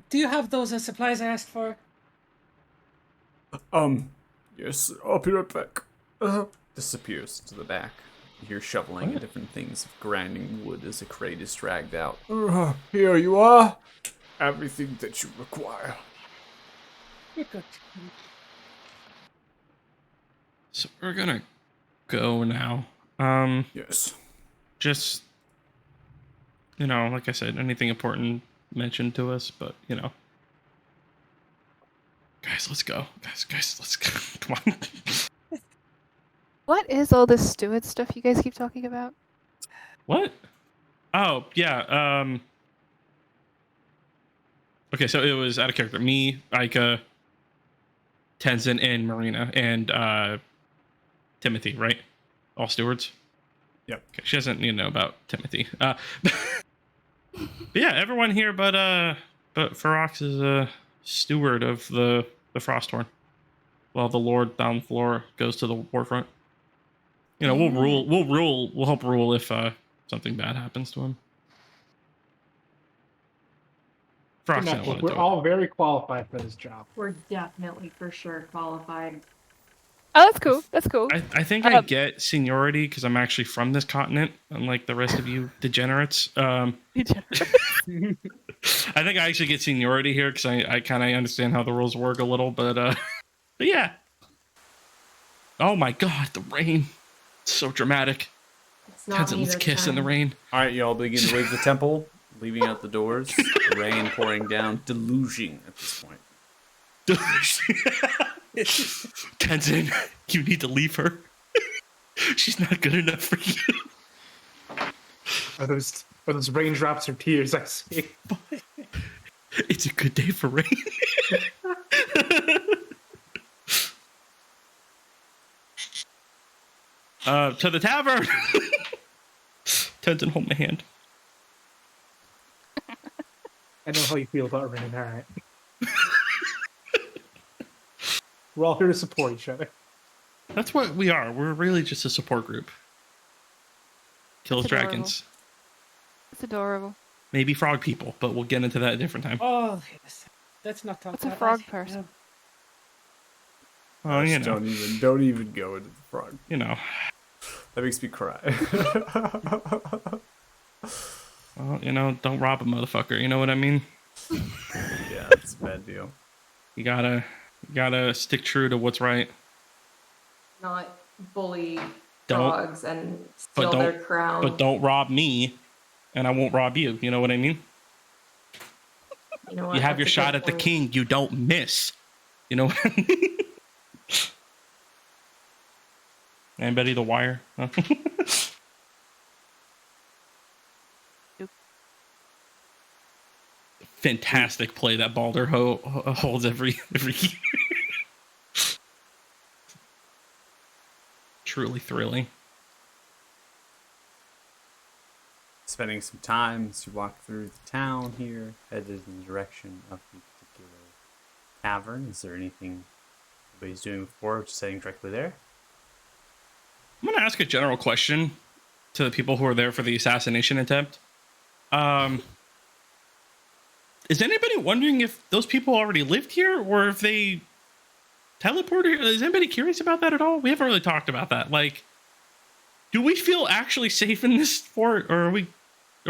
do you have those supplies I asked for? Yes, I'll be right back. Disappears to the back. You hear shoveling and different things of grinding wood as a crate is dragged out. Here you are. Everything that you require. You're good. So we're gonna go now. Yes. Just like I said, anything important mentioned to us, but guys, let's go. Guys, let's go. Come on. What is all this steward stuff you guys keep talking about? What? Oh yeah. Okay, so it was out of character. Me, Aika, Tenzin, and Marina, and Timothy, right? All stewards. Yep. Okay, she doesn't need to know about Timothy. But yeah, everyone here, but Ferox is a steward of the Frosthorn, while the Lord down the floor goes to the warfront. We'll help rule if something bad happens to him. Ferox didn't want to We're do it. all very qualified for this job. We're definitely for sure qualified. Oh, that's cool. That's cool. I think I get seniority because I'm actually from this continent, unlike the rest of you degenerates. I think I actually get seniority here because I kind of understand how the rules work a little, but yeah. Oh my god, the rain. It's so dramatic. It's not me Tenzin's this kiss in the time. rain. All right, y'all begin to leave the temple, leaving out the doors. The rain pouring down, deluging at this point. Tenzin, you need to leave her. She's not good enough for you. Are those raindrops or tears I see? It's a good day for rain. To the tavern. Tenzin, hold my hand. I know how you feel about rain, alright. We're all here to support each other. That's what we are. We're really just a support group. Kills That's adorable. dragons. It's adorable. Maybe frog people, but we'll get into that a different time. Oh, yes. Let's not talk What's a about frog that. person? Oh, you Just know. don't even go into the frog. You know. That makes me cry. Well, you know, don't rob a motherfucker. You know what I mean? Yeah, it's a bad deal. You gotta stick true to what's right. Not bully Don't- frogs and but steal don't- their crown. But don't rob me, and I won't rob you. You know what I mean? You know what? You have That's your a shot good at the point. king. You don't miss. You know what I mean? Anybody the wire? Huh? Fantastic play that Balder holds every year. Truly thrilling. Spending some time as you walk through the town here, headed in the direction of the particular tavern. Is there anything anybody's doing before, just heading directly there? I'm going to ask a general question to the people who are there for the assassination attempt. Is anybody wondering if those people already lived here or if they teleported? Is anybody curious about that at all? We haven't really talked about that. Like, do we feel actually safe in this fort, or are we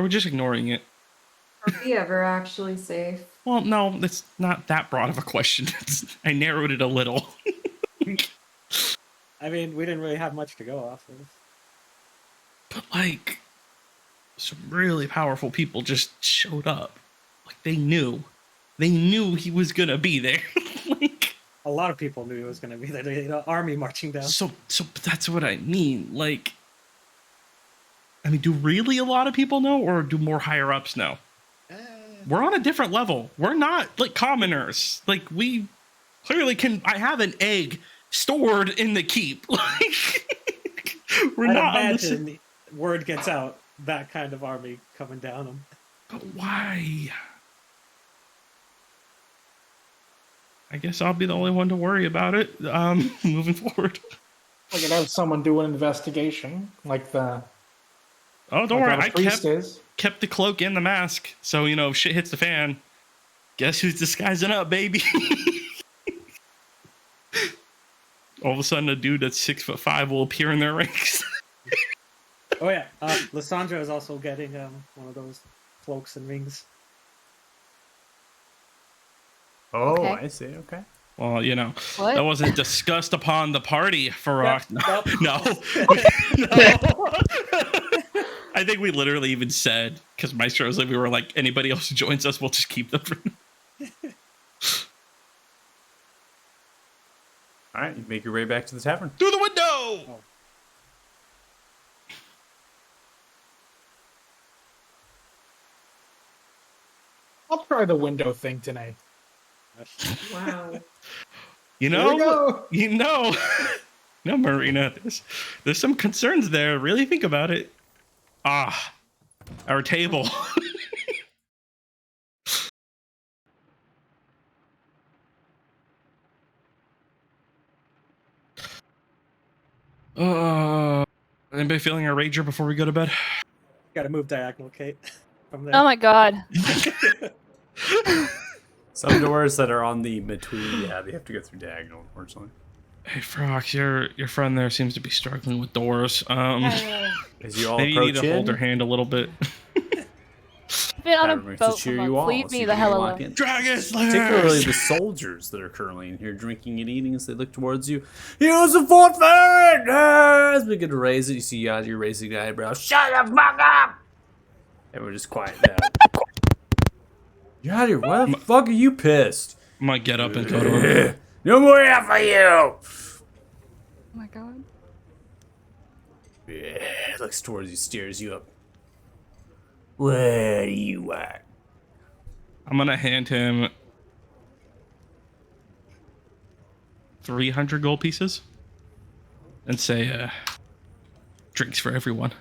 just ignoring it? Are we ever actually safe? Well, no, that's not that broad of a question. I narrowed it a little. I mean, we didn't really have much to go off of. But like, some really powerful people just showed up. Like they knew he was gonna be there. Like, A lot of people knew it was going to be the army marching down. so that's what I mean. Like, I mean, do really a lot of people know, or do more higher ups know? We're on a different level. We're not like commoners. Like we clearly can. I have an egg stored in the keep. Like we're I'd not on the same. imagine word gets out, that kind of army coming down them. But why? I guess I'll be the only one to worry about it. Moving forward. We could have someone do an investigation, like the Oh, don't like worry. our I priest is. kept the cloak and the mask, so you know, if shit hits the fan, guess who's disguising up, baby? All of a sudden, a dude that's 6'5" will appear in their ranks. Oh yeah, Lysandra is also getting one of those cloaks and rings. Oh, Okay. I see. Okay. Well, you know, What? that wasn't discussed upon the party for Yep, no, nope. no. I think we literally even said, because Maestro was like, we were like, anybody else who joins us, we'll just keep them. All right, you make your way back to the tavern. Through the window. I'll try the window thing tonight. Wow. You Here we know, go. you know, no, Marina, there's some concerns there. Really think about it. Ah, our table. Anybody feeling a rager before we go to bed? Got to move diagonal, Kate. From there. Oh my god. Some doors that are on the between, yeah, they have to go through diagonal, unfortunately. Hey, Frox, your friend there seems to be struggling with doors. As you all Maybe you need approach to hold in, her hand a little bit. I've been on a tavern makes boat to for cheer you months. all. Leave so me you the can hell walk alone. in. Dragon Slayers! Particularly the soldiers that are currently in here drinking and eating as they look towards you. Use the Fort Ferret! As we get to raise it, you see Yadi raising the eyebrows. Shut the fuck up! And we're just quiet down. Yadi, why the fuck are you pissed? I might get up and go to her. No more here for you! Oh my god. Yeah, looks towards you, steers you up. Where do you at? I'm gonna hand him 300 gold pieces and say, drinks for everyone.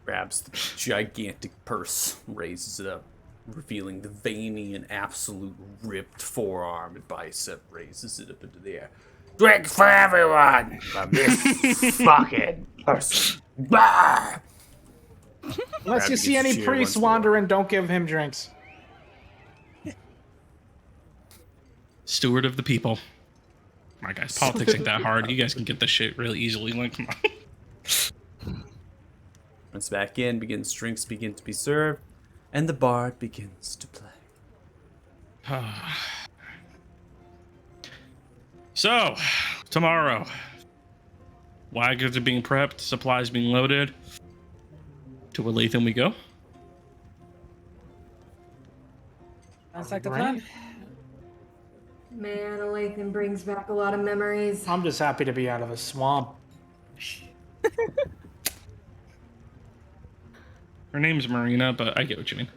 Grabs the gigantic purse, raises it up. revealing the veiny and absolute ripped forearm and bicep, raises it up into the air. Drink for everyone from this fucking person. Bah! Unless you Grab see against any chair priests once more. wandering, don't give him drinks. Steward of the people. My guys, politics ain't that hard. You guys can get this shit really easily. Like, come on. Once back in, drinks begin to be served, and the bard begins to play. So, tomorrow, wagons are being prepped, supplies being loaded. To Olathe we go. Sounds like the Right. plan. Man, Olathe brings back a lot of memories. I'm just happy to be out of a swamp. Her name's Marina, but I get what you mean.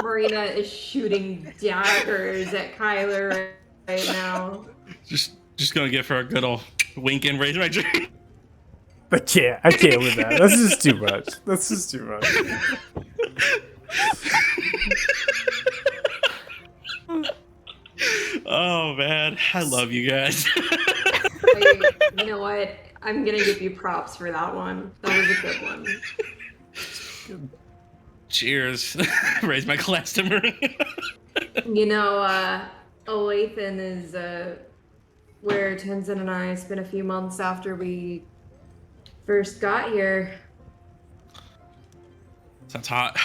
Marina is shooting daggers at Kyler right now. Just gonna give her a good old wink and raise my drink. I can't with that. That's just too much. That's just too much. Oh man, I love you guys. Wait, you know what? I'm gonna give you props for that one. That was a good one. Cheers. Raise my glass to Marina. You know, Olathe is where Tenzin and I spent a few months after we first got here. Sounds hot.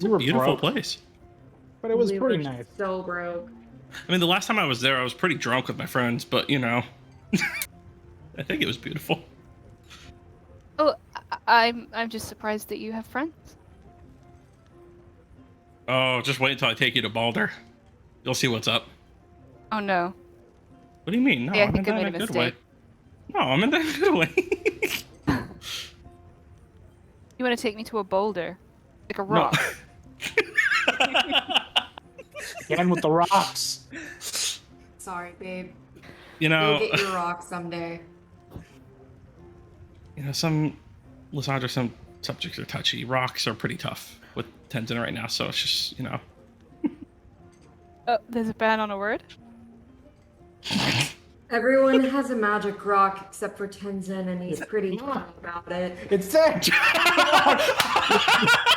We were Beautiful broke, place. but it was We pretty were nice. So broke. I mean, the last time I was there, I was pretty drunk with my friends, but you know, I think it was beautiful. Oh, I'm just surprised that you have friends. Oh, just wait until I take you to Balder. You'll see what's up. Oh no. What do you mean? No, Yeah, I I'm think in I that made in a a good way. mistake. No, I'm in that in a good way. You want to take me to a boulder, like a rock? Again with the rocks. Sorry, babe. You know, You'll get your rock someday. some Lysandra, some subjects are touchy. Rocks are pretty tough with Tenzin right now, so it's just, Oh, there's a ban on a word. Everyone has a magic rock except for Tenzin, and he's pretty calm about it. It's there.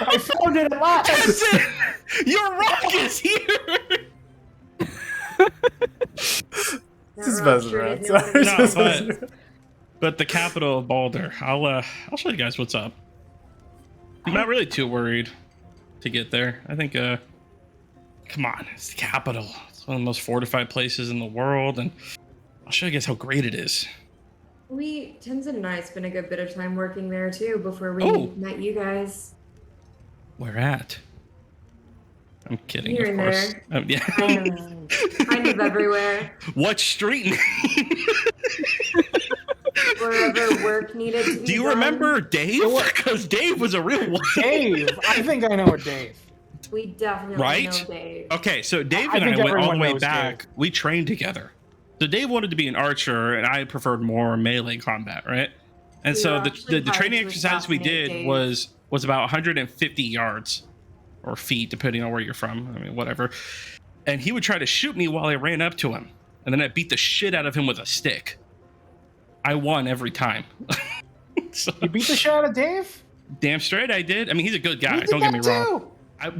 I found it at last. Tenzin! Your rock is here! That This is rock best sure right. did know what it No, was. but the capital of Balder. I'll show you guys what's up. I'm not really too worried to get there. I think come on, it's the capital. It's one of the most fortified places in the world, and I'll show you guys how great it is. Tenzin and I spent a good bit of time working there too before we Oh. met you guys. Where at? I'm kidding, Here of and course. there. Yeah. Kind of everywhere. What street name? Wherever work needed to be Do you done. remember Dave? Because Dave was a real one. Dave. I think I know a Dave. We definitely Right? know Dave. Okay, so Dave I and I think went all the everyone way knows back. Dave. We trained together. So Dave wanted to be an archer, and I preferred more melee combat, right? And We so were the actually training hired to exercise we assassinate did Dave. was about 150 yards or feet, depending on where you're from. I mean, whatever. And he would try to shoot me while I ran up to him, and then I beat the shit out of him with a stick. I won every time. So, You beat the shit out of Dave? damn straight I did. I mean, he's a good guy. We did Don't get me that wrong.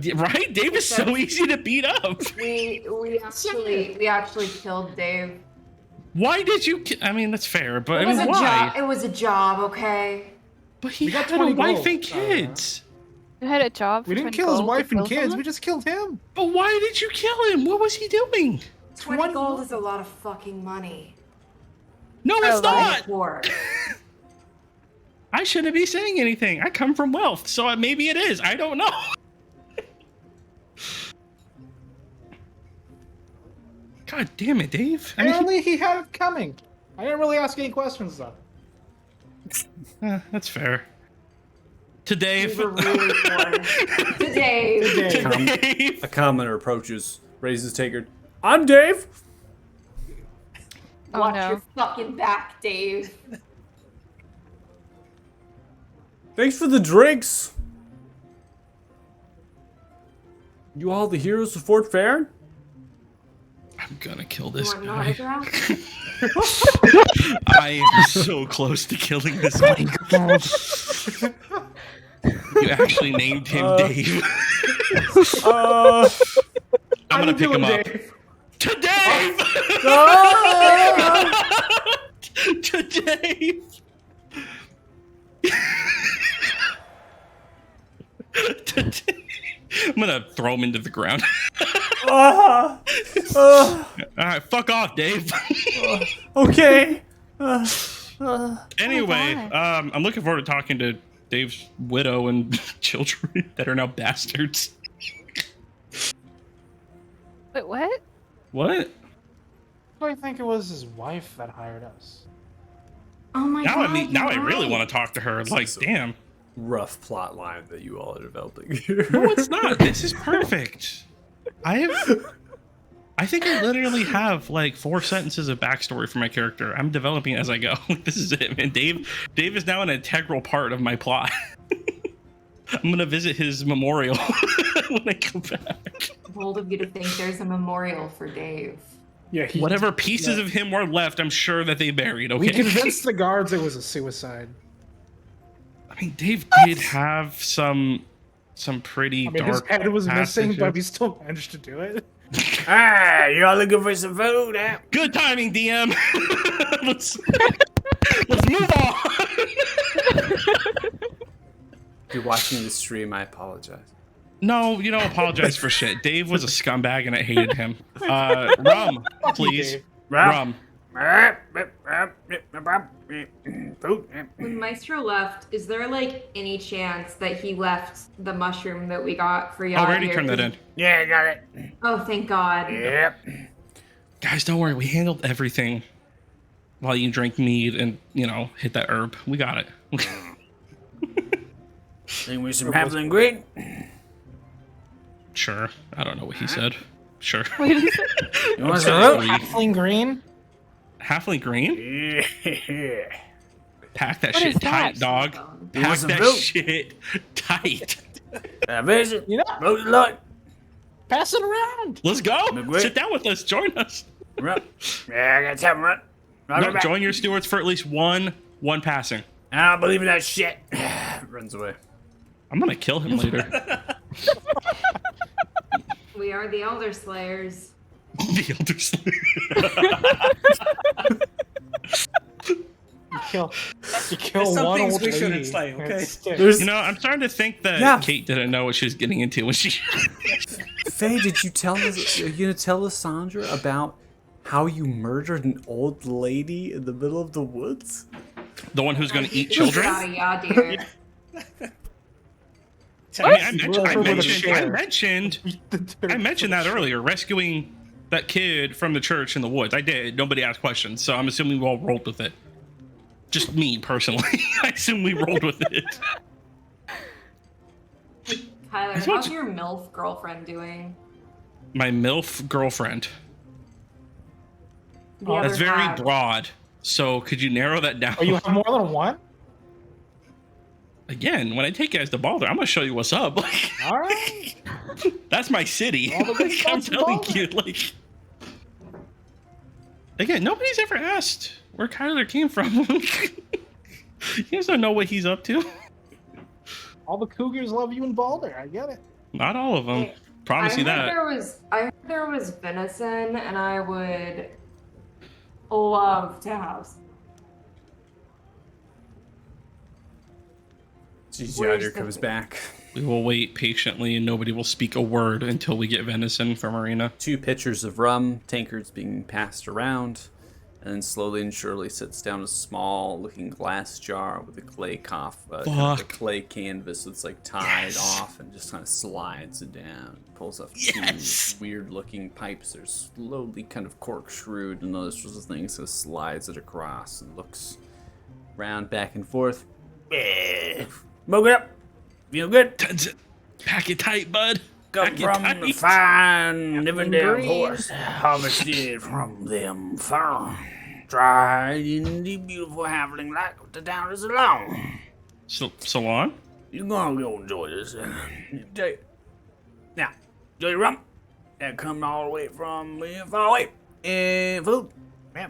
too. Right? Dave is so easy to beat up. We actually killed Dave. Why did you? I mean, that's fair, but It I was mean, a why? job. It was a job, okay? But he We got had a 20 wife gold. and kids. You had a job. We for didn't 20 kill his gold to wife and kill kids. someone? We just killed him. But why did you kill him? What was he doing? 20 gold is a lot of fucking money. No, Oh, it's not. Poor. I shouldn't be saying anything. I come from wealth, so maybe it is. I don't know. God damn it, Dave. I mean, Apparently, he had it coming. I didn't really ask any questions though. that's fair. To Dave. We were really poor. To Dave. Dave. To Dave. A commoner approaches, raises tankard. I'm Dave. Oh Watch no. your fucking back, Dave. Thanks for the drinks. You all the heroes of Fort Farron? I'm gonna kill You this want an guy. autograph? I am so close to killing this guy. You actually named him Dave. I'm gonna pick him up. To Dave! To Dave! To Dave! I'm gonna throw him into the ground. Alright, fuck off, Dave. Okay. Anyway, God. I'm looking forward to talking to Dave's widow and children that are now bastards. Wait, what? What? I think it was his wife that hired us. Oh my Now god. I really right. want to talk to her. Like, So- damn. Rough plot line that you all are developing here. No, it's not. This is perfect. I think I literally have like 4 sentences of backstory for my character. I'm developing as I go. This is it, man. Dave is now an integral part of my plot. I'm gonna visit his memorial when I come back. Bold of you to think there's a memorial for Dave. Yeah, Whatever pieces of him were left, I'm sure that they buried. Okay. We convinced the guards it was a suicide. I mean, Dave did have some pretty I mean, his dark head was missing, but we passages. still managed to do it. Ah, you all looking for some food, huh? Good timing, DM. let's move on. If you're watching this stream, I apologize. No, you don't apologize for shit. Dave was a scumbag and I hated him. Rum, please. Dave. Rum. Food. When Maestro left, is there like any chance that he left the mushroom that we got for y'all? I already here? turned that in. Yeah, I got it. Oh, thank God. Yep. Guys, don't worry. We handled everything while you drank mead and, hit that herb. We got it. Think we some halfling green? Sure. I don't know what he said. Sure. You want some Sorry. food? Halfling green? Halfling green? Yeah. Pack that What shit is tight, that? dog. You want Pack some that food? shit tight. Visit. You know, Road Lord. pass it around. Let's go. McGuire. Sit down with us. Join us. Run. Yeah, I got something run. Run No, back. join your stewards for at least one passing. I don't believe in that shit. Runs away. I'm gonna kill him later. We are the Elder Slayers. The Elder Slayer. You There's kill some one things old we lady. shouldn't slay, okay? That's stick. There's I'm starting to think that Yeah. Kate didn't know what she was getting into when she. Faye, did you tell us? Are you gonna tell Lysandra about how you murdered an old lady in the middle of the woods? The one who's gonna eat Get children? out of ya, dear. I mentioned that earlier, rescuing that kid from the church in the woods. I did. Nobody asked questions, so I'm assuming we all rolled with it. Just me personally. I assume we rolled with it. Tyler, That's what how's you- your MILF girlfriend doing? My MILF girlfriend. The other That's very half. broad. So could you narrow that down? Oh, you have more than one? Again, when I take you guys to Balder, I'm gonna show you what's up. Like, All right. that's my city. All the good Like, I'm stuff's in telling Balder. you, like. Again, nobody's ever asked where Kyler came from. You guys don't know what he's up to. All the cougars love you in Balder. I get it. Not all of them. Promise you that. I heard there was venison, and I would love to have some. Jeez, Where's Yadier the- comes back. We will wait patiently and nobody will speak a word until we get venison from Marina. 2 pitchers of rum, tankards being passed around, and then slowly and surely sits down a small-looking glass jar with a clay kind of a Fuck. clay canvas that's like tied Yes. off, and just kind of slides it down. Pulls up Yes. 2 weird-looking pipes. They're slowly kind of corkscrewed, and those sorts of things. So slides it across and looks around back and forth. Yeah. Smoke it up. Feel good. Pack it tight, bud. Come Pack it from tight. the fine Rivendell green. horse, harvested from them farm, dried in the beautiful halfling light with the down is alone. Salon? You're gonna go enjoy this. Now, enjoy your rum. That coming all the way from far away. And food. Yeah.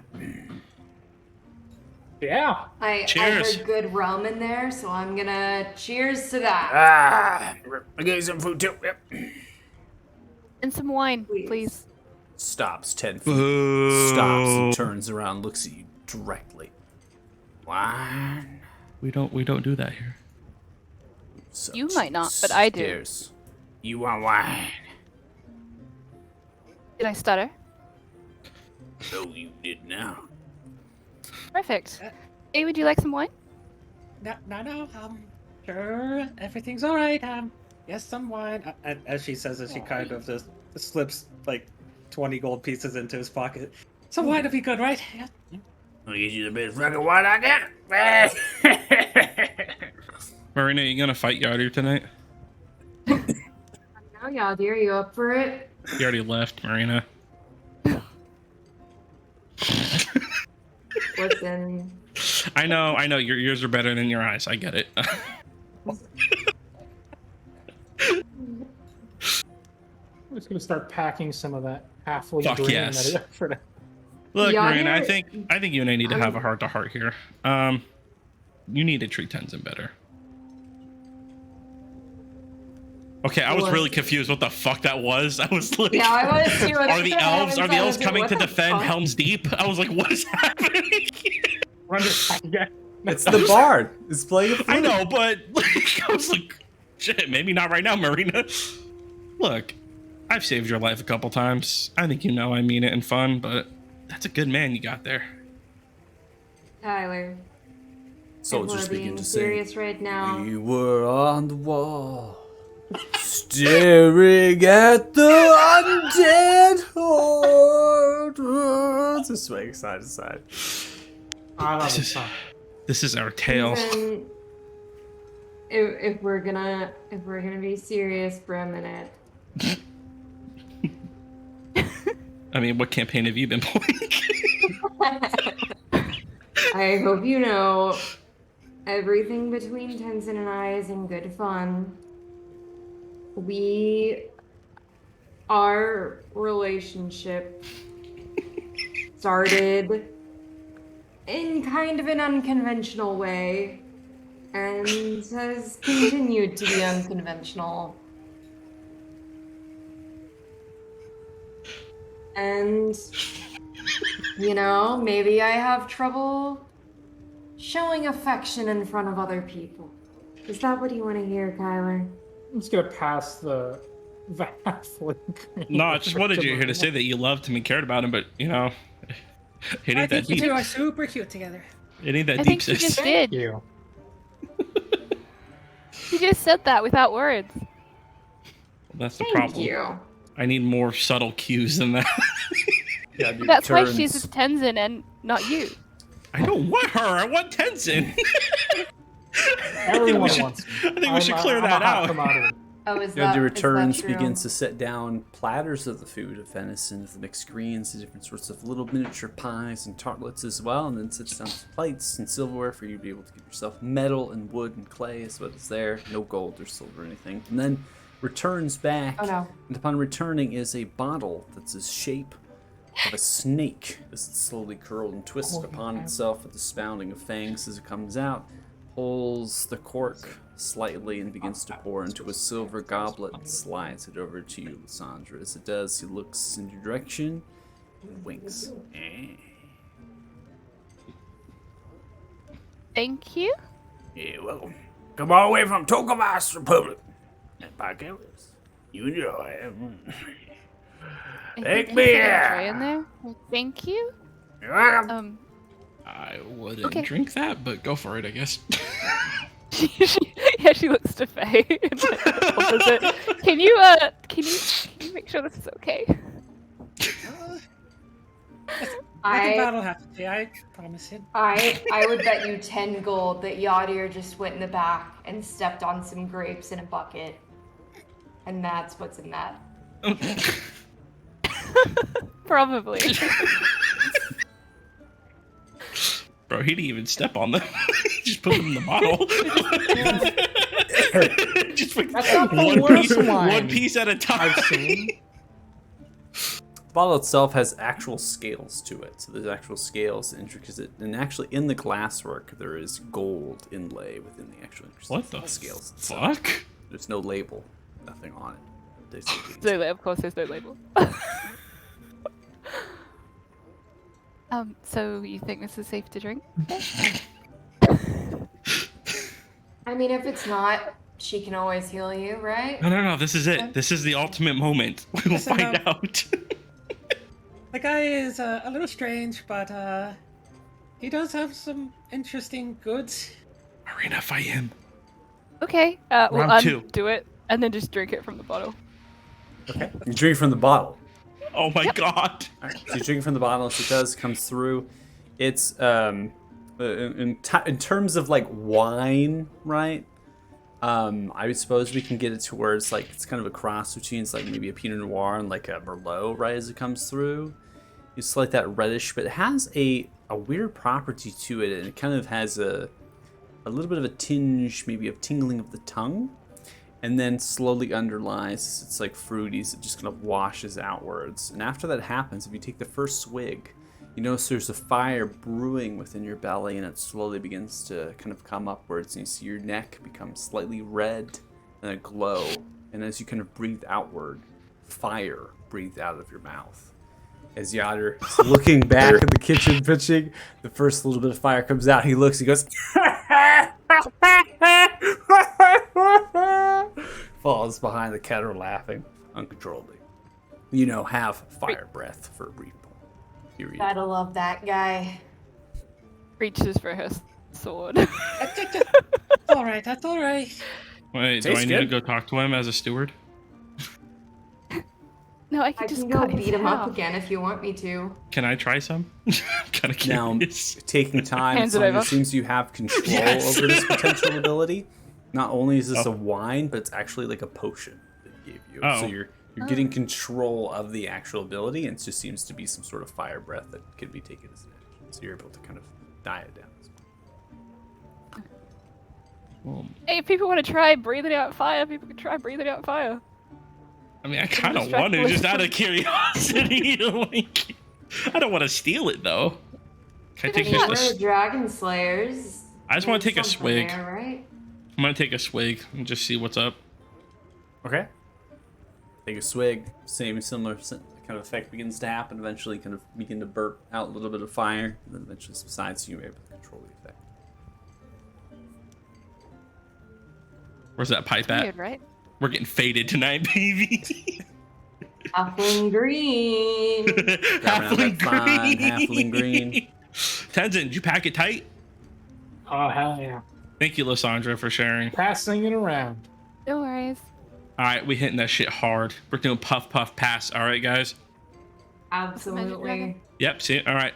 Yeah. I Cheers. heard good rum in there, so I'm gonna cheers to that. I gave you some food too. Yep. And some wine, Please. please. Stops 10 feet. Boo. Stops and turns around, looks at you directly. Wine. We don't do that here. Such You might not, but I do. stares. You want wine? Did I stutter? No, you did now. Perfect. Hey, would you like some wine? No, sure, everything's all right. Yes, some wine. As she says it, she kind of just slips like 20 gold pieces into his pocket. Some wine will be good, right? Yeah. I'll get you the best fucking wine I got. Marina, you gonna fight Yardir tonight? Oh, yeah, dear, you up for it? You already left, Marina. Listen, I know. Your ears are better than your eyes. I get it. I'm just gonna start packing some of that halfway Fuck green yes. that I offered. Look, Yeah, Marina, I you're- think you and I need to have a heart-to-heart here. You need to treat Tenzin better. Okay, I was What? really confused what the fuck that was. I was like, yeah, I was too. are the elves coming to defend Helm's Deep? I was like, what is happening? We're under attack again. It's the bard. It's playing a flute. I know, but like, I was like, shit, maybe not right now, Marina. Look, I've saved your life a couple times. I think you know I mean it in fun, but that's a good man you got there. Tyler, Soldiers if we're begin being to serious sing. right now. We were on the wall, staring at the undead horde. Just swaying side to side. I love This it. is, this is our tale. Even if we're gonna be serious for a minute, I mean, what campaign have you been playing? I hope you know everything between Tenzin and I is in good fun. Our relationship started in kind of an unconventional way and has continued to be unconventional. And, you know, maybe I have trouble showing affection in front of other people. Is that what you want to hear, Kyler? I'm just gonna pass the halfway green. No, I just wanted you here to say that you loved him and cared about him, but you know, it I ain't that think you deep. two are super cute together. It ain't that I deep, think she sis. just did. You. She just said that without words. That's the Thank problem. you. I need more subtle cues than that. Yeah, dude, That's why turns. she's with Tenzin and not you. I don't want her. I want Tenzin. Everyone should- wants me. I think we should clear I'm that a hot out. commodity. Oh, is Yadi that returns, is that true? begins to set down platters of the food of venison, of the mixed greens, the different sorts of little miniature pies and tartlets as well, and then sits down some plates and silverware for you to be able to give yourself. Metal and wood and clay is what is there, no gold or silver or anything. And then returns back, Oh, no. and upon returning is a bottle that's the shape of a snake as it slowly curled and twisted upon itself with the spounding of fangs as it comes out. Pulls the cork slightly and begins to pour into a silver goblet and slides it over to you, Lysandra. As it does, he looks in your direction and winks. Thank you. Yeah, welcome. Come all the way from Tokovas Republic. And by goodness, you enjoy. I Take think me he said out. enjoy in there. Well, thank you. You're welcome. I wouldn't Okay. drink that, but go for it, I guess. Yeah, she looks to Faye. And like, opposite. Can you make sure this is okay? I think I that'll have to be. I promise you. would bet you 10 gold that Yadir just went in the back and stepped on some grapes in a bucket. And that's what's in that. Probably. Bro, he didn't even step on them. He just put them in the bottle. Just like That's not the worst wine one piece at a time. I've seen. The bottle itself has actual scales to it, so there's actual scales, intricate, and actually in the glasswork there is gold inlay within the actual What the scales itself. fuck? There's no label, nothing on it. There's So, of course, there's no label. So you think this is safe to drink? I mean, if it's not, she can always heal you, right? No. This is it. This is the ultimate moment. We will Listen find up. out. The guy is a little strange, but he does have some interesting goods. Marina, fight him. Okay. We'll Round 2. undo it and then just drink it from the bottle. Okay. You drink from the bottle. Oh my god. All right. So you drink from the bottle, so it does come through. It's in terms of like wine, right? I suppose we can get it to where it's like it's kind of a cross between it's like maybe a Pinot Noir and like a Merlot, right? As it comes through, it's like that reddish, but it has a weird property to it, and it kind of has a little bit of a tinge, maybe of tingling of the tongue, and then slowly underlies. It's like fruities. It just kind of washes outwards, and after that happens, if you take the first swig, you notice there's a fire brewing within your belly, and it slowly begins to kind of come upwards, and you see your neck become slightly red and a glow. And as you kind of breathe outward, fire breathed out of your mouth. As Yadir is looking back at the kitchen pitching, the first little bit of fire comes out. He looks, he goes, falls behind the kettle laughing uncontrollably. You know, have fire breath for a brief moment. Gotta love that guy. Reaches for her sword. All right, that's all right. Wait, do I Tastes need to good. go talk to him as a steward? No, I I can just can go cut his beat him head up off. again if you want me to. Can I try some? Kind of Now, curious. taking time, Hands it Sonya, over. seems you have control Yes. over this potential ability. Not only is this Oh. a wine, but it's actually like a potion that it gave you. Oh. So you're getting control of the actual ability, and it just seems to be some sort of fire breath that could be taken as an action. So you're able to kind of die it down. Hey, if people want to try breathing out fire, people can try breathing out fire. I mean, I kind of distract want to, the just out of listener. curiosity. Like, I don't want to steal it though. Can I take I mean, just we're a, dragon slayers. I just want to There's take a something swig. there, right? I'm gonna take a swig and just see what's up. Okay. Take a swig. Similar kind of effect begins to happen. Eventually, kind of begin to burp out a little bit of fire, and then eventually subsides. So you're able to control the effect. Where's that pipe at? Weird, right? We're getting faded tonight, baby. Halfling green. Halfling that fine green. halfling green. Tenzin, did you pack it tight? Oh, hell yeah. Thank you, Lysandra, for sharing. Passing it around. No worries. All right, we hitting that shit hard. We're doing puff, puff, pass. All right, guys. Absolutely. Yep. See. All right.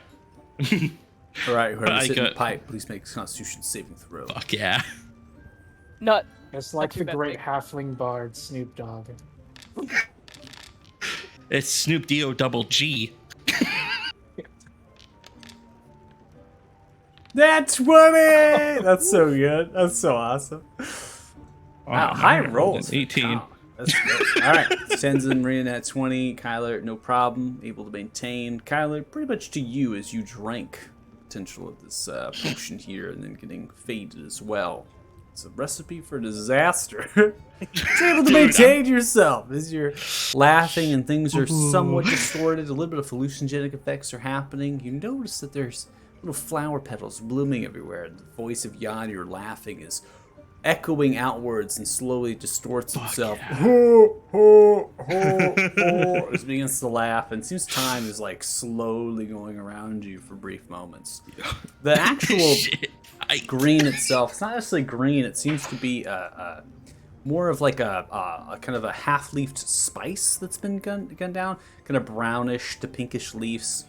All right, whoever's I hitting the got- pipe, please make a Constitution saving throw. Fuck yeah. Not. It's like too the bad. great halfling bard Snoop Dogg. It's Snoop D-O double G. That's 20! That's so good. That's so awesome. Wow, Oh, high man, rolls. for 18. Kyle. That's good. All right, Tenzin, Marina at 20. Kyler, no problem. Able to maintain. Kyler, pretty much to you as you drank potential of this potion here and then getting faded as well. It's a recipe for disaster. You're able to maintain yourself as you're laughing and things are somewhat distorted. A little bit of hallucinogenic effects are happening. You notice that there's little flower petals blooming everywhere. The voice of Yadir laughing is echoing outwards and slowly distorts itself. Ho, ho, ho, ho, as it begins to laugh, and it seems time is like slowly going around you for brief moments. The actual Shit. green itself, it's not necessarily green, it seems to be more of like a kind of a half-leafed spice that's been gunned down, kind of brownish to pinkish leaves.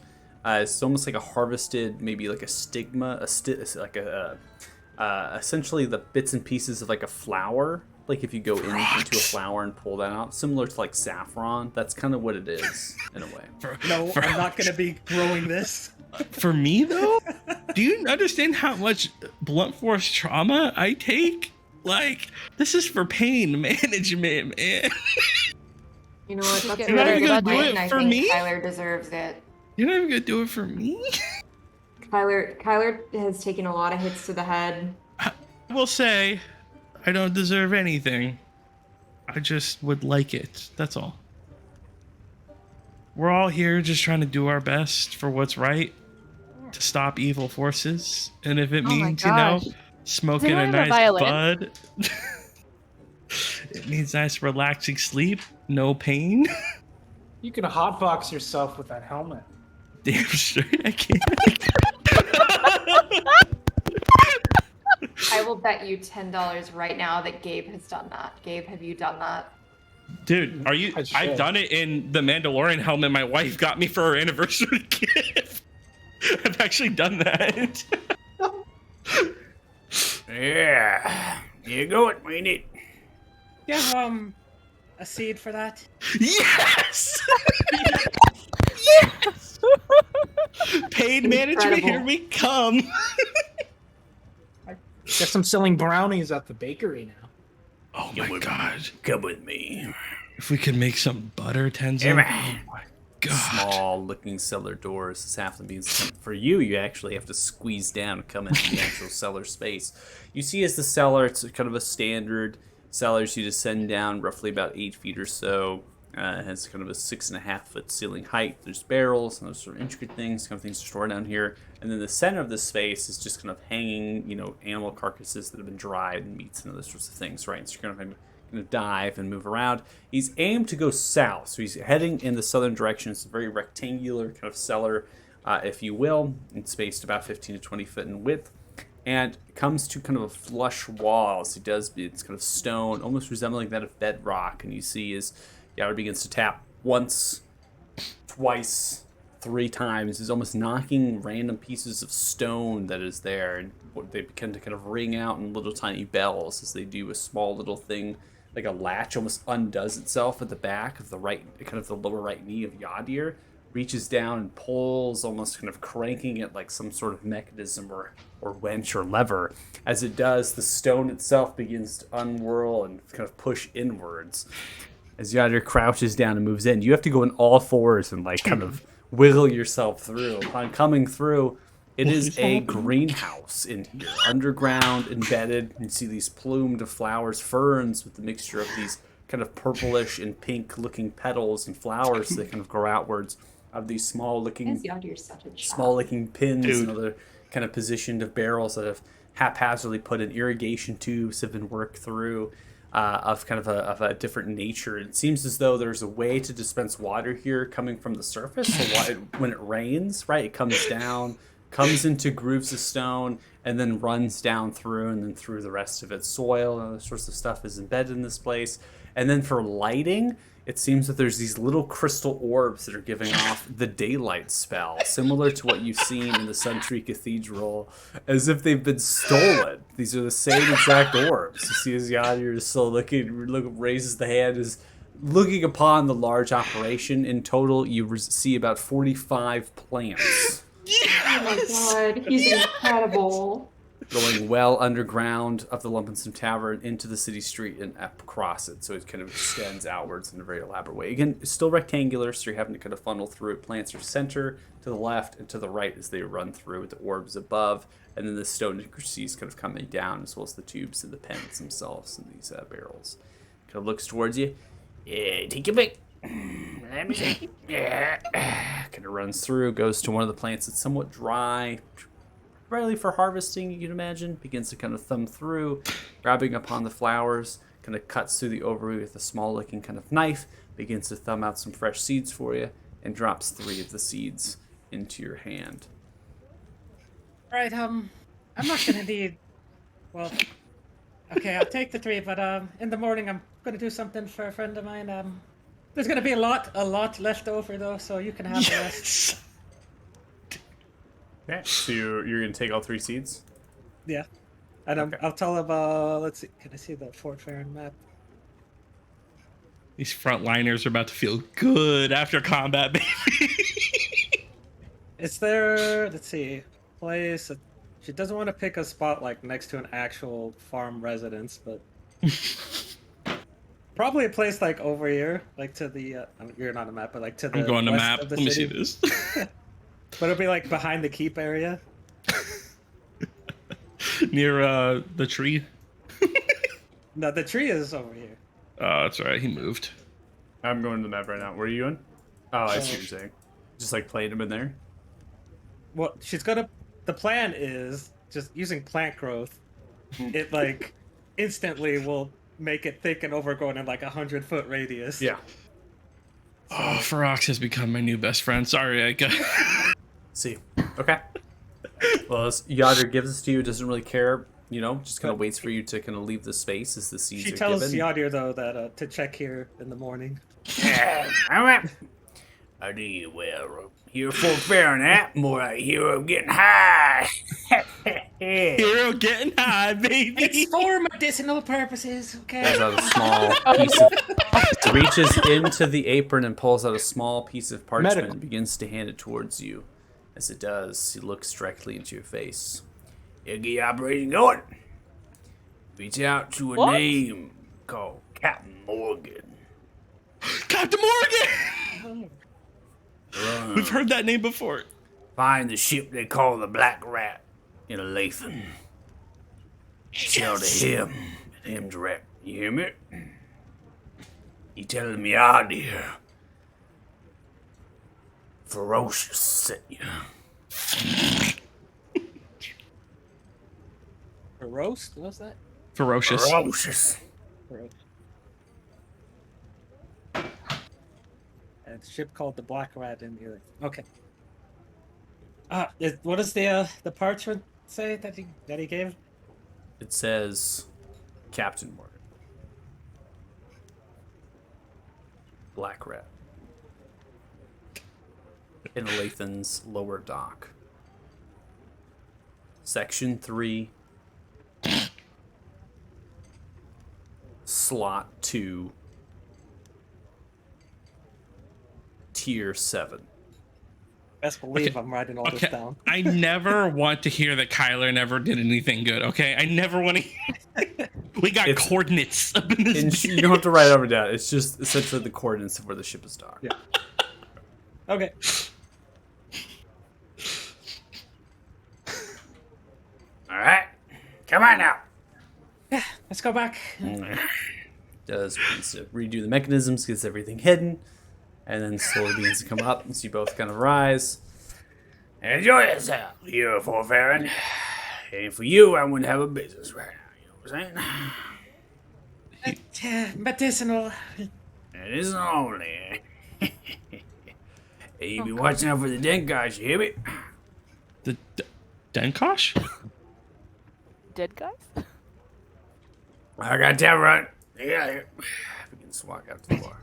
It's almost like a harvested, maybe like a stigma, essentially the bits and pieces of like a flower. Like if you go into a flower and pull that out, similar to like saffron. That's kind of what it is in a way. No, I'm not gonna be growing this. For me though, Do you understand how much blunt force trauma I take? Like, this is for pain management, man. You know what? Just Let's get do rid of it the this button. way, and I For think me? Kyler deserves it. You're not even gonna do it for me? Kyler has taken a lot of hits to the head. I will say, I don't deserve anything. I just would like it. That's all. We're all here just trying to do our best for what's right, to stop evil forces. And if it Oh my means, you know, gosh. smoking Does a anyone have a nice violin? bud, it means nice relaxing sleep, no pain. You can hotbox yourself with that helmet. Damn straight I can. I will bet you $10 right now that Gabe has done that. Gabe, have you done that? Dude, are you? I should. I've done it in the Mandalorian helmet my wife got me for her anniversary gift. I've actually done that. Yeah. You go it, we need. You have a seed for that? Yes! Yes! Paid management, here Incredible. we come. Guess I'm selling brownies at the bakery now. Oh my god. Come with me. If we could make some butter, Tenzin. Come Oh on. my god. Small looking cellar doors. This halfling means for you actually have to squeeze down and come into the actual cellar space. You see as the cellar, it's kind of a standard cellar, so you descend down roughly about 8 feet or so. It has kind of a 6.5 foot ceiling height. There's barrels and those sort of intricate things, kind of things to store down here. And then the center of the space is just kind of hanging, you know, animal carcasses that have been dried and meats and other sorts of things, right? So you're kind of going to dive and move around. He's aimed to go south, so he's heading in the southern direction. It's a very rectangular kind of cellar, if you will. It's spaced about 15 to 20 foot in width. And it comes to kind of a flush wall. So it's kind of stone, almost resembling that of bedrock. And you see as Yoward begins to tap once, twice, 3 times. He's almost knocking random pieces of stone that is there. And they begin to kind of ring out in little tiny bells as they do a small little thing, like a latch almost undoes itself at the back of the right, kind of the lower right knee of Yadir. Reaches down and pulls, almost kind of cranking it like some sort of mechanism or winch or lever. As it does, the stone itself begins to unwhirl and kind of push inwards. As Yadir crouches down and moves in, you have to go in all fours and like kind of wiggle yourself through. Upon coming through, it is a greenhouse in here, underground, embedded. You see these plumed flowers, ferns with the mixture of these kind of purplish and pink looking petals and flowers that kind of grow outwards. Of these small looking pins and other kind of positioned of barrels that have haphazardly put in irrigation tubes have been worked through of kind of a different nature. It seems as though there's a way to dispense water here coming from the surface. So when it rains, right, it comes down, comes into grooves of stone, and then runs down through and then through the rest of it. Soil and other sorts of stuff is embedded in this place. And then for lighting, it seems that there's these little crystal orbs that are giving off the daylight spell, similar to what you've seen in the Suntree Cathedral, as if they've been stolen. These are the same exact orbs. You see as Yadir is still raises the hand, is looking upon the large operation. In total, you see about 45 plants. Oh my god, he's incredible. Going well underground of the Lumpenson Tavern into the city street and across it, so it kind of extends outwards in a very elaborate way. Again, it's still rectangular, so you're having to kind of funnel through it. Plants are center, to the left, and to the right as they run through, with the orbs above, and then the stone intricacies kind of coming down, as well as the tubes and the pens themselves and these barrels. Kind of looks towards you. Yeah, take your pick. Let me see. Yeah. Kind of runs through, goes to one of the plants that's somewhat dry, ready for harvesting, you can imagine. Begins to kind of thumb through, grabbing upon the flowers, kind of cuts through the ovary with a small looking kind of knife, begins to thumb out some fresh seeds for you, and drops 3 of the seeds into your hand. Right, I'm not gonna need. Well, okay, I'll take the 3, but in the morning I'm gonna do something for a friend of mine. There's gonna be a lot left over though, so you can have the rest. Okay, so you're gonna take all 3 seeds? Yeah, and Okay. I'll tell him. Let's see. Can I see the Fort Farron map? These frontliners are about to feel good after combat, baby. Is there? Let's see. place. She doesn't want to pick a spot like next to an actual farm residence, but probably a place like over here, like to the. You're not a map, but like to the. I'm going to west map. of the Let me see city. this. But it'll be like behind the keep area. Near the tree. No, the tree is over here. Oh, that's right. He moved. I'm going to the map right now. Where are you going? Oh, I see what you're saying. Just like playing him in there. Well, she's gonna. The plan is just using plant growth. It like instantly will make it thick and overgrown in like 100-foot radius. Yeah. Oh, Ferox has become my new best friend. Sorry, I got. See. Okay. Well, Yadr gives this to you. Doesn't really care. You know, just kind of waits for you to kind of leave the space as the seeds She are tells given. Yadir though that to check here in the morning. Alright. I do you well. Here for Fahrenheit, more like hero getting high. Hero getting high, baby. It's for medicinal purposes, okay? Pulls out a small piece of, reaches into the apron and pulls out a small piece of parchment Medical. and begins to hand it towards you. As it does, he looks directly into your face. You get your operation going. Reach out to a What? name called Captain Morgan. Captain Morgan. We've heard that name before. Find the ship they call the Black Rat in Lathan. Tell to him, and him direct. You hear me? You tell him you're out here. Ferocious sent you. For roast? What's that? Ferocious. Ferocious. A ship called the Black Rat in here. Okay. What does the parchment say that he gave? It says, Captain Morgan. Black Rat. In Lathan's lower dock. Section 3. Slot 2. Tier 7. Best believe Okay. I'm writing all this Okay. down. I never want to hear that Kyler never did anything good. Okay, I never want to. We got It's- coordinates up in this. You don't have to write it over down. It's just essentially the coordinates of where the ship is docked. Yeah. Okay. Alright. Come on now. Let's go back. Does begins to redo the mechanisms, gets everything hidden, and then slowly begins to come up, and so you both kind of rise. Enjoy yourself, you're for Farron. And for you, I wouldn't have a business right now. You know what I'm saying? Medicinal. It isn't only. Hey, you be watching out for the Denkosh, you hear me? The Denkosh? Dead guys? I got that right. Yeah, here. Begins to walk out to the bar.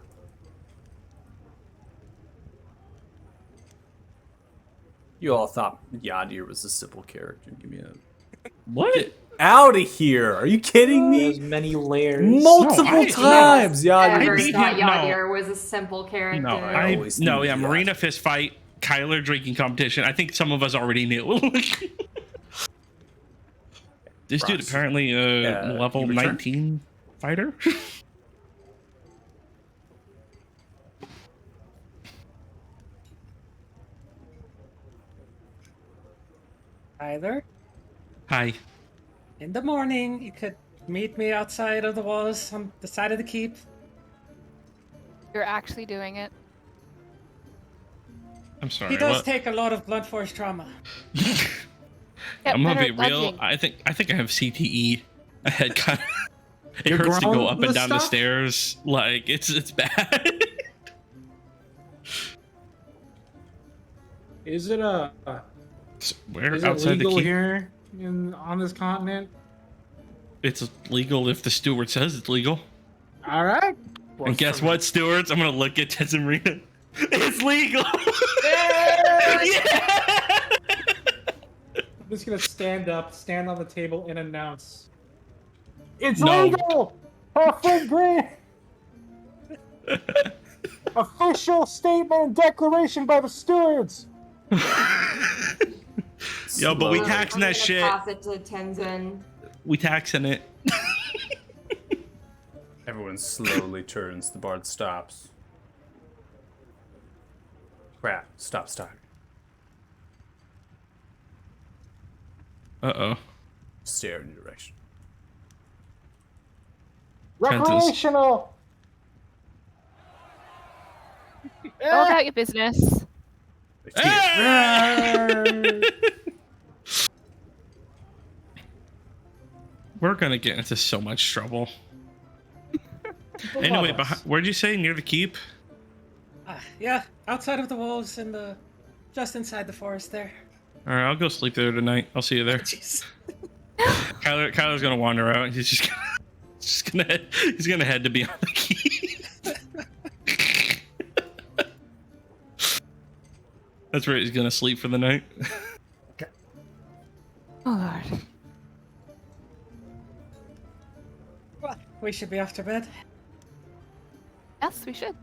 You all thought Yadir was a simple character. Give me a What? out of here! Are you kidding There's me? many layers. Multiple No, I- times, Yadir. Never beat thought him- no. Yadir was a simple character. No, I always no, knew yeah, that. Marina fist fight, Kyler drinking competition. I think some of us already knew. This dude Ross. apparently level you return? 19 fighter. Either Hi. in the morning, you could meet me outside of the walls on the side of the keep. You're actually doing it. I'm sorry. He does what? take a lot of blunt force trauma. Get I'm gonna better be at real. dodging. I think I have CTE. I had kind of. It You're hurts to go growing up and this down the stuff? stairs. Like it's bad. Is it Where is it outside the legal keep? here on this continent? It's legal if the steward says it's legal. All right. And guess what, stewards? I'm gonna look at Tez and Marina. It's legal. Yeah! I'm just gonna stand up, stand on the table, and announce. It's No. legal! Halfway green! Official statement and declaration by the stewards! Yo, but we slowly- taxing that shit. Pass it to Tenzin. We taxing it. Everyone slowly turns. The bard stops. Crap! Stop! Uh-oh. Stare in your direction. Recreational. Go about your business. We're gonna get into so much trouble. Anyway, where'd you say? Near the keep? Yeah, outside of the walls and just inside the forest there. All right, I'll go sleep there tonight. I'll see you there. Jeez. Kyler's gonna wander out. He's gonna head to beyond the keep. That's where he's gonna sleep for the night. Oh Lord. Well, we should be off to bed. Yes, we should.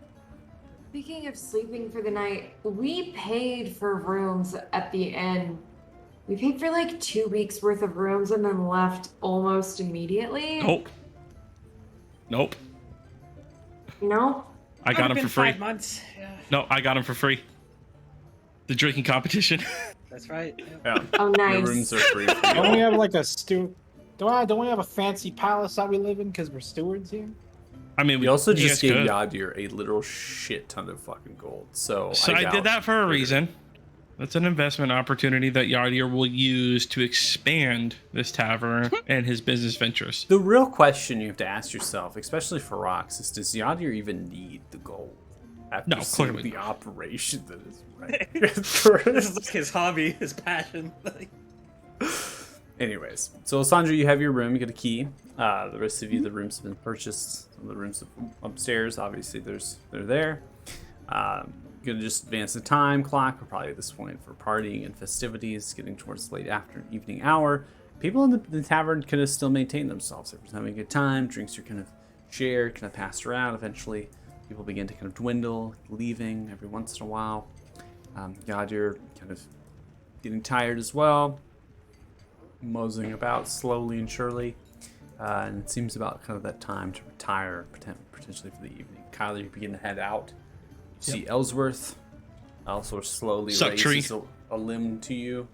Speaking of sleeping for the night, we paid for rooms at the inn. We paid for like 2 weeks worth of rooms and then left almost immediately. Nope. No? I got him Been for free. 5 months. Yeah, No, I got him for free. The drinking competition. that's right. Yeah. Oh, Your nice. rooms are free. For you Don't all. we have like a Don't we have a fancy palace that we live in because we're stewards here? I mean, We also you just guys gave could. Yadir a literal shit ton of fucking gold. So I doubt did that for a you're reason. That's an investment opportunity that Yadir will use to expand this tavern and his business ventures. The real question you have to ask yourself, especially for Rox, is does Yadir even need the gold? After No, seeing clearly the not. operation that is right. This is like his hobby, his passion. Anyways, so Sandra, you have your room. You get a key. The rest of you, the rooms have been purchased. Some of the rooms upstairs, obviously, they're there. Gonna just advance the time clock. We're probably at this point for partying and festivities, getting towards the late evening hour. People in the tavern kind of still maintain themselves. Everyone's having a good time. Drinks are kind of shared, kind of passed around. Eventually, people begin to kind of dwindle, leaving every once in a while. Yadir kind of getting tired as well, moseying about slowly and surely. And it seems about kind of that time to retire, potentially for the evening. Kyler, you begin to head out. You see Ellsworth also slowly Suck raises a limb to you.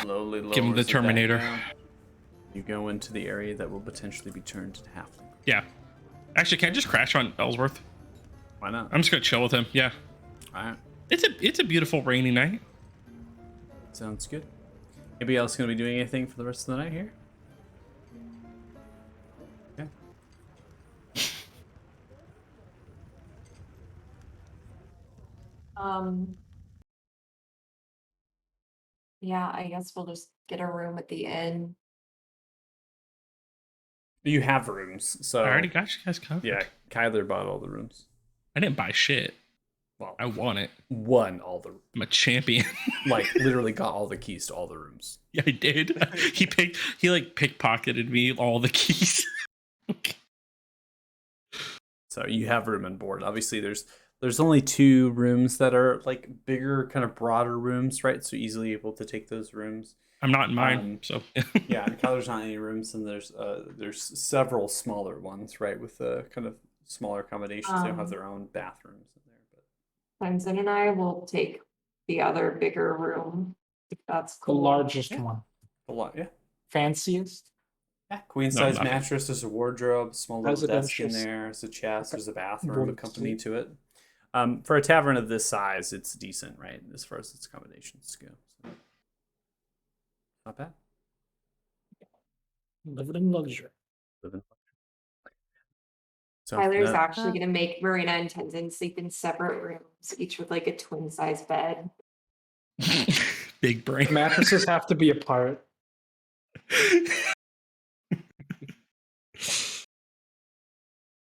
Slowly lowers Give him the it back Terminator. down. You go into the area that will potentially be turned to halfling. Yeah. Actually, can I just crash on Ellsworth? Why not? I'm just gonna chill with him. Yeah. All right, It's a beautiful rainy night. sounds good. Anybody else going to be doing anything for the rest of the night here? Okay. Yeah, I guess we'll just get a room at the inn. You have rooms, so I already got you guys covered. yeah. Kyler bought all the rooms. I didn't buy shit. Well, I want it. won all the I'm a champion. like literally got all the keys to all the rooms. Yeah, I did. He pickpocketed me all the keys. So you have room and board. Obviously, there's only 2 rooms that are like bigger, kind of broader rooms, right? So easily able to take those rooms. I'm not in mine, so Yeah, and Kyler's not in any rooms, and there's several smaller ones, right, with the kind of smaller accommodations. They don't have their own bathrooms in there, but Tenzin and I will take the other bigger room. If that's The cool. largest one. a lot, yeah. Fanciest. Yeah, queen size not big. mattress. There's a wardrobe, small little desk in Residential. there. There's a chest. There's a bathroom Board accompanied suite. to it. For a tavern of this size, it's decent, right? As far as its accommodations go, so not bad. Living in luxury. Living. So Tyler's that- actually gonna make Marina and Tenzin sleep in separate rooms, each with like a twin size bed. big brain. Mattresses have to be apart.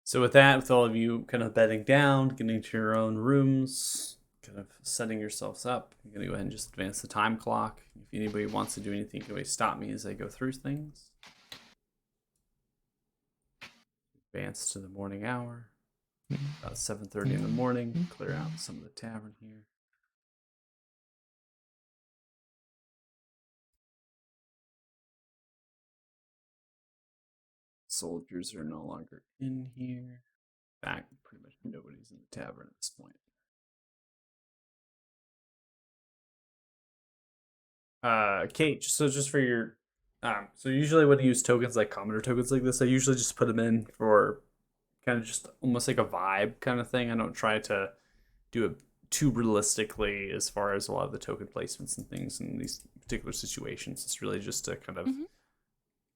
So with that, with all of you kind of bedding down, getting to your own rooms, kind of setting yourselves up, I'm gonna go ahead and just advance the time clock. If anybody wants to do anything, you can always stop me as I go through things. Advance to the morning hour. About 7:30 in the morning. Clear out some of the tavern here. soldiers are no longer in here. In fact, pretty much nobody's in the tavern at this point. Kate, so just for your so usually when I use tokens like commoner tokens like this, I usually just put them in for kind of just almost like a vibe kind of thing. I don't try to do it too realistically as far as a lot of the token placements and things in these particular situations. It's really just to kind of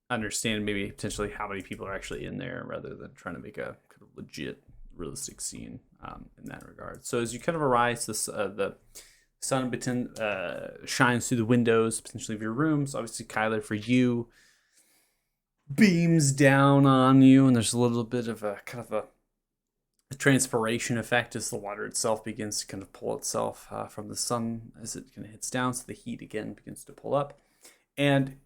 understand maybe potentially how many people are actually in there rather than trying to make a kind of legit realistic scene in that regard. So as you kind of arise, the sun shines through the windows potentially of your rooms. Obviously, Kyler, for you, beams down on you, and there's a little bit of a kind of a transpiration effect as the water itself begins to kind of pull itself from the sun as it kind of hits down. So the heat again begins to pull up and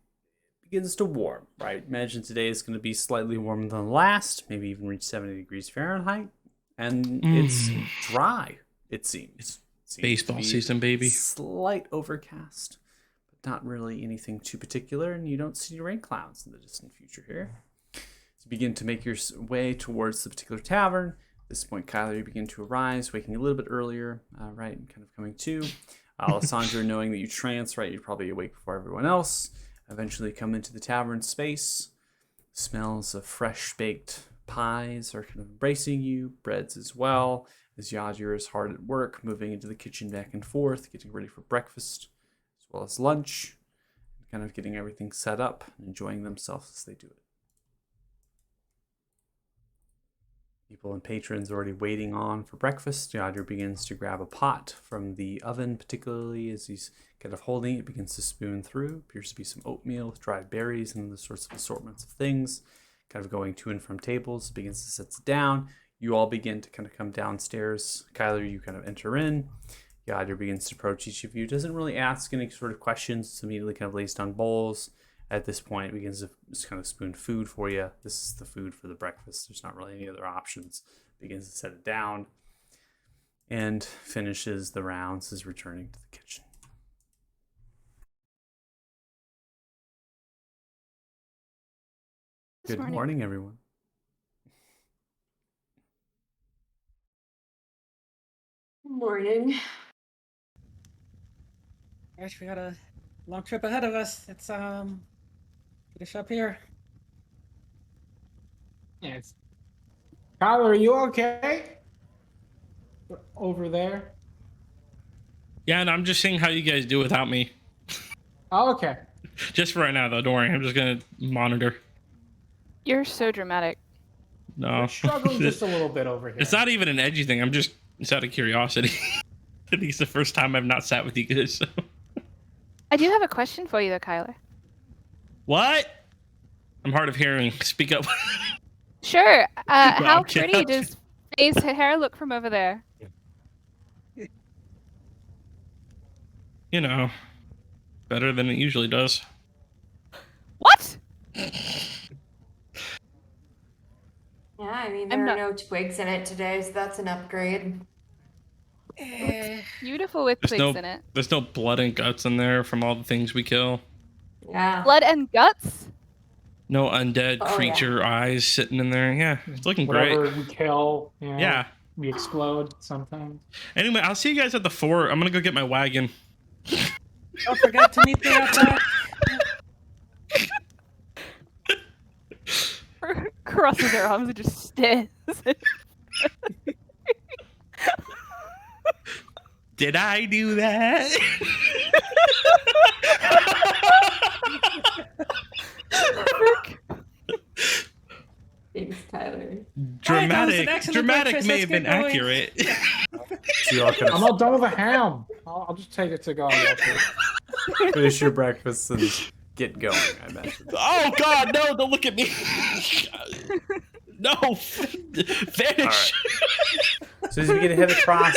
begins to warm, right? Imagine today is going to be slightly warmer than the last, maybe even reach 70 degrees Fahrenheit. And it's dry, it seems. Baseball season, baby. Slight overcast, but not really anything too particular. And you don't see rain clouds in the distant future here. So you begin to make your way towards the particular tavern. At this point, Kyler, you begin to arise, waking a little bit earlier, right, and kind of coming to. Alessandra, knowing that you trance, right, you're probably awake before everyone else. Eventually come into the tavern space. Smells of fresh baked pies are kind of embracing you, breads as well, as Yadir is hard at work, moving into the kitchen back and forth, getting ready for breakfast, as well as lunch, kind of getting everything set up and enjoying themselves as they do it. People and patrons already waiting on for breakfast. Yadir begins to grab a pot from the oven, particularly as he's kind of holding it, begins to spoon through. Appears to be some oatmeal with dried berries and the sorts of assortments of things. Kind of going to and from tables, begins to sit down. You all begin to kind of come downstairs. Kyler, you kind of enter in. Yadir begins to approach each of you. Doesn't really ask any sort of questions. It's immediately kind of lays down bowls. At this point, begins to just kind of spoon food for you. This is the food for the breakfast. There's not really any other options. Begins to set it down and finishes the rounds, is returning to the kitchen. Good morning, everyone. Morning. Gosh, we got a long trip ahead of us. It's finish up here. Yes. Kyler, are you okay? Over there? Yeah, and I'm just seeing how you guys do without me. Oh, okay. Just for right now, though. Don't worry. I'm just gonna monitor. You're so dramatic. No. We're struggling just a little bit over here. It's not even an edgy thing. It's out of curiosity. I think it's the first time I've not sat with you guys. So. I do have a question for you, though, Kyler. What? I'm hard of hearing. Speak up. Sure. How I'm kidding. pretty does Faye's hair look from over there? You know, better than it usually does. What? Yeah, I mean, there are no twigs in it today, so that's an upgrade. It's beautiful with There's twigs in it. There's no blood and guts in there from all the things we kill. Yeah. Blood and guts? No undead creature eyes sitting in there. Yeah, it's looking great. Whatever we kill, Yeah. We explode sometimes. Anyway, I'll see you guys at the fort. I'm gonna go get my wagon. Don't forget to meet me outside. Crosses her arms and just stares. Did I do that? Thanks, Tyler. Dramatic may have been accurate. I'm all done with the ham. I'll just take it to go. Finish your breakfast and get going, I imagine. Oh God, no! Don't look at me. No, vanish. Right. So as we get to head across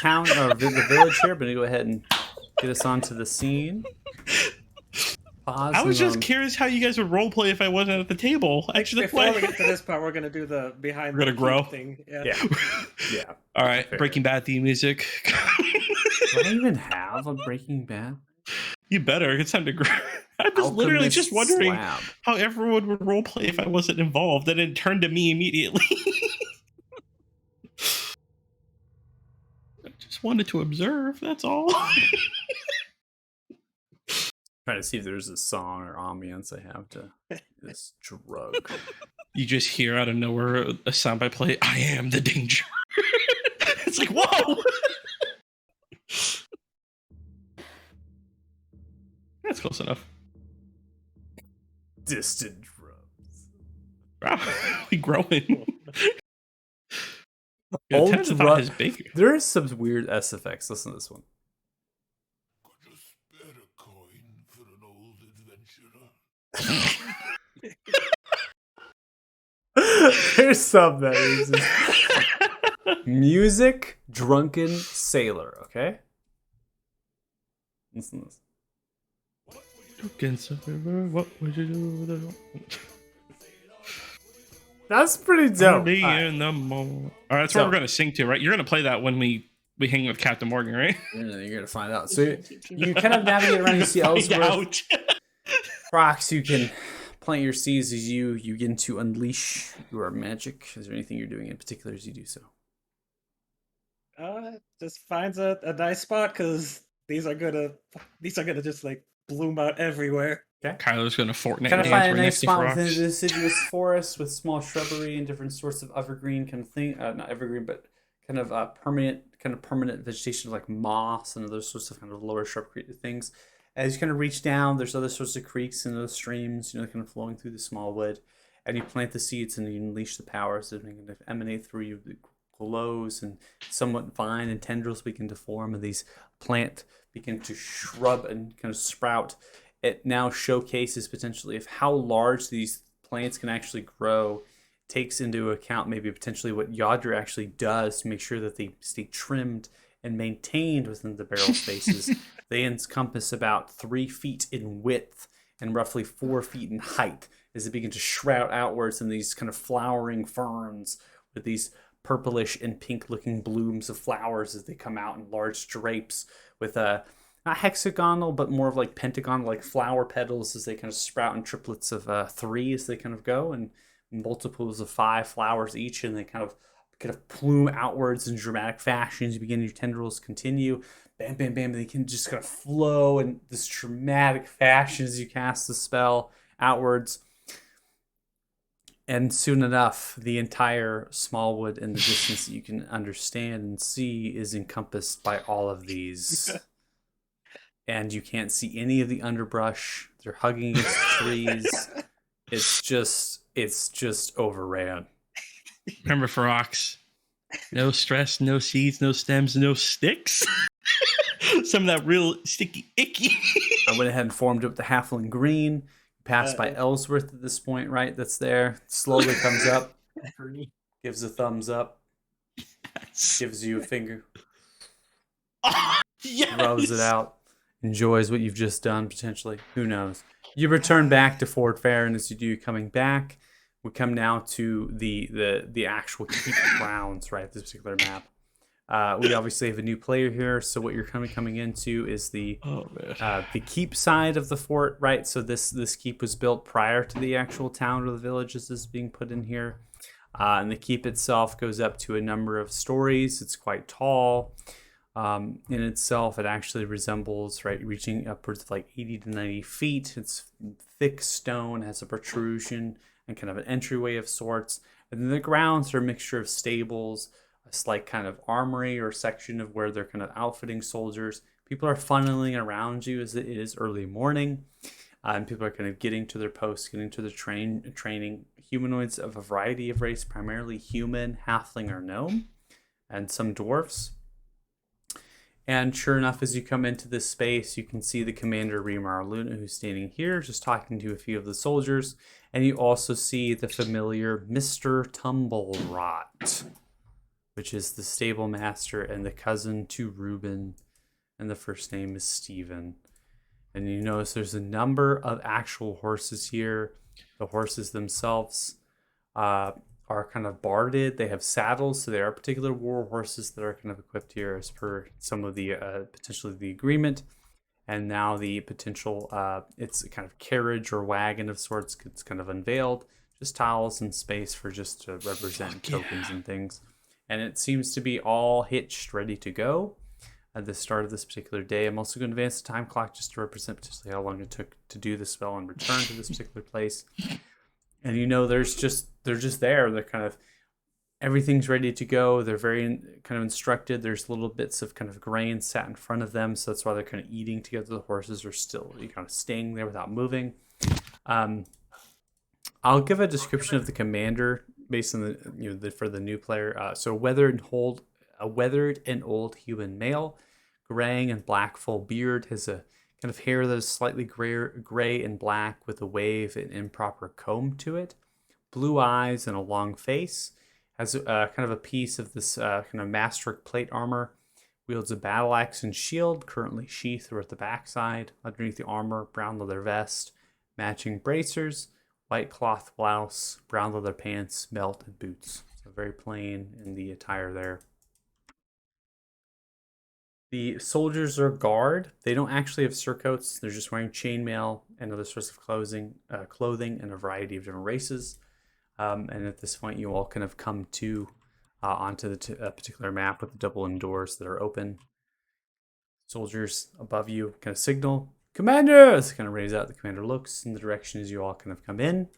town or the village here, I'm gonna go ahead and get us onto the scene. Pause. I was just curious how you guys would roleplay if I wasn't at the table. Actually, Before we get to this part, we're gonna do the behind. We're gonna grow thing. Yeah. All right, Fair. Breaking Bad theme music. Do I even have a Breaking Bad? You better. It's time to grow. I was literally just Alchemist wondering slab. how everyone would roleplay if I wasn't involved, and it turned to me immediately. I just wanted to observe, that's all. Trying to see if there's a song or ambience I have to this drug. You just hear out of nowhere a soundbite play, I am the danger. It's like, whoa! That's close enough. Distant drums. Wow, we growing. Old Tens thought drug. his big. There is some weird S effects. Listen to this one. There's some that is music, drunken sailor. Okay. Listen to this. What would you do with it? That's pretty dope. Early All right. in the morning. All right, that's what So- we're gonna sing to, right? You're gonna play that when we hang with Captain Morgan, right? You're gonna find out. So you kind of navigate around. You see Ellsworth. Rocks. You can plant your seeds as you begin to unleash your magic. Is there anything you're doing in particular as you do so? Just finds a nice spot because these are gonna just like bloom out everywhere. Okay. Kyler's gonna Fortnite. Kind of dance find a right nice next to spot rocks. within the deciduous forest with small shrubbery and different sorts of evergreen kind of thing. Not evergreen, but kind of permanent vegetation like moss and other sorts of kind of lower shrub things. As you kind of reach down, there's other sorts of creeks and other streams, kind of flowing through the small wood. And you plant the seeds and you unleash the powers that kind of emanate through you. The glows and somewhat vine and tendrils begin to form, and these plant begin to shrub and kind of sprout. It now showcases potentially of how large these plants can actually grow. Takes into account maybe potentially what Yadra actually does to make sure that they stay trimmed and maintained within the barrel spaces. They encompass about 3 feet in width and roughly 4 feet in height as they begin to shroud outwards in these kind of flowering ferns with these purplish and pink looking blooms of flowers as they come out in large drapes with a not hexagonal but more of like pentagonal like flower petals as they kind of sprout in triplets of 3 as they kind of go, and multiples of 5 flowers each, and they kind of plume outwards in dramatic fashions. You begin, your tendrils continue, bam bam bam, they can just kind of flow in this dramatic fashion as you cast the spell outwards. And soon enough, the entire Smallwood in the distance that you can understand and see is encompassed by all of these. And you can't see any of the underbrush. They're hugging against the trees. It's just overran. Remember, for rocks, no stress, no seeds, no stems, no sticks. Some of that real sticky icky. I went ahead and formed up the Halfling Green. Passed by Ellsworth at this point, right? That's there. Slowly comes up. Gives a thumbs up. Yes. Gives you a finger. Yes. Throws it out. Enjoys what you've just done, potentially. Who knows? You return back to Fort Fair, and as you do, coming back, we come now to the actual keep grounds, right? This particular map. We obviously have a new player here, so what you're coming into is the keep side of the fort, right? So this keep was built prior to the actual town or the villages is being put in here, and the keep itself goes up to a number of stories. It's quite tall. In itself, it actually resembles, right, reaching upwards of like 80 to 90 feet. It's thick stone, has a protrusion and kind of an entryway of sorts. And then the grounds are a mixture of stables, a slight kind of armory or section of where they're kind of outfitting soldiers. People are funneling around you as it is early morning. And people are kind of getting to their posts, getting to their training. Humanoids of a variety of race, primarily human, halfling, or gnome, and some dwarfs. And sure enough, as you come into this space, you can see the commander, Remar Luna, who's standing here, just talking to a few of the soldiers. And you also see the familiar Mr. Tumblerot, which is the stable master and the cousin to Reuben. And the first name is Stephen. And you notice there's a number of actual horses here. The horses themselves are kind of barded. They have saddles, so there are particular war horses that are kind of equipped here as per some of the potentially the agreement. And now the potential, it's a kind of carriage or wagon of sorts gets kind of unveiled. Just tiles and space for just to represent tokens and things. And it seems to be all hitched, ready to go at the start of this particular day. I'm also going to advance the time clock just to represent potentially how long it took to do the spell and return to this particular place. And they're just there. They're kind of, everything's ready to go. They're very kind of instructed. There's little bits of kind of grain sat in front of them, so that's why they're kind of eating together. The horses are still kind of staying there without moving. I'll give a description of the commander based on the for the new player. So a weathered and old human male, graying and black full beard, has a kind of hair that is slightly gray and black with a wave and improper comb to it, blue eyes and a long face. Has kind of a piece of this kind of Maastricht plate armor, wields a battle axe and shield, currently sheathed or at the backside. Underneath the armor, brown leather vest, matching bracers, white cloth blouse, brown leather pants, belt, and boots. So very plain in the attire there. The soldiers are guard. They don't actually have surcoats. They're just wearing chainmail and other sorts of clothing in a variety of different races. And at this point, you all kind of come onto the particular map with the double-end doors that are open. Soldiers above you kind of signal, "Commanders!" Kind of raise out. The commander looks in the direction as you all kind of come in.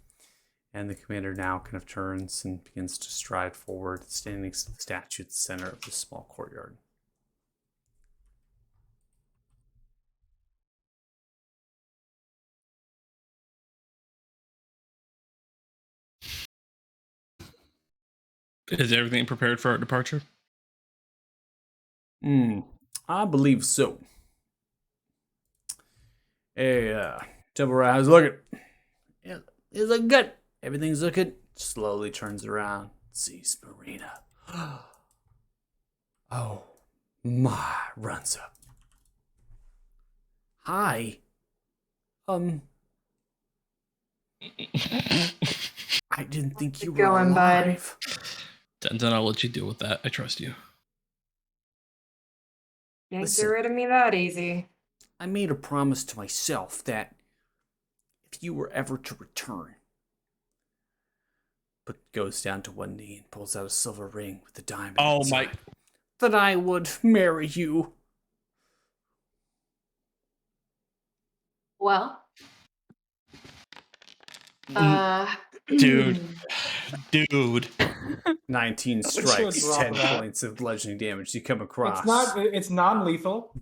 And the commander now kind of turns and begins to stride forward, standing next to the statue at the center of this small courtyard. Is everything prepared for our departure? I believe so. Hey, Temple Rat, how's it looking? Yeah, it's looking good. Everything's looking. Slowly turns around, sees Marina. Oh, my, runs up. Hi. I didn't think you were Going, bud. alive. Tenzin, I'll let you deal with that. I trust you. Can't Listen. get rid of me that easy. I made a promise to myself that if you were ever to return, but goes down to one knee and pulls out a silver ring with a diamond. Oh inside, my! That I would marry you. Well, Dude. 19 Sure, strikes, drop 10 that. points of bludgeoning damage. You come across. It's non-lethal.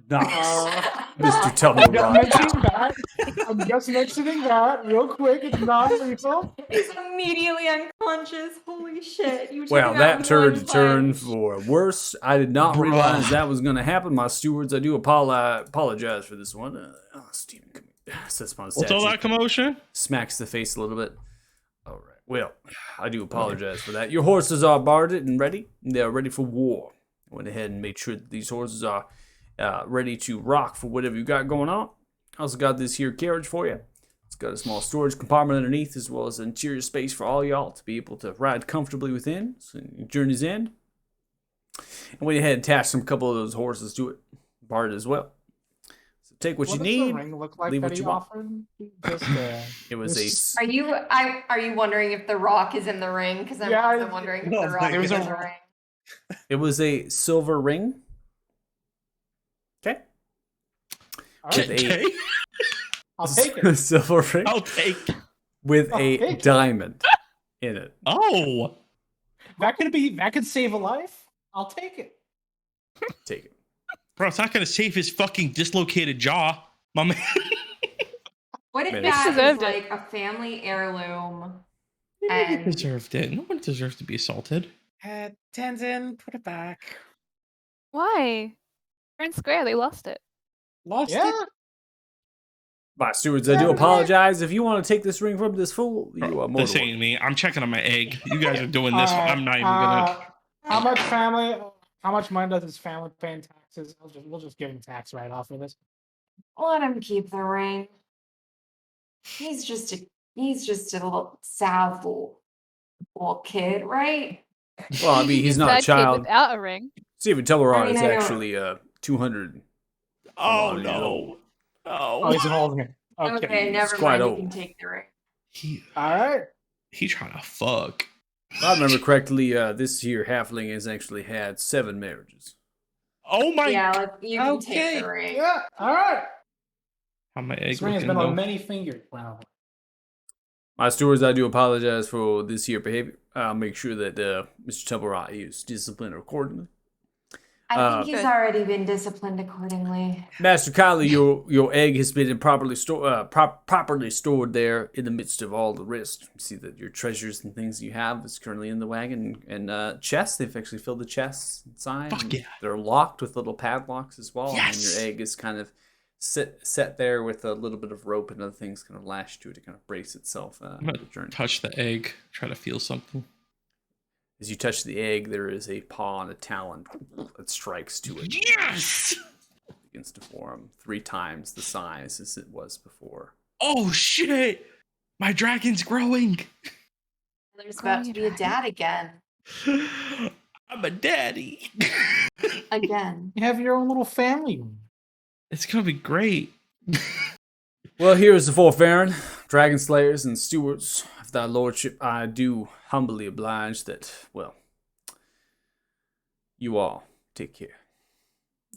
Nice. Uh, Mr. Tumble I'm just Rock. mentioning that. I'm just mentioning that real quick. It's non-lethal. he's immediately unconscious. Holy shit! You took Well, him out that with turned one to turn punch. for worse. I did not realize that was going to happen. My stewards, I do apologize for this one. Steven, come here. Sits upon the What's all statue. that commotion? Smacks the face a little bit. All right. Well, I do apologize for that. Your horses are barded and ready. They are ready for war. I went ahead and made sure that these horses are ready to rock for whatever you got going on. I also got this here carriage for you. It's got a small storage compartment underneath, as well as interior space for all y'all to be able to ride comfortably within. So your journey's end. And went ahead and attached a couple of those horses to it, barded as well. So take what you does need. the ring look like leave that what he you want. offered? Just, It was this- Are you wondering if the rock is in the ring? Because I'm Yeah, also wondering if no, the rock it was is in a- the ring. it was a silver ring. Okay. all right, Okay, I'll take it. Silver ring I'll take. with I'll a take it. diamond in it. Oh, That could save a life. I'll take it. Take it. bro, it's not gonna save his fucking dislocated jaw, my man. What if Man, that is deserved it. like a family heirloom? Nobody And- deserved it. No one deserves to be assaulted. Tenzin, put it back. Why? Fair and square, they lost it. Lost Yeah. it. My stewards, I do apologize. If you want to take this ring from this fool, you are more This than ain't welcome. me. I'm checking on my egg. You guys are doing this. Alright, I'm not even gonna. How much money does his family pay in taxes? We'll just give him tax write-off for this. Let him keep the ring. He's just a little sad little kid, right? Well, I mean, he's not a Sad kid child. without a ring. Stephen Tellerod I mean, is I know. actually 200 Oh He's no. old. Oh, No. he's an old man. Okay, Okay. never quite mind. You old. can take the ring. He All right. trying to fuck. If I remember correctly, this here halfling has actually had 7 marriages. Oh my Yeah, you can take Okay. the ring. Yeah. All right. How my egg This ring has looking been on though? many fingers. Wow. My stewards, I do apologize for this here behavior. I'll make sure that Mr. Templerock is disciplined accordingly. I think he's Good. already been disciplined accordingly. Master Kylie, your egg has been properly stored there in the midst of all the rest. You see that your treasures and things you have is currently in the wagon and chests. They've actually filled the chests inside. Fuck and yeah. They're locked with little padlocks as well. Yes! And your egg is kind of set there with a little bit of rope and other things kind of lashed to it to kind of brace itself I'm for gonna the journey. touch the egg, try to feel something. As you touch the egg, there is a paw and a talon that strikes to it. Yes! It begins to form 3 times the size as it was before. Oh shit! My dragon's growing. There's about to be a dad again. I'm a daddy. Again. You have your own little family room. It's gonna be great. Well, here is the 4th Baron, Dragon Slayers and Stewards of thy lordship. I do humbly oblige that, well, you all take care.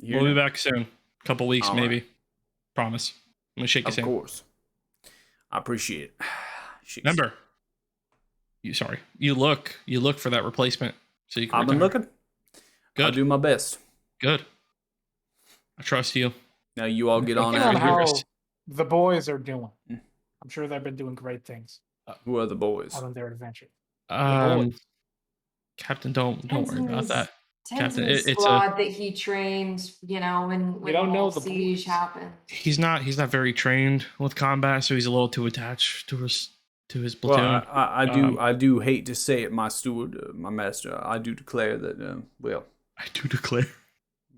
You hear We'll be now? back soon. Couple weeks, All maybe. Promise. I'm gonna shake his Of hand. course. I appreciate it. Shakes. Remember, you look for that replacement so you can. I've been retire. looking. I'll Good. do my best. Good. I trust you. Now you all get on Depending out on of here. how Chris. the boys are doing. Mm. I'm sure they've been doing great things Who are the boys? out on their adventure. The Um, boys. Captain, don't worry about that. Tens Captain, in the it's squad that he trained, when We don't the know whole the siege boys. happened. He's not very trained with combat, so he's a little too attached to his Well, platoon. I do hate to say it, my steward, my master. I do declare that, I do declare.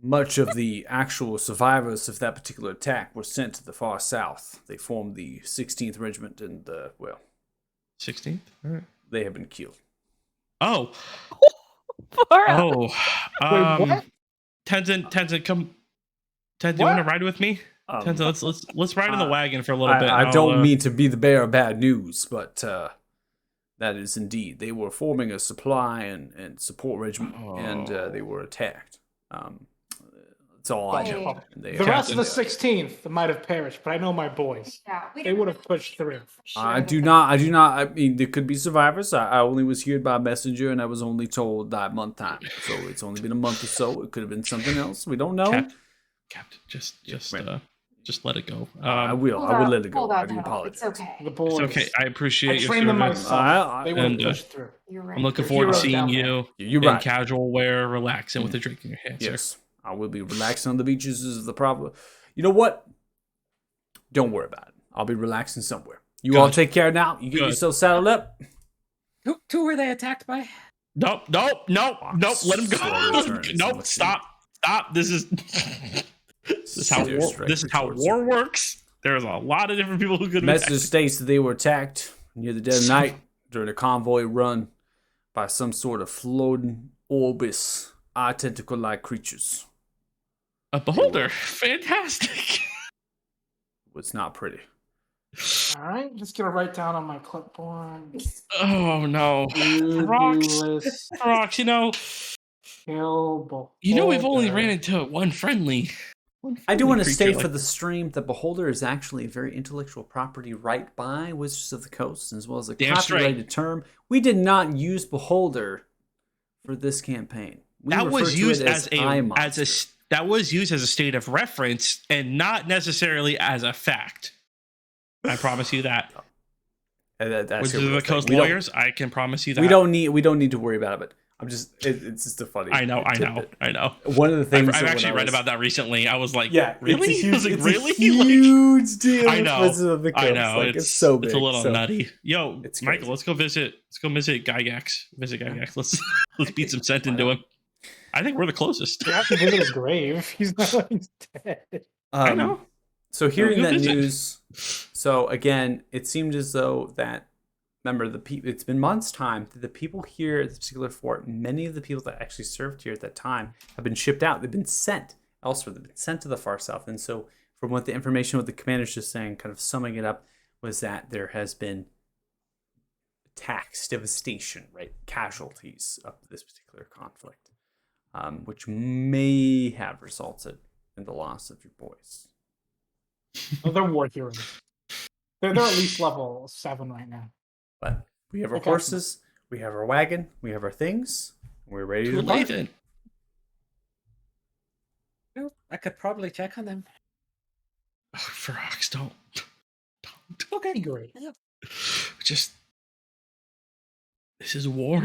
much of the actual survivors of that particular attack were sent to the far south. They formed the 16th Regiment, and 16th. All right. they have been killed. Oh. Far out. Oh. Wait, what? Tenzin, come. Tenzin, you want to What? ride with me? Um, Tenzin, let's ride in the wagon for a little bit. I and don't I'll, mean to be the bearer of bad news, but that is indeed. They were forming a supply and support regiment, and they were attacked. That's all I know. Hey. And they The rest of the Captain. 16th might have perished, but I know my boys. Yeah, They would have pushed through. I do not. I mean, there could be survivors. I only was heard by messenger, and I was only told that month time. So it's only been a month or so. It could have been something else. We don't know. Captain, right. just let it go. I will. I will let it go. I do apologize. It's okay. The boys. It's okay. I appreciate I your trained them service. myself. They would have and, pushed through. You're right. I'm looking They're forward to heroes seeing down you You're in right. casual wear, relaxing with a drink in your hand. sir. Yes, I will be relaxing on the beaches. Is the problem? You know what? Don't worry about it. I'll be relaxing somewhere. You all Good. take care now. You get Good. yourself saddled up. Who were they attacked by? Nope. Let him Slowly go. turning Nope. somewhat Stop. This is how Serious war works. There's a lot of different people who could have Message attacked. states that they were attacked near the dead of night during a convoy run by some sort of floating orbis, eye tentacle-like creatures. A beholder. Fantastic. It's not pretty. All right, let's get a write down on my clipboard. Oh no. Rocks. Rocks. Rocks, Kill we've only Beholder. ran into one friendly. I do want to creature state like for the stream that Beholder is actually a very intellectual property right by Wizards of the Coast, as well as a Damn straight. copyrighted term. We did not use Beholder for this campaign. We that refer was to used it as eye a monster. that was used as a state of reference and not necessarily as a fact. I promise you that. That's Wizards a of real the thing. Coast We don't- lawyers, I can promise you that. We don't need to worry about it. But I'm just it's just a funny. I know. tidbit. One of the things I've that actually when I read was- about that recently. I was like, Yeah, really? It's a I was like, huge, really? It's a huge deal. I with know. Wizards of the Coast. I know. Like, it's so big. It's a little so- nutty. Yo, It's Michael, crazy. let's go visit Gygax. Visit Gygax. Let's beat some scent into him. I think we're the closest. You have to visit his grave. He's not he's dead. I know. So hearing go that visit. news, so again, it seemed as though that, remember, the people. It's been months' time. The people here at this particular fort, many of the people that actually served here at that time, have been shipped out. They've been sent, elsewhere. They've been sent to the far south. And so from what the information, what the commander's just saying, kind of summing it up, was that there has been attacks, devastation, right? Casualties of this particular conflict, which may have resulted in the loss of your boys. Oh, they're war heroes. They're at least level 7 right now. But we have our Okay. horses, we have our wagon, we have our things, and we're ready to Too march. late then. Well, I could probably check on them. Oh, Ferox, don't. Okay, great. Just. This is war.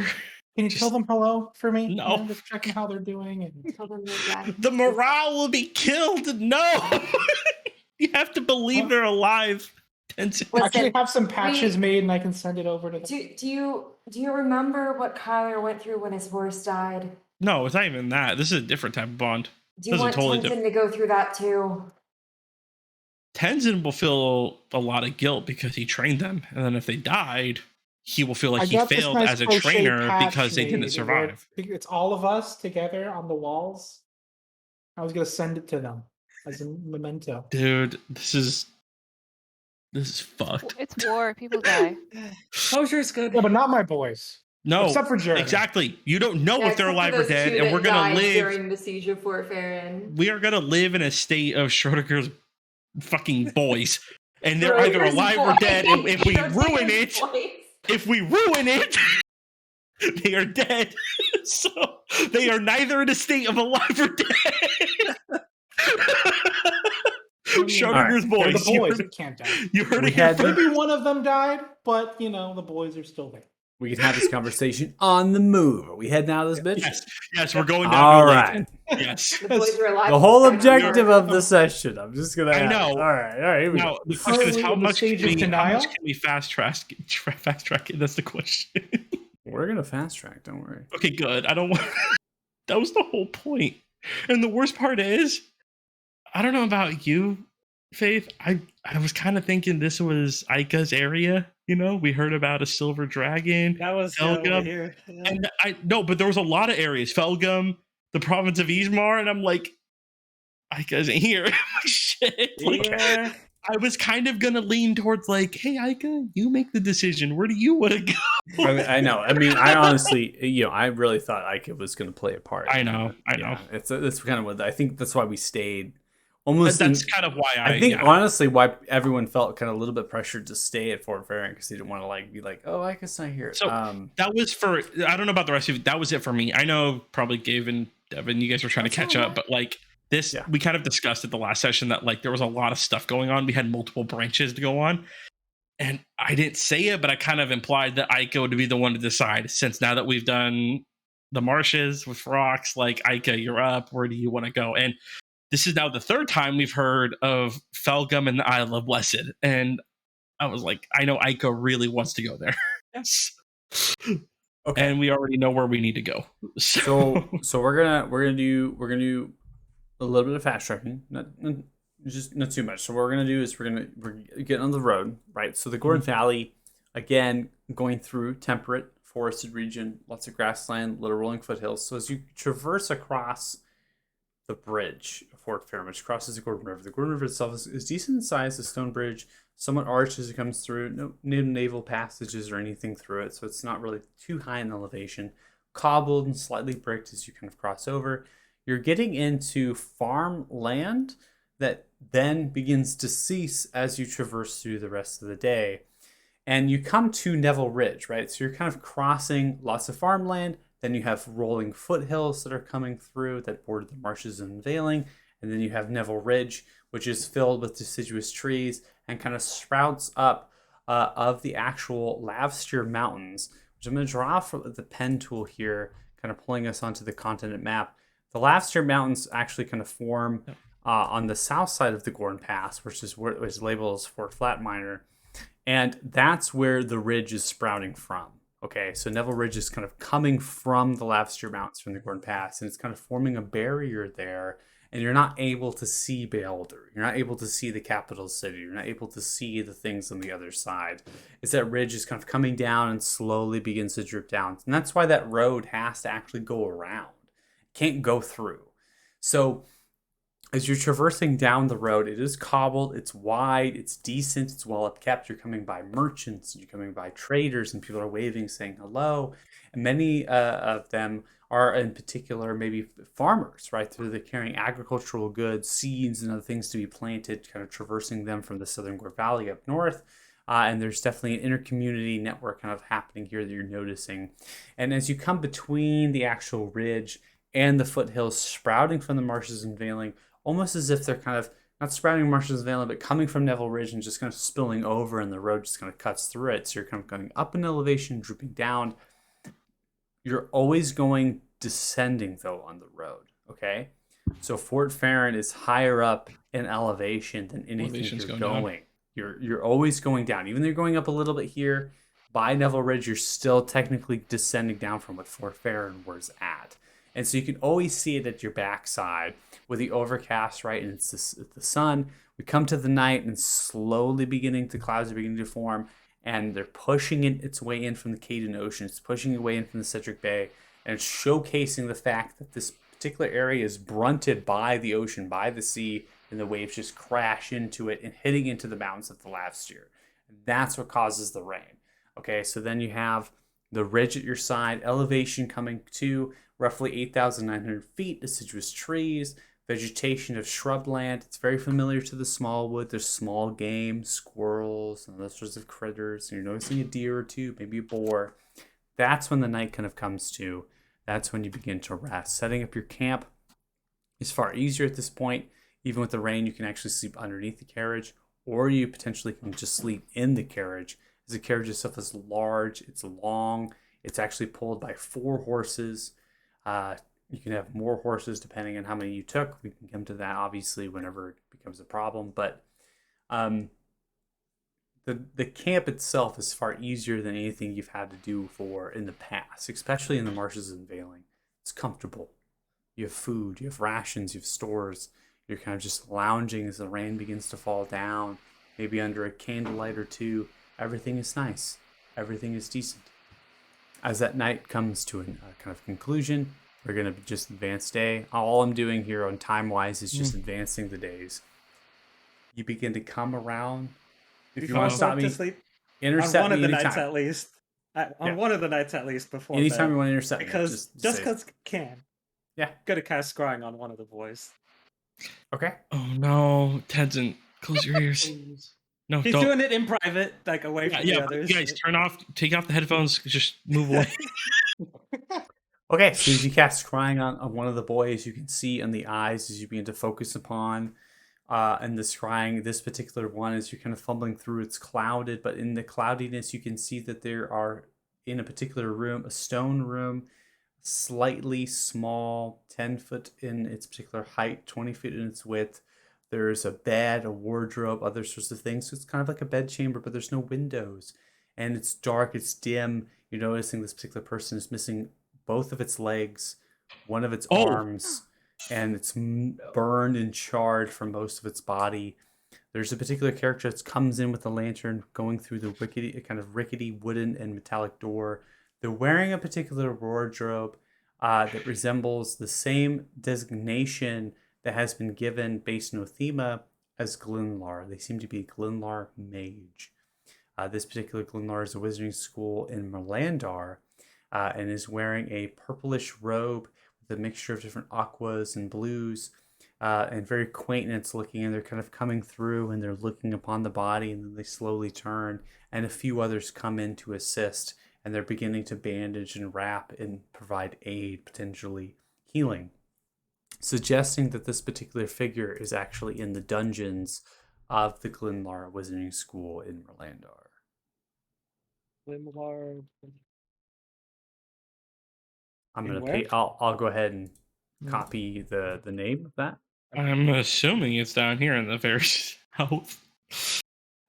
Can you Just- tell them hello for me? No. Just checking how they're doing. And... Tell them they're dead. The morale will be killed. No. You have to believe they're alive. Tenzin. I actually Listen, have some patches we- made, and I can send it over to them. Do you remember what Kyler went through when his horse died? No, it's not even that. This is a different type of bond. Do you Those are want totally Tenzin to go through that too? Tenzin will feel a lot of guilt because he trained them, and then if they died, he will feel like I he got this failed nice as a crochet trainer patch because they didn't made survive. where It's all of us together on the walls. I was gonna send it to them as a memento. Dude, this is fucked. It's war. People die. Closure's good. Yeah, but not my boys. No, Except for Jeremy. exactly. You don't know Yeah, if they're except for alive or those dead, two and that we're gonna died live. during the siege of Fort Farron. We are gonna live in a state of Schrodinger's fucking boys, and they're either Schrodinger's alive or dead. And if we Schrodinger's ruin it, voice. they are dead. So they are neither in a state of alive or dead. Schrodinger's They're boys. the You boys heard, that can't die. you heard We it here had first. Maybe one of them died, but the boys are still there. We can have this conversation on the move. Are we heading out of this bitch? Yes, we're going down. All to right. Yes. The boys are alive. The whole They're not objective dead. of the session. I'm just gonna. I have it. know. All right. Here we Now go. the question is, Are we how in the much stage can of we, how denial? much can we fast track it? That's the question. We're gonna fast track. Don't worry. Okay, good. I don't want. That was the whole point. And the worst part is, I don't know about you, Faith. I was kind of thinking this was Aika's area. We heard about a silver dragon. That was Felgum. over here. Yeah. And but there was a lot of areas. Felgum, the province of Ismar, and I'm like, Aika isn't here. Shit. Like, Yeah. I was kind of gonna lean towards like, hey, Aika, you make the decision. Where do you want to go? I know. I mean, I honestly, I really thought Ike was going to play a part. I know. Yeah, it's kind of what I think. That's why we stayed. Almost. That's kind of why I think honestly why everyone felt kind of a little bit pressured to stay at Fort Farron because they didn't want to be like, oh, Ike's not here. So that was for. I don't know about the rest of you. That was it for me. I know probably Gabe and Devin, you guys were trying to catch up, but this, we kind of discussed at the last session that there was a lot of stuff going on. We had multiple branches to go on. And I didn't say it, but I kind of implied that Aika would be the one to decide. Since now that we've done the marshes with rocks, Aika, you're up. Where do you want to go? And this is now the third time we've heard of Felgum and the Isle of Blessed. And I was like, I know Aika really wants to go there. Yes. Okay. And we already know where we need to go. So we're gonna do a little bit of fast tracking, not too much. So what we're gonna do is we're getting on the road, right? So the Gordon Valley, again, going through temperate forested region, lots of grassland, little rolling foothills. So as you traverse across the bridge of Fort Farron, which crosses the Gordon River itself is decent in size. The stone bridge, somewhat arched as it comes through. No naval passages or anything through it, so it's not really too high in elevation. Cobbled and slightly bricked as you kind of cross over. You're getting into farmland that then begins to cease as you traverse through the rest of the day. And you come to Neville Ridge, right? So you're kind of crossing lots of farmland. Then you have rolling foothills that are coming through that border the marshes and veiling. And then you have Neville Ridge, which is filled with deciduous trees and kind of sprouts up of the actual Lavsteer Mountains, which I'm going to draw from the pen tool here, kind of pulling us onto the continent map. The Lavsteer Mountains actually kind of form on the south side of the Gordon Pass, which is labeled as Fort Flatminer. And that's where the ridge is sprouting from. Okay, so Neville Ridge is kind of coming from the Lavsteer Mountains from the Gordon Pass, and it's kind of forming a barrier there, and you're not able to see Beelder. You're not able to see the capital city. You're not able to see the things on the other side. It's that ridge is kind of coming down and slowly begins to drip down. And that's why that road has to actually go around. It can't go through. So as you're traversing down the road, it is cobbled, it's wide, it's decent, it's well upkept. You're coming by merchants, you're coming by traders, and people are waving, saying hello. And many of them are, in particular, maybe farmers, right? So they're carrying agricultural goods, seeds, and other things to be planted, kind of traversing them from the Southern Gore Valley up north. And there's definitely an inter-community network kind of happening here that you're noticing. And as you come between the actual ridge and the foothills sprouting from the marshes and veiling, almost as if they're kind of not sprouting marshes and veiling, but coming from Neville Ridge and just kind of spilling over, and the road just kind of cuts through it. So you're kind of going up in elevation, drooping down. You're always going descending, though, on the road, okay? So Fort Farron is higher up in elevation than anything you're going. You're always going down. Even though you're going up a little bit here, by Neville Ridge, you're still technically descending down from what Fort Farron was at. And so you can always see it at your backside with the overcast, right? And it's the sun. We come to the night, and slowly the clouds are beginning to form, and they're pushing its way in from the Caden Ocean. It's pushing its way in from the Cedric Bay, and it's showcasing the fact that this particular area is brunted by the ocean, by the sea, and the waves just crash into it and hitting into the mountains of the Lavstyr. And that's what causes the rain. Okay, so then you have the ridge at your side, elevation coming to roughly 8,900 feet, deciduous trees, vegetation of shrubland. It's very familiar to the Smallwood. There's small game, squirrels, and those sorts of critters. And you're noticing a deer or two, maybe a boar. That's when the night kind of comes to. That's when you begin to rest. Setting up your camp is far easier at this point. Even with the rain, you can actually sleep underneath the carriage, or you potentially can just sleep in the carriage. As the carriage itself is large, it's long, it's actually pulled by 4 horses. You can have more horses depending on how many you took. We can come to that obviously whenever it becomes a problem. But the camp itself is far easier than anything you've had to do for in the past, especially in the marshes and veiling. It's comfortable. You have food, you have rations, you have stores. You're kind of just lounging as the rain begins to fall down, maybe under a candlelight or two. Everything is nice. Everything is decent. As that night comes to a kind of conclusion, we're going to just advance day. All I'm doing here on time-wise is just advancing the days. You begin to come around. If you want to stop me, intercept on one me of the anytime. nights at least. One of the nights at least before. Anytime you want to intercept because me. Just because can. Yeah. Gonna cast scrying on one of the boys. Okay. Oh no, Tenzin, close your ears. No, he's don't. doing it in private, like away from the others. You guys, take off the headphones, just move away. Okay, so as you cast scrying on one of the boys, you can see in the eyes as you begin to focus upon and the scrying, this particular one, as you're kind of fumbling through, it's clouded, but in the cloudiness, you can see that there are, in a particular room, a stone room, slightly small, 10 foot in its particular height, 20 feet in its width. There's a bed, a wardrobe, other sorts of things. So it's kind of like a bed chamber, but there's no windows. And it's dark, it's dim. You're noticing this particular person is missing both of its legs, one of its arms, and it's burned and charred from most of its body. There's a particular character that comes in with a lantern going through the rickety wooden and metallic door. They're wearing a particular wardrobe that resembles the same designation that has been given based on Othema as Glinlar. They seem to be a Glinlar mage. This particular Glinlar is a wizarding school in Merlandar and is wearing a purplish robe with a mixture of different aquas and blues and very quaint in its looking. And they're kind of coming through and they're looking upon the body, and then they slowly turn, and a few others come in to assist, and they're beginning to bandage and wrap and provide aid, potentially healing, suggesting that this particular figure is actually in the dungeons of the Glinlar Wizarding School in Merlandar. Glinlar. I'm gonna pay. I'll go ahead and copy the name of that. I'm assuming it's down here in the very south.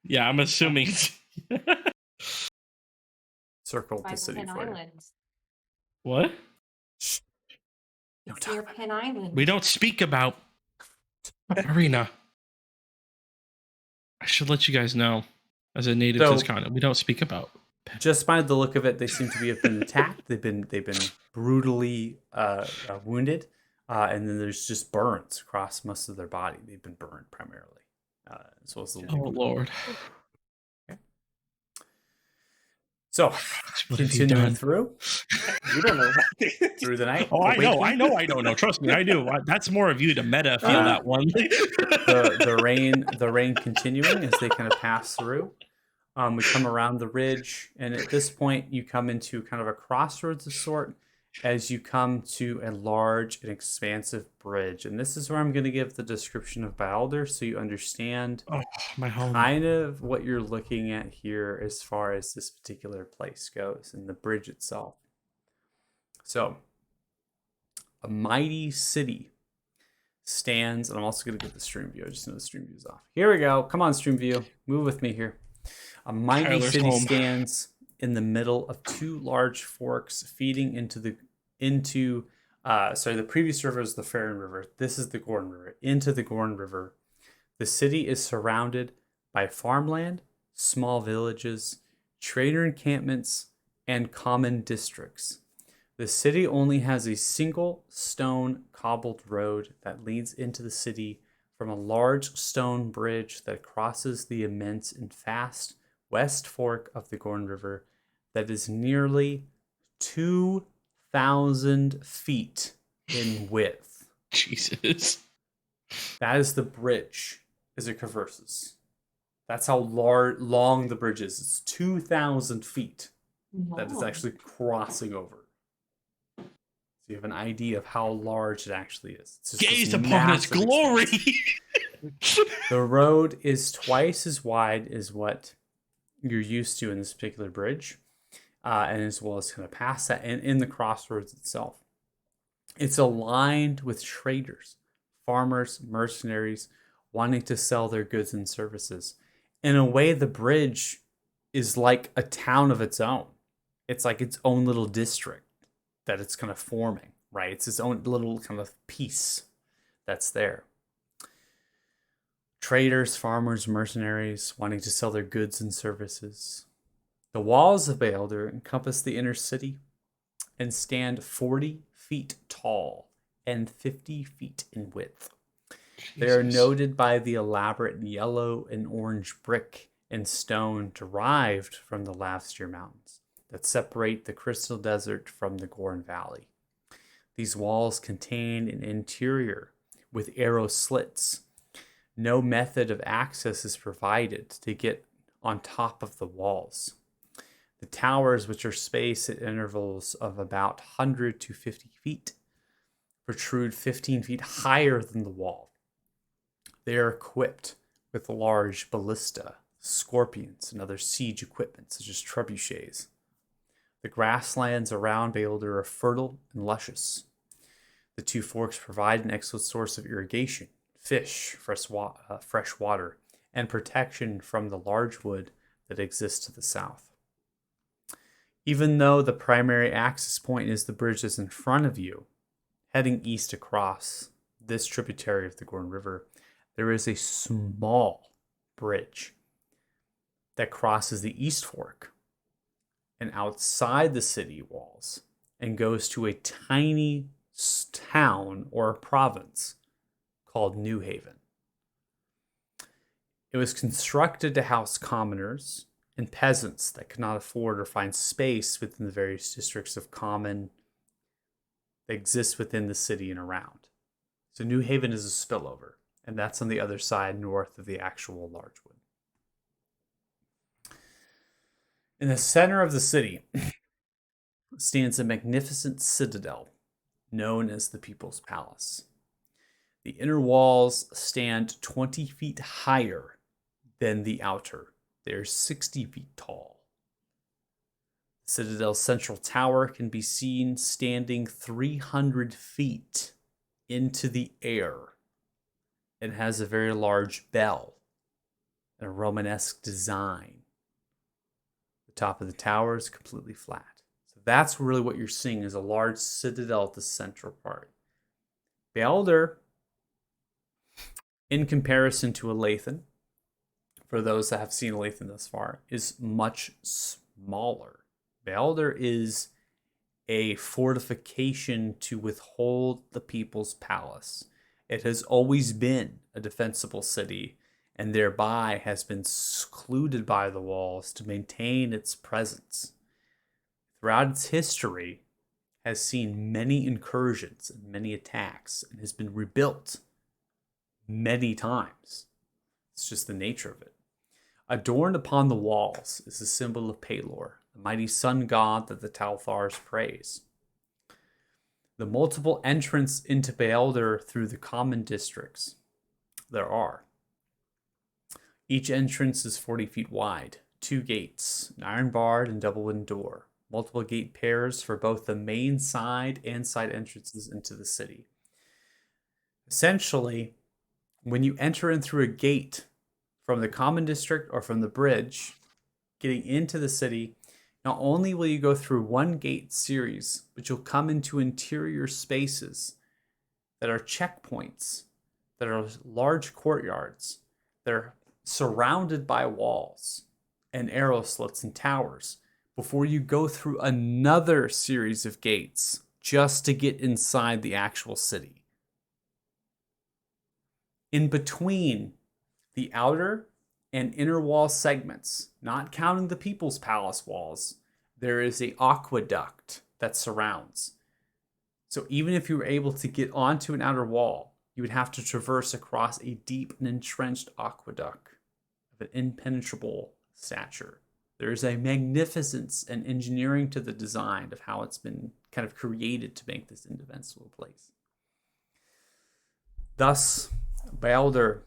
Yeah, I'm assuming. Circle the city for you. What? It's near Penn Island. We don't speak about Arena. I should let you guys know, as a native to this continent, we don't speak about. Just by the look of it, they seem to have been attacked. They've been brutally wounded. And then there's just burns across most of their body. They've been burned primarily, as well as the Oh Lord. So, What have you continuing done? through You don't know about it. through the night. Oh, I know, awakening. I don't know. Trust me, I do. That's more of you to meta feel that one. the rain continuing as they kind of pass through. We come around the ridge, and at this point, you come into kind of a crossroads of sort as you come to a large and expansive bridge. And this is where I'm going to give the description of Balder so you understand Oh, my home. kind of what you're looking at here as far as this particular place goes and the bridge itself. So, a mighty city stands, and I'm also going to get the stream view. I just know the stream view is off. Here we go. Come on, stream view. Move with me here. A mighty Tyler's city home. stands in the middle of two large forks feeding into the previous river is the Farron River. This is the Gorn River. Into the Gorn River. The city is surrounded by farmland, small villages, trader encampments, and common districts. The city only has a single stone cobbled road that leads into the city from a large stone bridge that crosses the immense and fast west fork of the Gorn River that is nearly 2,000 feet in width. Jesus. That is the bridge as it traverses. That's how long the bridge is. It's 2,000 feet that it's actually crossing over. So you have an idea of how large it actually is. It's just Gaze this upon its massive glory. The road is twice as wide as what you're used to in this particular bridge, and as well as kind of past that and in the crossroads itself. It's aligned with traders, farmers, mercenaries wanting to sell their goods and services. In a way, the bridge is like a town of its own. It's like its own little district that it's kind of forming, right? It's its own little kind of piece that's there. Traders, farmers, mercenaries wanting to sell their goods and services. The walls of Balder encompass the inner city and stand 40 feet tall and 50 feet in width. They are noted by the elaborate yellow and orange brick and stone derived from the Lavstyr Mountains that separate the Crystal Desert from the Gorn Valley. These walls contain an interior with arrow slits. No method of access is provided to get on top of the walls. The towers, which are spaced at intervals of about 100 to 50 feet, protrude 15 feet higher than the wall. They are equipped with large ballista, scorpions, and other siege equipment, such as trebuchets. The grasslands around Balder are fertile and luscious. The two forks provide an excellent source of irrigation, fish, fresh water, and protection from the large wood that exists to the south. Even though the primary access point is the bridge that's in front of you, heading east across this tributary of the Gorn River, there is a small bridge that crosses the East Fork and outside the city walls and goes to a tiny town or province called New Haven. It was constructed to house commoners and peasants that could not afford or find space within the various districts of common that exist within the city and around. So New Haven is a spillover, and that's on the other side north of the actual Largewood. In the center of the city stands a magnificent citadel known as the People's Palace. The inner walls stand 20 feet higher than the outer. They're 60 feet tall. The citadel's central tower can be seen standing 300 feet into the air and has a very large bell and a Romanesque design. The top of the tower is completely flat. So that's really what you're seeing is a large citadel at the central part. Balder, in comparison to Elathon, for those that have seen Elathon thus far, is much smaller. Balder is a fortification to withhold the people's palace. It has always been a defensible city, and thereby has been secluded by the walls to maintain its presence. Throughout its history, has seen many incursions and many attacks, and has been rebuilt many times. It's just the nature of it. Adorned upon the walls is the symbol of Pelor, the mighty sun god that the Talthars praise. The multiple entrants into Beelder through the common districts there are. Each entrance is 40 feet wide, 2 gates, an iron barred and double wooden door, multiple gate pairs for both the main side and side entrances into the city. Essentially, when you enter in through a gate from the common district or from the bridge, getting into the city, not only will you go through one gate series, but you'll come into interior spaces that are checkpoints, that are large courtyards, that are surrounded by walls and arrow slits and towers before you go through another series of gates just to get inside the actual city. In between the outer and inner wall segments, not counting the People's Palace walls, there is an aqueduct that surrounds. So even if you were able to get onto an outer wall, you would have to traverse across a deep and entrenched aqueduct of an impenetrable stature. There is a magnificence and engineering to the design of how it's been kind of created to make this indefensible place. Thus, Beelder,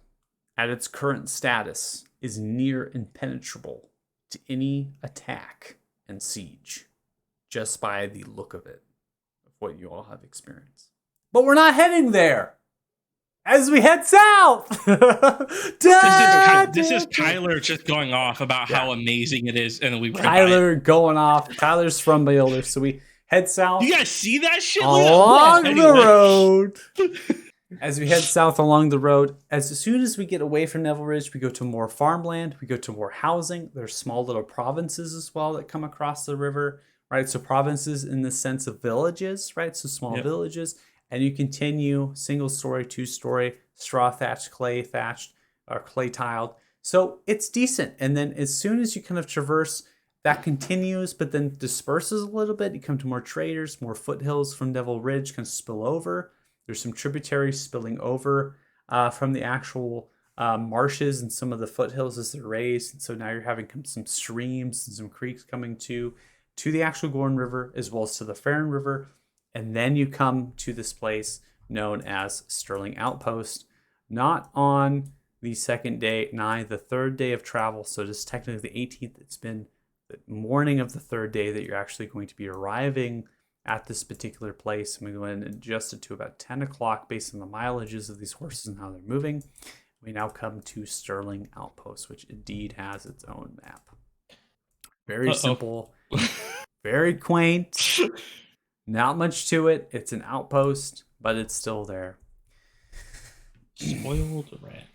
at its current status, is near impenetrable to any attack and siege, just by the look of it, of what you all have experienced. But we're not heading there! As we head south! This is Tyler just going off about how amazing it is, and we Tyler going off. Tyler's from Beelder, so we head south. You guys see that shit? Along the road. As we head south along the road, as soon as we get away from Neville Ridge, we go to more farmland, we go to more housing. There's small little provinces as well that come across the river, right? So provinces in the sense of villages, right? So small villages. And you continue single story, 2-story, straw thatched, clay thatched, or clay tiled. So it's decent. And then as soon as you kind of traverse, that continues, but then disperses a little bit. You come to more traders, more foothills from Neville Ridge can spill over. There's some tributaries spilling over from the actual marshes and some of the foothills as they're raised. And so now you're having some streams and some creeks coming to the actual Gorn River as well as to the Farron River. And then you come to this place known as Sterling Outpost, not on the second day, the third day of travel. So it is technically the 18th. It's been the morning of the third day that you're actually going to be arriving at this particular place. I'm going to go ahead and adjust it to about 10 o'clock based on the mileages of these horses and how they're moving. We now come to Sterling Outpost, which indeed has its own map. Very simple, very quaint, not much to it. It's an outpost, but it's still there. Spoiled rat.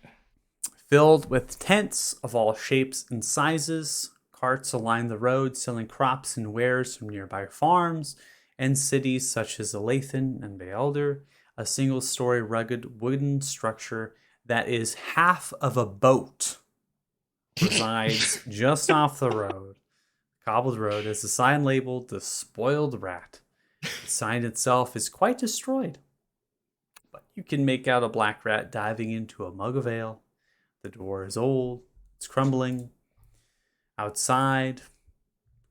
Filled with tents of all shapes and sizes. Carts aline the road selling crops and wares from nearby farms and cities such as Elathon and Beelder, a single-story rugged wooden structure that is half of a boat resides just off the road. Cobbled road has a sign labeled The Spoiled Rat. The sign itself is quite destroyed, but you can make out a black rat diving into a mug of ale. The door is old, it's crumbling. Outside,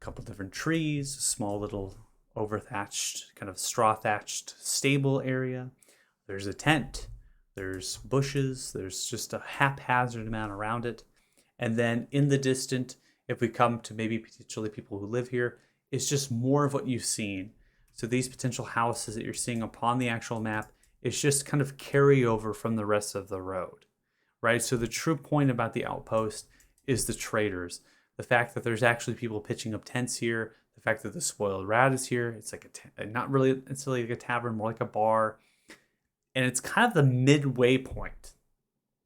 a couple different trees, a small little over-thatched, kind of straw-thatched stable area. There's a tent. There's bushes. There's just a haphazard amount around it. And then in the distant, if we come to maybe potentially people who live here, it's just more of what you've seen. So these potential houses that you're seeing upon the actual map is just kind of carryover from the rest of the road, right? So the true point about the outpost is the traders. The fact that there's actually people pitching up tents here, the fact that the Spoiled Rat is here, it's like not really necessarily like a tavern, more like a bar. And it's kind of the midway point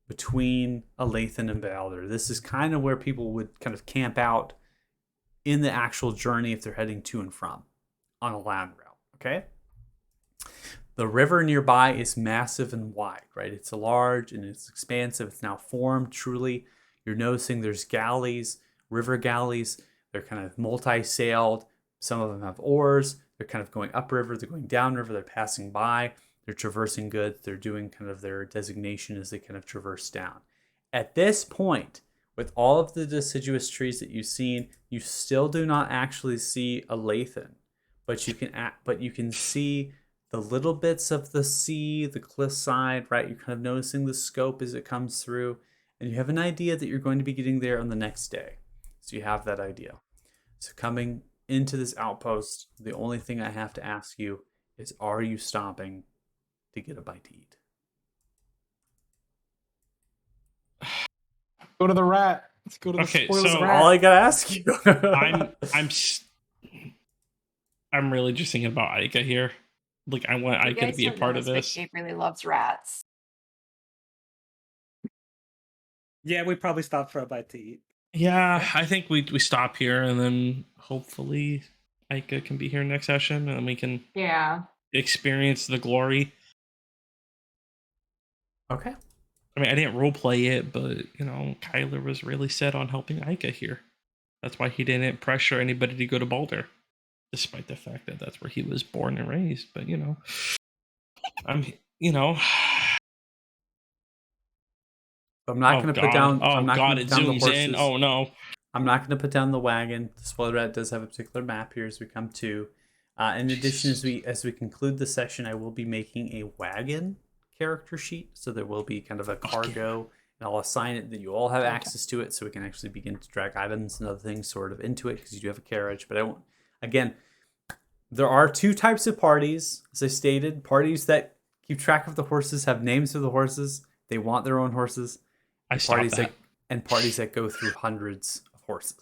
between Elathon and Beelder. This is kind of where people would kind of camp out in the actual journey if they're heading to and from on a land route. Okay. The river nearby is massive and wide, right? It's large and it's expansive. It's now formed truly. You're noticing there's galleys, river galleys. They're kind of multi-sailed. Some of them have oars. They're kind of going upriver. They're going downriver. They're passing by. They're traversing goods. They're doing kind of their designation as they kind of traverse down. At this point, with all of the deciduous trees that you've seen, you still do not actually see a Lathan, but you can see the little bits of the sea, the cliffside, right? You're kind of noticing the scope as it comes through, and you have an idea that you're going to be getting there on the next day. So you have that idea. So coming into this outpost, the only thing I have to ask you is, are you stopping to get a bite to eat? Go to the rat. Let's go to the Okay, spoilers so rat. All I gotta ask you. I'm really just thinking about Aika here. Like, I want You Aika to guys be a don't part know of but this. Gabe really loves rats. Yeah, we probably stopped for a bite to eat. Yeah, I think we stop here, and then hopefully Aika can be here next session, and we can experience the glory. Okay. I mean, I didn't roleplay it, but, you know, Kyler was really set on helping Aika here. That's why he didn't pressure anybody to go to Balder, despite the fact that that's where he was born and raised. But, you know, I'm not going to put down. Oh, I'm not God, gonna it put down the zooms horses. in. Oh, no. I'm not going to put down the wagon. The spoiler rat does have a particular map here as we come to. In addition, as we conclude the session, I will be making a wagon character sheet. So there will be kind of a cargo, and I'll assign it that you all have access to it, so we can actually begin to drag items and other things sort of into it, because you do have a carriage. But I won't. Again, there are two types of parties, as I stated. Parties that keep track of the horses, have names of the horses. They want their own horses. Parties that go through hundreds of horses.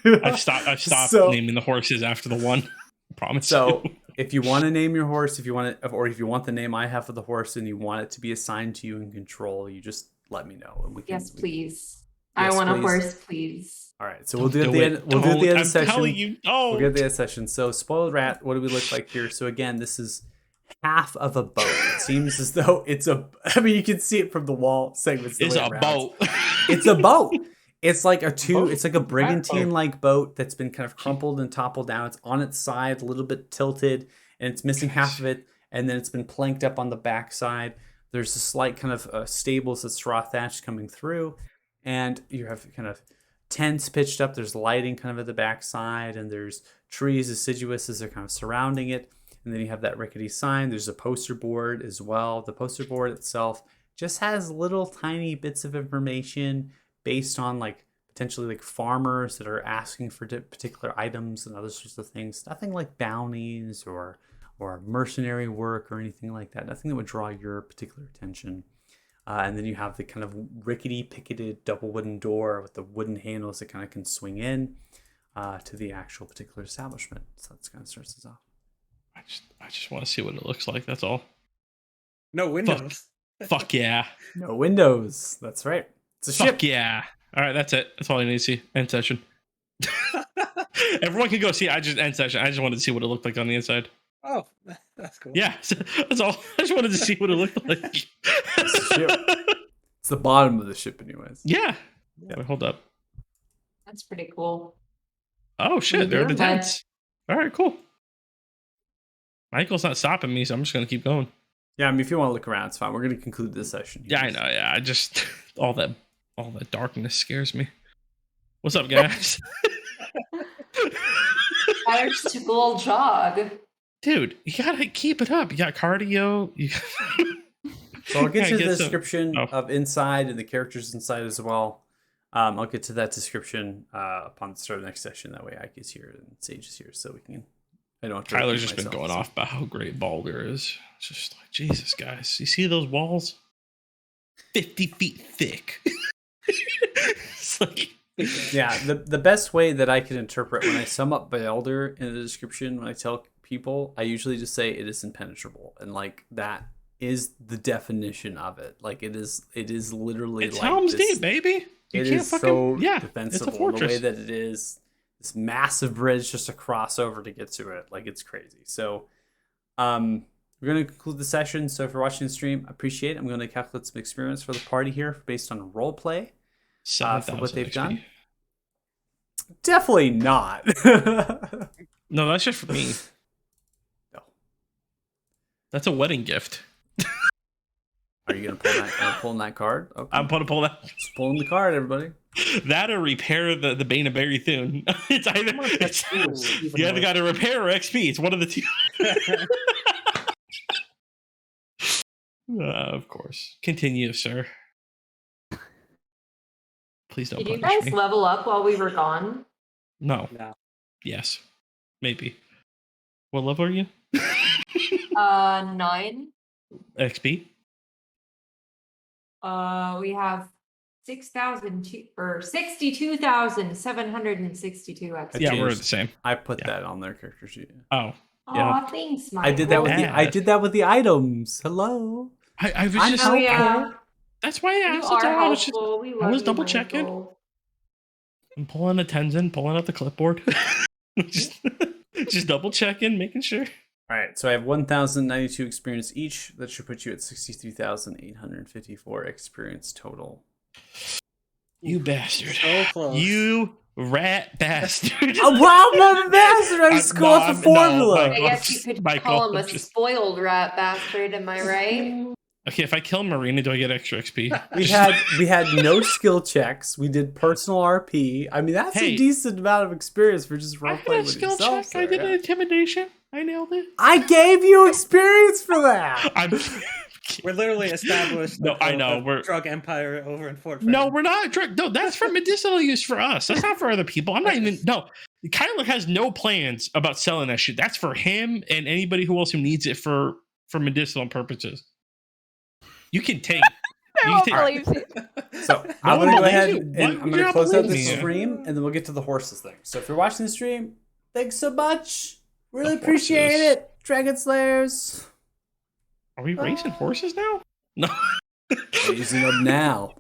I've stopped naming the horses after the one. I promise. So if you want to name your horse, if you want the name I have for the horse, and you want it to be assigned to you in control, you just let me know, and we can. Yes, please. Yes, I want please. a horse, please. All right, so we'll do it at the end. We'll do it at the end of the session. Telling you, no. We'll get at the end of the session. So, spoiled rat. What do we look like here? So again, this is half of a boat. It seems as though it's a. I mean, you can see it from the wall segments. It's a boat. It's a boat. It's like it's like a brigantine-like boat that's been kind of crumpled and toppled down. It's on its side, a little bit tilted, and it's missing half of it. And then it's been planked up on the backside. There's a slight kind of stables that's straw thatched coming through, and you have kind of tents pitched up. There's lighting kind of at the backside, and there's trees deciduous as they're kind of surrounding it. And then you have that rickety sign. There's a poster board as well. The poster board itself just has little tiny bits of information based on like potentially like farmers that are asking for particular items and other sorts of things. Nothing like bounties or mercenary work or anything like that. Nothing that would draw your particular attention. And then you have the kind of rickety picketed double wooden door with the wooden handles that kind of can swing in to the actual particular establishment. So that's kind of starts this off. I just want to see what it looks like. That's all. No windows. Fuck yeah. No windows. That's right. It's a ship. Fuck yeah. All right, that's it. That's all I need to see. End session. Everyone can go see. End session. I just wanted to see what it looked like on the inside. Oh, that's cool. Yeah, that's all. I just wanted to see what it looked like. It's the bottom of the ship, anyways. Yeah. Wait, hold up. That's pretty cool. Oh shit! There are the tents. All right, cool. Michael's not stopping me, so I'm just gonna keep going. Yeah, I mean, if you want to look around, it's fine. We're gonna conclude this session. Yeah, I know. Yeah, I just all that darkness scares me. What's up, guys? I just took a little jog. Dude, you gotta keep it up. You got cardio. So I'll get to the description of inside and the characters inside as well. I'll get to that description upon the start of the next session. That way, Ike is here and Sage is here, so we can. I don't. Tyler's just been going off about how great Baldur is. It's just like, Jesus, guys, you see those walls? 50 feet thick. It's like. Yeah, the best way that I can interpret when I sum up Baldur in the description, when I tell people, I usually just say it is impenetrable, and like that is the definition of it. Like it is literally it's like Helm's Deep, baby. You it can't is fucking, so yeah, defensible. it's a fortress. The way that it is, this massive bridge just to cross over to get to it, like it's crazy. So We're going to conclude the session. So if you're watching the stream, I appreciate it. I'm going to calculate some experience for the party here based on role play for what they've done. Definitely not. No, that's just for me. No. That's a wedding gift. Are you going to pull that card? Okay. I'm going to pull that. Just pulling the card, everybody. That or repair the Bane of Barry Thune. It's either you either got to repair or XP. It's one of the two. Of course. Continue, sir. Please don't. Did you punish guys me. level up while we were gone? No. No. Yes. Maybe. What level are you? 9. XP. We have 62,762 XP. Yeah, we're the same. I put that on their character sheet. Oh. Oh, thanks, Michael. I did that with I did that with the items. Hello. I was I'm just. helpful. yeah. That's why I You asked. are I was just. helpful. We I love was you, double checking. Michael. I'm pulling a Tenzin, pulling out the clipboard. just double checking, making sure. All right, so I have 1,092 experience each. That should put you at 63,854 experience total. You bastard. So close. You rat bastard. Oh, wow, I'm a bastard. I just go off the formula. I guess you could call him a spoiled rat bastard, am I right? Okay, if I kill Marina, do I get extra XP? We had no skill checks. We did personal RP. I mean, that's a decent amount of experience for just role playing with skill yourself. check. I did an intimidation. I nailed it. I gave you experience for that. We're literally established. No, I know. We're drug empire over in Fort. No, we're not drug. No, that's for medicinal use for us. That's not for other people. I'm not even. No, Kyler has no plans about selling that shit. That's for him and anybody who else who needs it for medicinal purposes. You can take. No one believes you. So I'm going to go ahead and I'm going to close out the stream, and then we'll get to the horses thing. So if you're watching the stream, thanks so much. Really appreciate it, Dragon Slayers. Are we racing horses now? No. We're using them now.